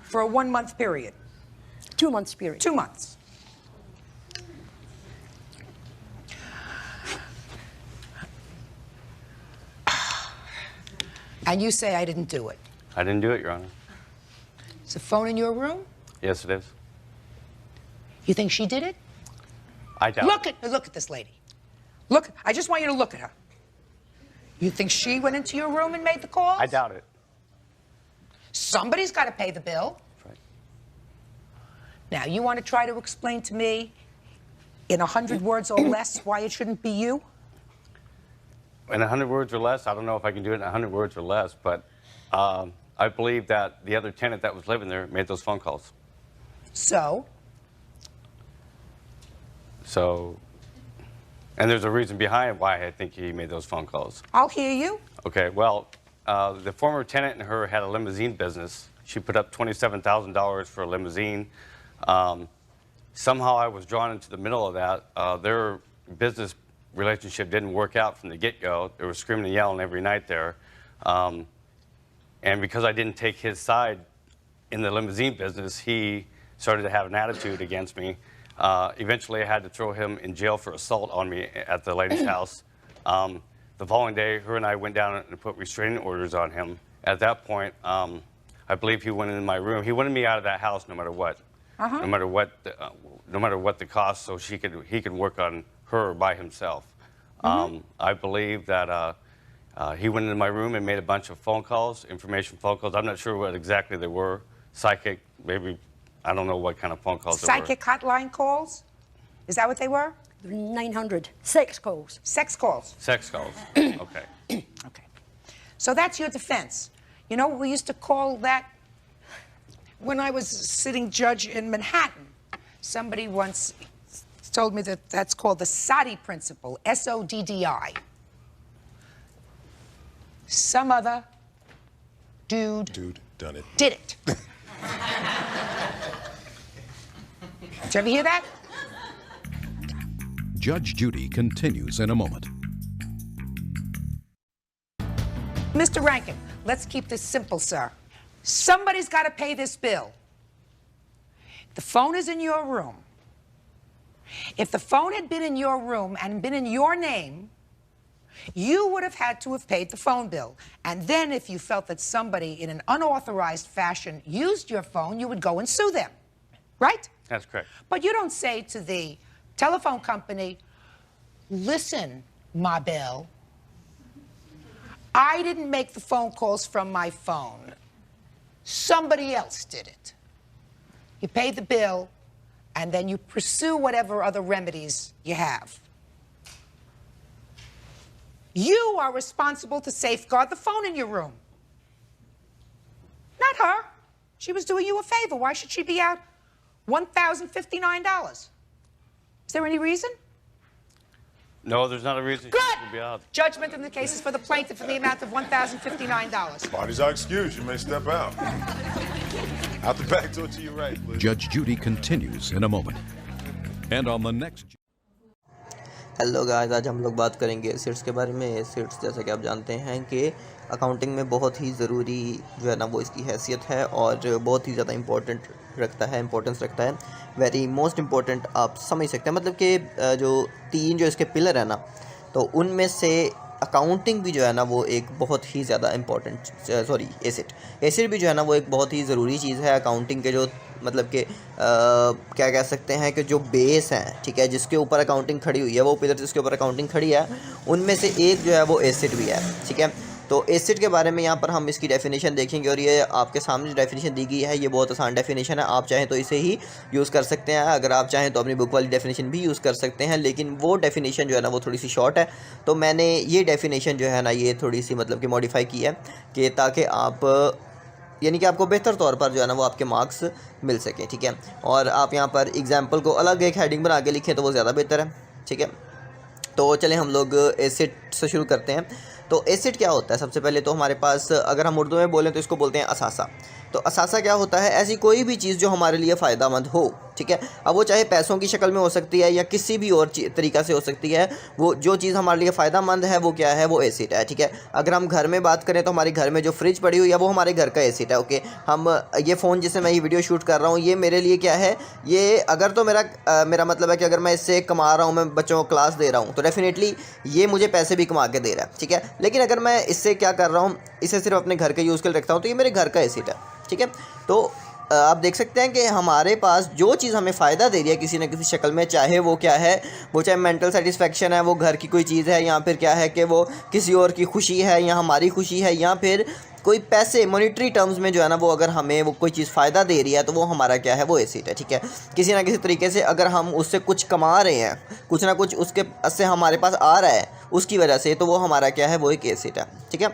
For a 1 month period? 2 months period. 2 months. And you say I didn't do it. I didn't do it, Your Honor. Is the phone in your room? Yes, it is. You think she did it? I doubt it. Look at this lady. Look, I just want you to look at her. You think she went into your room and made the calls? I doubt it. Somebody's got to pay the bill. That's right. Now, you want to try to explain to me in 100 words or less why it shouldn't be you? In 100 words or less, I don't know if I can do it in 100 words or less, but I believe that the other tenant that was living there made those phone calls. So? So, and there's a reason behind why I think he made those phone calls. I'll hear you. Okay, well, the former tenant and her had a limousine business. She put up $27,000 for a limousine. Somehow I was drawn into the middle of that. Their business relationship didn't work out from the get-go. They were screaming and yelling every night there. And because I didn't take his side in the limousine business, he started to have an attitude against me. Eventually, I had to throw him in jail for assault on me at the lady's house. The following day, her and I went down and put restraining orders on him. At that point, I believe he went in my room. He wanted me out of that house no matter what. No matter what the cost, so he could work on her by himself. I believe that he went into my room and made a bunch of phone calls, information phone calls. I'm not sure what exactly they were. Psychic, maybe, I don't know what kind of phone calls they were. Psychic hotline calls? Is that what they were? 900. Sex calls. Sex calls. Sex calls. Okay. Okay. So that's your defense. You know what we used to call that when I was sitting judge in Manhattan? Somebody once told me that that's called the Soddy principle, S-O-D-D-I. Some other dude done it. did it. Did you ever hear that? Judge Judy continues in a moment. Mr. Rankin, let's keep this simple, sir. Somebody's got to pay this bill. The phone is in your room. If the phone had been in your room and been in your name, you would have had to have paid the phone bill. And then if you felt that somebody in an unauthorized fashion used your phone, you would go and sue them, right? That's correct. But you don't say to the telephone company, listen, Ma Belle, I didn't make the phone calls from my phone. Somebody else did it. You pay the bill, and then you pursue whatever other remedies you have. You are responsible to safeguard the phone in your room. Not her. She was doing you a favor. Why should she be out $1,059? Is there any reason? No, there's not a reason Good. she should be out. Judgment in the case is for the plaintiff in the amount of $1,059. Parties are excused. You may step out. Out the back door to your right, please. Judge Judy continues in a moment. And on the next... hello guys, आज हम लोग बात करेंगे acids के बारे में। Acids जैसा कि आप जानते हैं कि अकाउंटिंग में बहुत ही ज़रूरी जो है ना वो इसकी हैसियत है और बहुत ही ज़्यादा इम्पोर्टेंस रखता है। वेरी मोस्ट इम्पोर्टेंट आप समझ सकते हैं, मतलब कि जो 3 जो इसके पिलर है ना, तो उनमें से अकाउंटिंग भी जो है ना वो एक बहुत ही ज़्यादा एसिड भी जो है ना वो एक बहुत ही ज़रूरी चीज़ है अकाउंटिंग के। जो मतलब कि क्या कह सकते हैं कि जो बेस हैं, ठीक है, जिसके ऊपर अकाउंटिंग खड़ी हुई है, वो पिलर जिसके ऊपर अकाउंटिंग खड़ी है, उनमें से एक जो है वो एसिड भी है, ठीक है। तो एसिड के बारे में यहाँ पर हम इसकी डेफिनेशन देखेंगे और ये आपके सामने जो डेफिनेशन दी गई है ये बहुत आसान डेफिनेशन है। आप चाहें तो इसे ही यूज़ कर सकते हैं, अगर आप चाहें तो अपनी बुक वाली डेफिनेशन भी यूज़ कर सकते हैं, लेकिन वो डेफिनेशन जो है ना वो थोड़ी सी शॉर्ट है। तो मैंने ये डेफिनेशन जो है ना ये थोड़ी सी मतलब कि मॉडिफाई की है कि ताकि आप यानी कि आपको बेहतर तौर पर जो है ना वो आपके मार्क्स मिल सके, ठीक है। और आप यहाँ पर एग्जाम्पल को अलग एक हेडिंग बना के लिखें तो वो ज़्यादा बेहतर है, ठीक है। तो चलें हम लोग एसिड से शुरू करते हैं। तो एसिड क्या होता है? सबसे पहले तो हमारे पास अगर हम उर्दू में बोलें तो इसको बोलते हैं असासा। तो असासा क्या होता है? ऐसी कोई भी चीज़ जो हमारे लिए फ़ायदामंद हो, ठीक है। अब वो चाहे पैसों की शक्ल में हो सकती है या किसी भी और तरीक़ा से हो सकती है। वो जो चीज़ हमारे लिए फ़ायदामंद है वो क्या है? वो एसिड है, ठीक है। अगर हम घर में बात करें तो हमारे घर में जो फ्रिज पड़ी हुई है वो हमारे घर का एसिड है, ओके। हम ये फ़ोन जिससे मैं ये वीडियो शूट कर रहा हूँ ये मेरे लिए क्या है? ये अगर तो मेरा मतलब है कि अगर मैं इससे कमा रहा हूँ, मैं बच्चों को क्लास दे रहा हूँ, तो डेफिनेटली ये मुझे पैसे भी कमा के दे रहा है, ठीक है। लेकिन अगर मैं इससे क्या कर रहा हूँ, इसे सिर्फ अपने घर के यूज़ के लिए रखता हूँ, तो ये मेरे घर का एसिड है, ठीक है। तो आप देख सकते हैं कि हमारे पास जो चीज़ हमें फ़ायदा दे रही है किसी न किसी शक्ल में, चाहे वो क्या है, वो चाहे मेंटल सेटिस्फेक्शन है, वो घर की कोई चीज़ है, या फिर क्या है कि वो किसी और की खुशी है या हमारी खुशी है, या फिर कोई पैसे मॉनिटरी टर्म्स में जो है ना वो अगर हमें वो कोई चीज़ फ़ायदा दे रही है तो वो हमारा क्या है? वो एसिड है, ठीक है। किसी ना किसी तरीके से अगर हम उससे कुछ कमा रहे हैं, कुछ ना कुछ उससे हमारे पास आ रहा है उसकी वजह से, तो वो हमारा क्या है? वो एक एसिड है, ठीक है।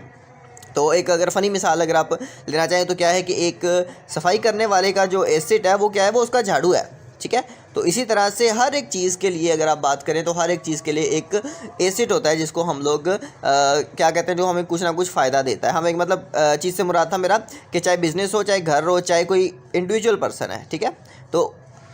तो एक अगर फ़नी मिसाल अगर आप लेना चाहें तो क्या है कि एक सफाई करने वाले का जो एसिड है वो क्या है? वो उसका झाड़ू है, ठीक है। तो इसी तरह से हर एक चीज़ के लिए अगर आप बात करें तो हर एक चीज़ के लिए एक एसिड होता है जिसको हम लोग क्या कहते हैं, जो हमें कुछ ना कुछ फ़ायदा देता है। हमें मतलब चीज़ से मुराद था मेरा कि चाहे बिज़नेस हो, चाहे घर हो, चाहे कोई इंडिविजुअल पर्सन है, ठीक है। तो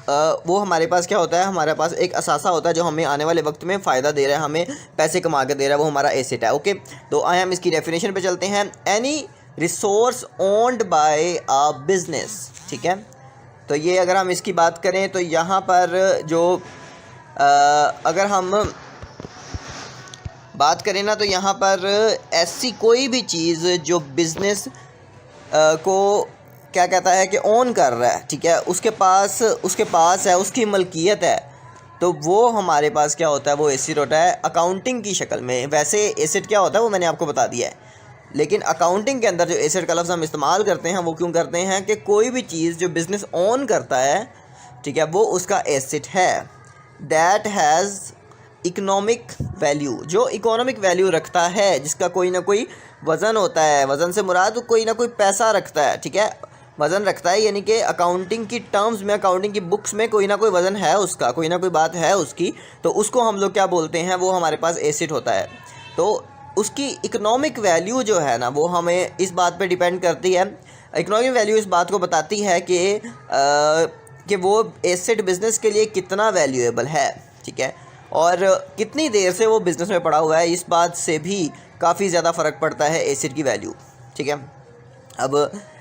वो हमारे पास क्या होता है? हमारे पास एक असासा होता है जो हमें आने वाले वक्त में फ़ायदा दे रहा है, हमें पैसे कमा के दे रहा है, वो हमारा एसिड है, ओके। तो आए हम इसकी डेफिनेशन पे चलते हैं। Any resource owned by a business, ठीक है। तो ये अगर हम इसकी बात करें तो यहाँ पर जो अगर हम बात करें ना, तो यहाँ पर ऐसी कोई भी चीज़ जो बिज़नेस को क्या कहता है कि ओन कर रहा है, ठीक है, उसके पास है, उसकी मलकियत है, तो वो हमारे पास क्या होता है? वो एसिड होता है अकाउंटिंग की शक्ल में। वैसे एसिड क्या होता है वो मैंने आपको बता दिया है, लेकिन अकाउंटिंग के अंदर जो एसिड का लफ्ज़ हम इस्तेमाल करते हैं वो क्यों करते हैं कि कोई भी चीज़ जो बिज़नेस ओन करता है, ठीक है, वो उसका एसिड है। दैट हैज़ इकोनॉमिक वैल्यू, जो इकोनॉमिक वैल्यू रखता है, जिसका कोई ना कोई वज़न होता है। वज़न से मुराद कोई ना कोई पैसा रखता है, ठीक है, वज़न रखता है, यानी कि अकाउंटिंग की टर्म्स में, अकाउंटिंग की बुक्स में कोई ना कोई वज़न है उसका, कोई ना कोई बात है उसकी, तो उसको हम लोग क्या बोलते हैं? वो हमारे पास एसिड होता है। तो उसकी इकोनॉमिक वैल्यू जो है ना वो हमें इस बात पे डिपेंड करती है। इकोनॉमिक वैल्यू इस बात को बताती है कि वो एसिड बिज़नेस के लिए कितना वैल्यूएबल है, ठीक है, और कितनी देर से वो बिज़नेस में पड़ा हुआ है। इस बात से भी काफ़ी ज़्यादा फ़र्क पड़ता है एसिड की वैल्यू, ठीक है। अब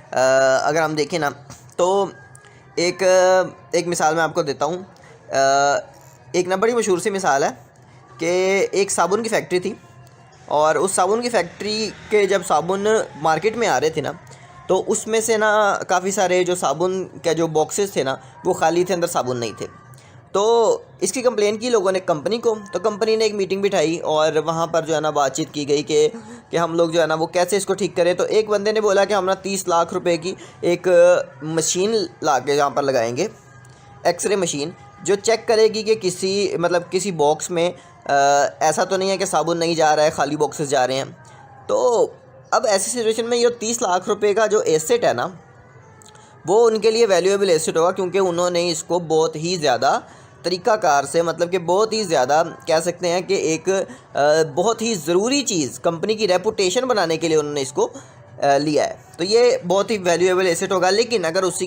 अगर हम देखें ना तो एक मिसाल मैं आपको देता हूँ। एक ना बड़ी मशहूर सी मिसाल है कि एक साबुन की फैक्ट्री थी, और उस साबुन की फैक्ट्री के जब साबुन मार्केट में आ रहे थे ना, तो उसमें से ना काफ़ी सारे जो साबुन के जो बॉक्सेस थे ना वो खाली थे, अंदर साबुन नहीं थे। तो इसकी कंप्लेन की लोगों ने कंपनी को, तो कंपनी ने एक मीटिंग बिठाई और वहाँ पर जो है ना बातचीत की गई कि हम लोग जो है ना वो कैसे इसको ठीक करें। तो एक बंदे ने बोला कि हम ना 30 लाख रुपए की एक मशीन ला के यहाँ पर लगाएंगे, एक्सरे मशीन, जो चेक करेगी कि किसी बॉक्स में ऐसा तो नहीं है कि साबुन नहीं जा रहा है, खाली बॉक्सेस जा रहे हैं। तो अब ऐसी सिचुएशन में ये 30 लाख रुपए का जो एसेट है ना वो उनके लिए वैल्यूएबल एसेट होगा, क्योंकि उन्होंने इसको बहुत ही ज़्यादा तरीक़ाकार से, मतलब कि बहुत ही ज़्यादा कह सकते हैं कि एक बहुत ही ज़रूरी चीज़ कंपनी की रेपुटेशन बनाने के लिए उन्होंने इसको लिया है, तो ये बहुत ही वैल्यूएबल एसेट होगा। लेकिन अगर उसी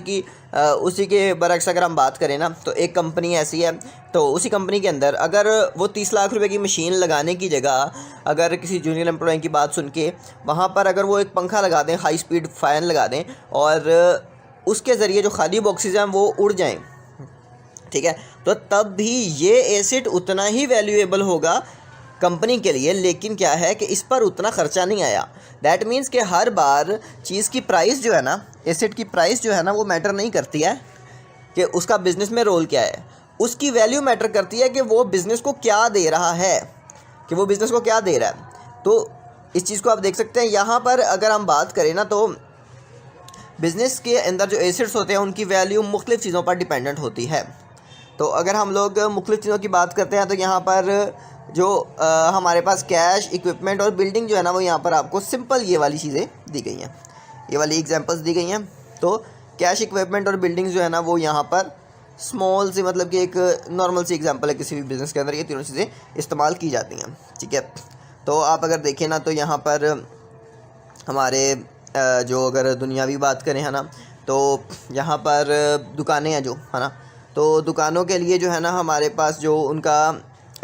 के बरक्स अगर हम बात करें ना, तो एक कंपनी ऐसी है, तो उसी कंपनी के अंदर अगर वो 30 लाख रुपए की मशीन लगाने की जगह अगर किसी जूनियर एम्प्लॉय की बात सुन के वहाँ पर अगर वो एक पंखा लगा दें, हाई स्पीड फ़ैन लगा दें और उसके ज़रिए जो खाली बॉक्सेज हैं वो उड़ जाएं, ठीक है, तो तब भी ये एसेट उतना ही वैल्यूएबल होगा कंपनी के लिए। लेकिन क्या है कि इस पर उतना ख़र्चा नहीं आया। दैट मीन्स कि हर बार चीज़ की प्राइस जो है ना, एसेट की प्राइस जो है ना, वो मैटर नहीं करती है कि उसका बिज़नेस में रोल क्या है। उसकी वैल्यू मैटर करती है कि वो बिज़नेस को क्या दे रहा है, कि वो बिज़नेस को क्या दे रहा है। तो इस चीज़ को आप देख सकते हैं। यहाँ पर अगर हम बात करें ना, तो बिज़नेस के अंदर जो एसेट्स होते हैं उनकी वैल्यू मुख्तलिफ़ चीज़ों पर डिपेंडेंट होती है। तो अगर हम लोग मुख्तलिफ़ चीज़ों की बात करते हैं, तो यहाँ पर जो हमारे पास कैश, इक्विपमेंट और बिल्डिंग जो है ना, वो यहाँ पर आपको सिंपल ये वाली चीज़ें दी गई हैं, ये वाली एग्जांपल्स दी गई हैं। तो कैश, इक्विपमेंट और बिल्डिंग्स जो है ना, वो यहाँ पर स्मॉल सी, मतलब कि एक नॉर्मल सी एग्जांपल है किसी भी बिज़नेस के अंदर, ये तीनों चीज़ें इस्तेमाल की जाती हैं, ठीक है। तो आप अगर देखें ना, तो यहाँ पर हमारे जो अगर दुनियावी बात करें है ना, तो यहाँ पर दुकानें हैं जो है ना, तो दुकानों के लिए जो है ना, हमारे पास जो उनका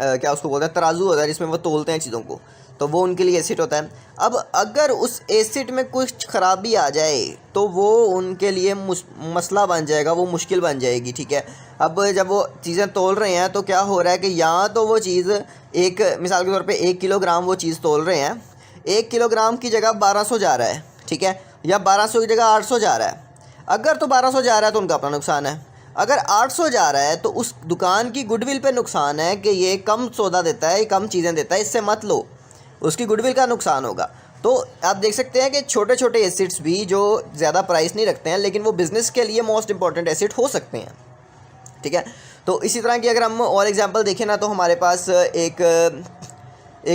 क्या उसको बोलते हैं, तराजू होता है जिसमें वो तोलते हैं चीज़ों को, तो वो उनके लिए एसेट होता है। अब अगर उस एसेट में कुछ ख़राबी आ जाए तो वो उनके लिए मसला बन जाएगा, वो मुश्किल बन जाएगी, ठीक है। अब जब वो चीज़ें तोल रहे हैं तो क्या हो रहा है कि यहाँ तो वो चीज़ एक मिसाल के तौर पे 1 किलोग्राम वो चीज़ तोल रहे हैं, 1 किलोग्राम की जगह 1200 जा रहा है, ठीक है, या 1200 की जगह 800 जा रहा है। अगर तो 1200 जा रहा है तो उनका अपना नुकसान है, अगर 800 जा रहा है तो उस दुकान की गुडविल पे नुकसान है कि ये कम सौदा देता है, कम चीज़ें देता है, इससे मत लो, उसकी गुडविल का नुकसान होगा। तो आप देख सकते हैं कि छोटे छोटे एसेट्स भी जो ज़्यादा प्राइस नहीं रखते हैं, लेकिन वो बिज़नेस के लिए मोस्ट इंपॉर्टेंट एसेट हो सकते हैं, ठीक है। तो इसी तरह की अगर हम और एग्जांपल देखें ना, तो हमारे पास एक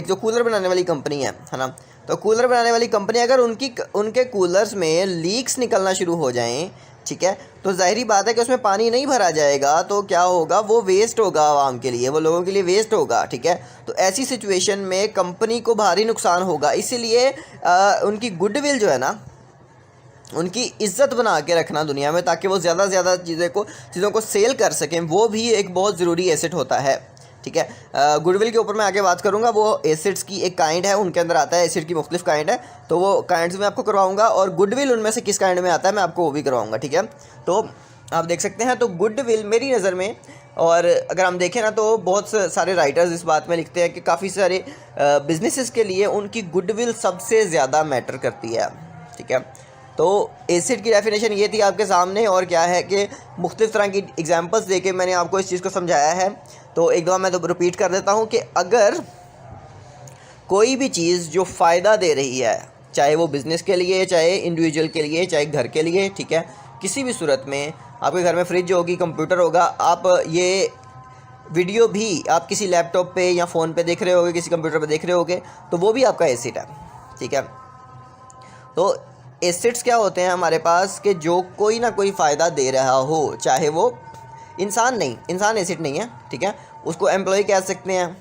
जो कूलर बनाने वाली कंपनी है ना, तो कूलर बनाने वाली कंपनी अगर उनके कूलर्स में लीक्स निकलना शुरू हो जाएं, ठीक है, तो ज़ाहिरी बात है कि उसमें पानी नहीं भरा जाएगा, तो क्या होगा, वो वेस्ट होगा आवाम के लिए, वो लोगों के लिए वेस्ट होगा, ठीक है। तो ऐसी सिचुएशन में कंपनी को भारी नुकसान होगा। इसीलिए उनकी गुडविल जो है ना, उनकी इज़्ज़त बना के रखना दुनिया में, ताकि वो ज़्यादा से ज़्यादा चीज़ों को सेल कर सकें, वो भी एक बहुत ज़रूरी एसेट होता है, ठीक है। गुडविल के ऊपर मैं आगे बात करूंगा, वो एसेट्स की एक काइंड है, उनके अंदर आता है, एसेट की मुख्तलिफ काइंड है, तो वो काइंड्स में आपको करवाऊंगा, और गुडविल उनमें से किस काइंड में आता है मैं आपको वो भी करवाऊंगा, ठीक है। तो आप देख सकते हैं, तो गुडविल मेरी नज़र में, और अगर हम देखें ना, तो बहुत सारे राइटर्स इस बात में लिखते हैं कि काफ़ी सारे बिजनेसेस के लिए उनकी गुडविल सबसे ज़्यादा मैटर करती है, ठीक है। तो एसेट की डेफिनेशन ये थी आपके सामने, और क्या है कि मुख्तलिफ तरह की एग्जांपल्स देके मैंने आपको इस चीज़ को समझाया है। तो एक दफ़ा मैं तो रिपीट कर देता हूँ कि अगर कोई भी चीज़ जो फ़ायदा दे रही है, चाहे वो बिज़नेस के लिए, चाहे इंडिविजुअल के लिए, चाहे घर के लिए, ठीक है, किसी भी सूरत में, आपके घर में फ्रिज होगी, कंप्यूटर होगा, आप ये वीडियो भी आप किसी लैपटॉप पे या फ़ोन पे देख रहे होगे, किसी कंप्यूटर पे देख रहे होगे, तो वो भी आपका एसेट है, ठीक है। तो एसेट्स क्या होते हैं हमारे पास, कि जो कोई ना कोई फ़ायदा दे रहा हो, चाहे वो इंसान एसेट नहीं है, ठीक है, उसको एम्प्लॉय कह सकते हैं,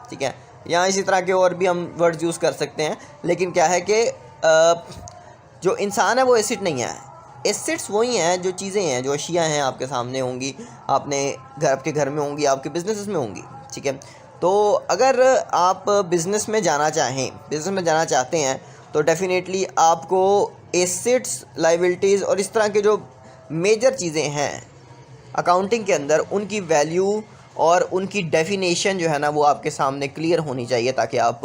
ठीक है, या इसी तरह के और भी हम वर्ड्स यूज़ कर सकते हैं। लेकिन क्या है कि जो इंसान है वो एसेट नहीं है। एसेट्स वही हैं जो चीज़ें हैं, जो अशियाँ हैं, आपके सामने होंगी, आपके घर में होंगी, आपके बिजनेस में होंगी, ठीक है। तो अगर आप बिज़नेस में जाना चाहते हैं, तो डेफिनेटली आपको एसेट्स, लायबिलिटीज़ और इस तरह के जो मेजर चीज़ें हैं अकाउंटिंग के अंदर, उनकी वैल्यू और उनकी डेफिनेशन जो है ना, वो आपके सामने क्लियर होनी चाहिए, ताकि आप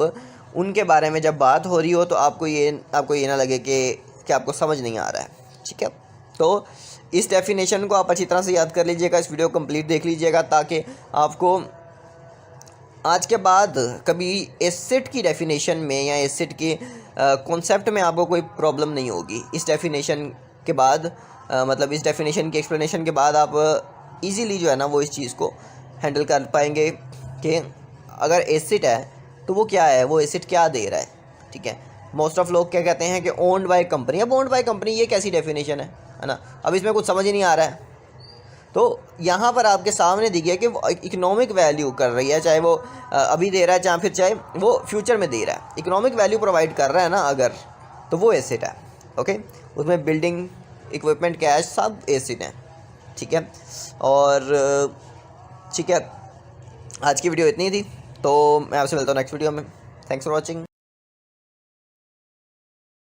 उनके बारे में जब बात हो रही हो तो आपको ये ना लगे कि आपको समझ नहीं आ रहा है, ठीक है। तो इस डेफिनेशन को आप अच्छी तरह से याद कर लीजिएगा, इस वीडियो कंप्लीट देख लीजिएगा, ताकि आपको आज के बाद कभी एसेट की डेफिनेशन में या एसेट के कॉन्सेप्ट में आपको कोई प्रॉब्लम नहीं होगी। इस डेफिनेशन के बाद मतलब इस डेफिनेशन की एक्सप्लेनेशन के बाद आप इजीली जो है ना, वो इस चीज़ को हैंडल कर पाएंगे कि अगर एसेट है तो वो क्या है, वो एसेट क्या दे रहा है, ठीक है। मोस्ट ऑफ लोग क्या कहते हैं कि ओन्ड बाय कंपनी। अब ओन्ड बाय कंपनी ये कैसी डेफिनेशन है ना, अब इसमें कुछ समझ ही नहीं आ रहा है। तो यहाँ पर आपके सामने दिखिए कि वो इकोनॉमिक वैल्यू कर रही है, चाहे वो अभी दे रहा है, चाहे वो फ्यूचर में दे रहा है, इकोनॉमिक वैल्यू प्रोवाइड कर रहा है ना अगर, तो वो एसेट है, ओके, उसमें बिल्डिंग इक्विपमेंट कैश सब एसिड हैं, ठीक है। और ठीक है, आज की वीडियो इतनी थी, तो मैं आपसे मिलता हूँ नेक्स्ट वीडियो में। Thanks for watching.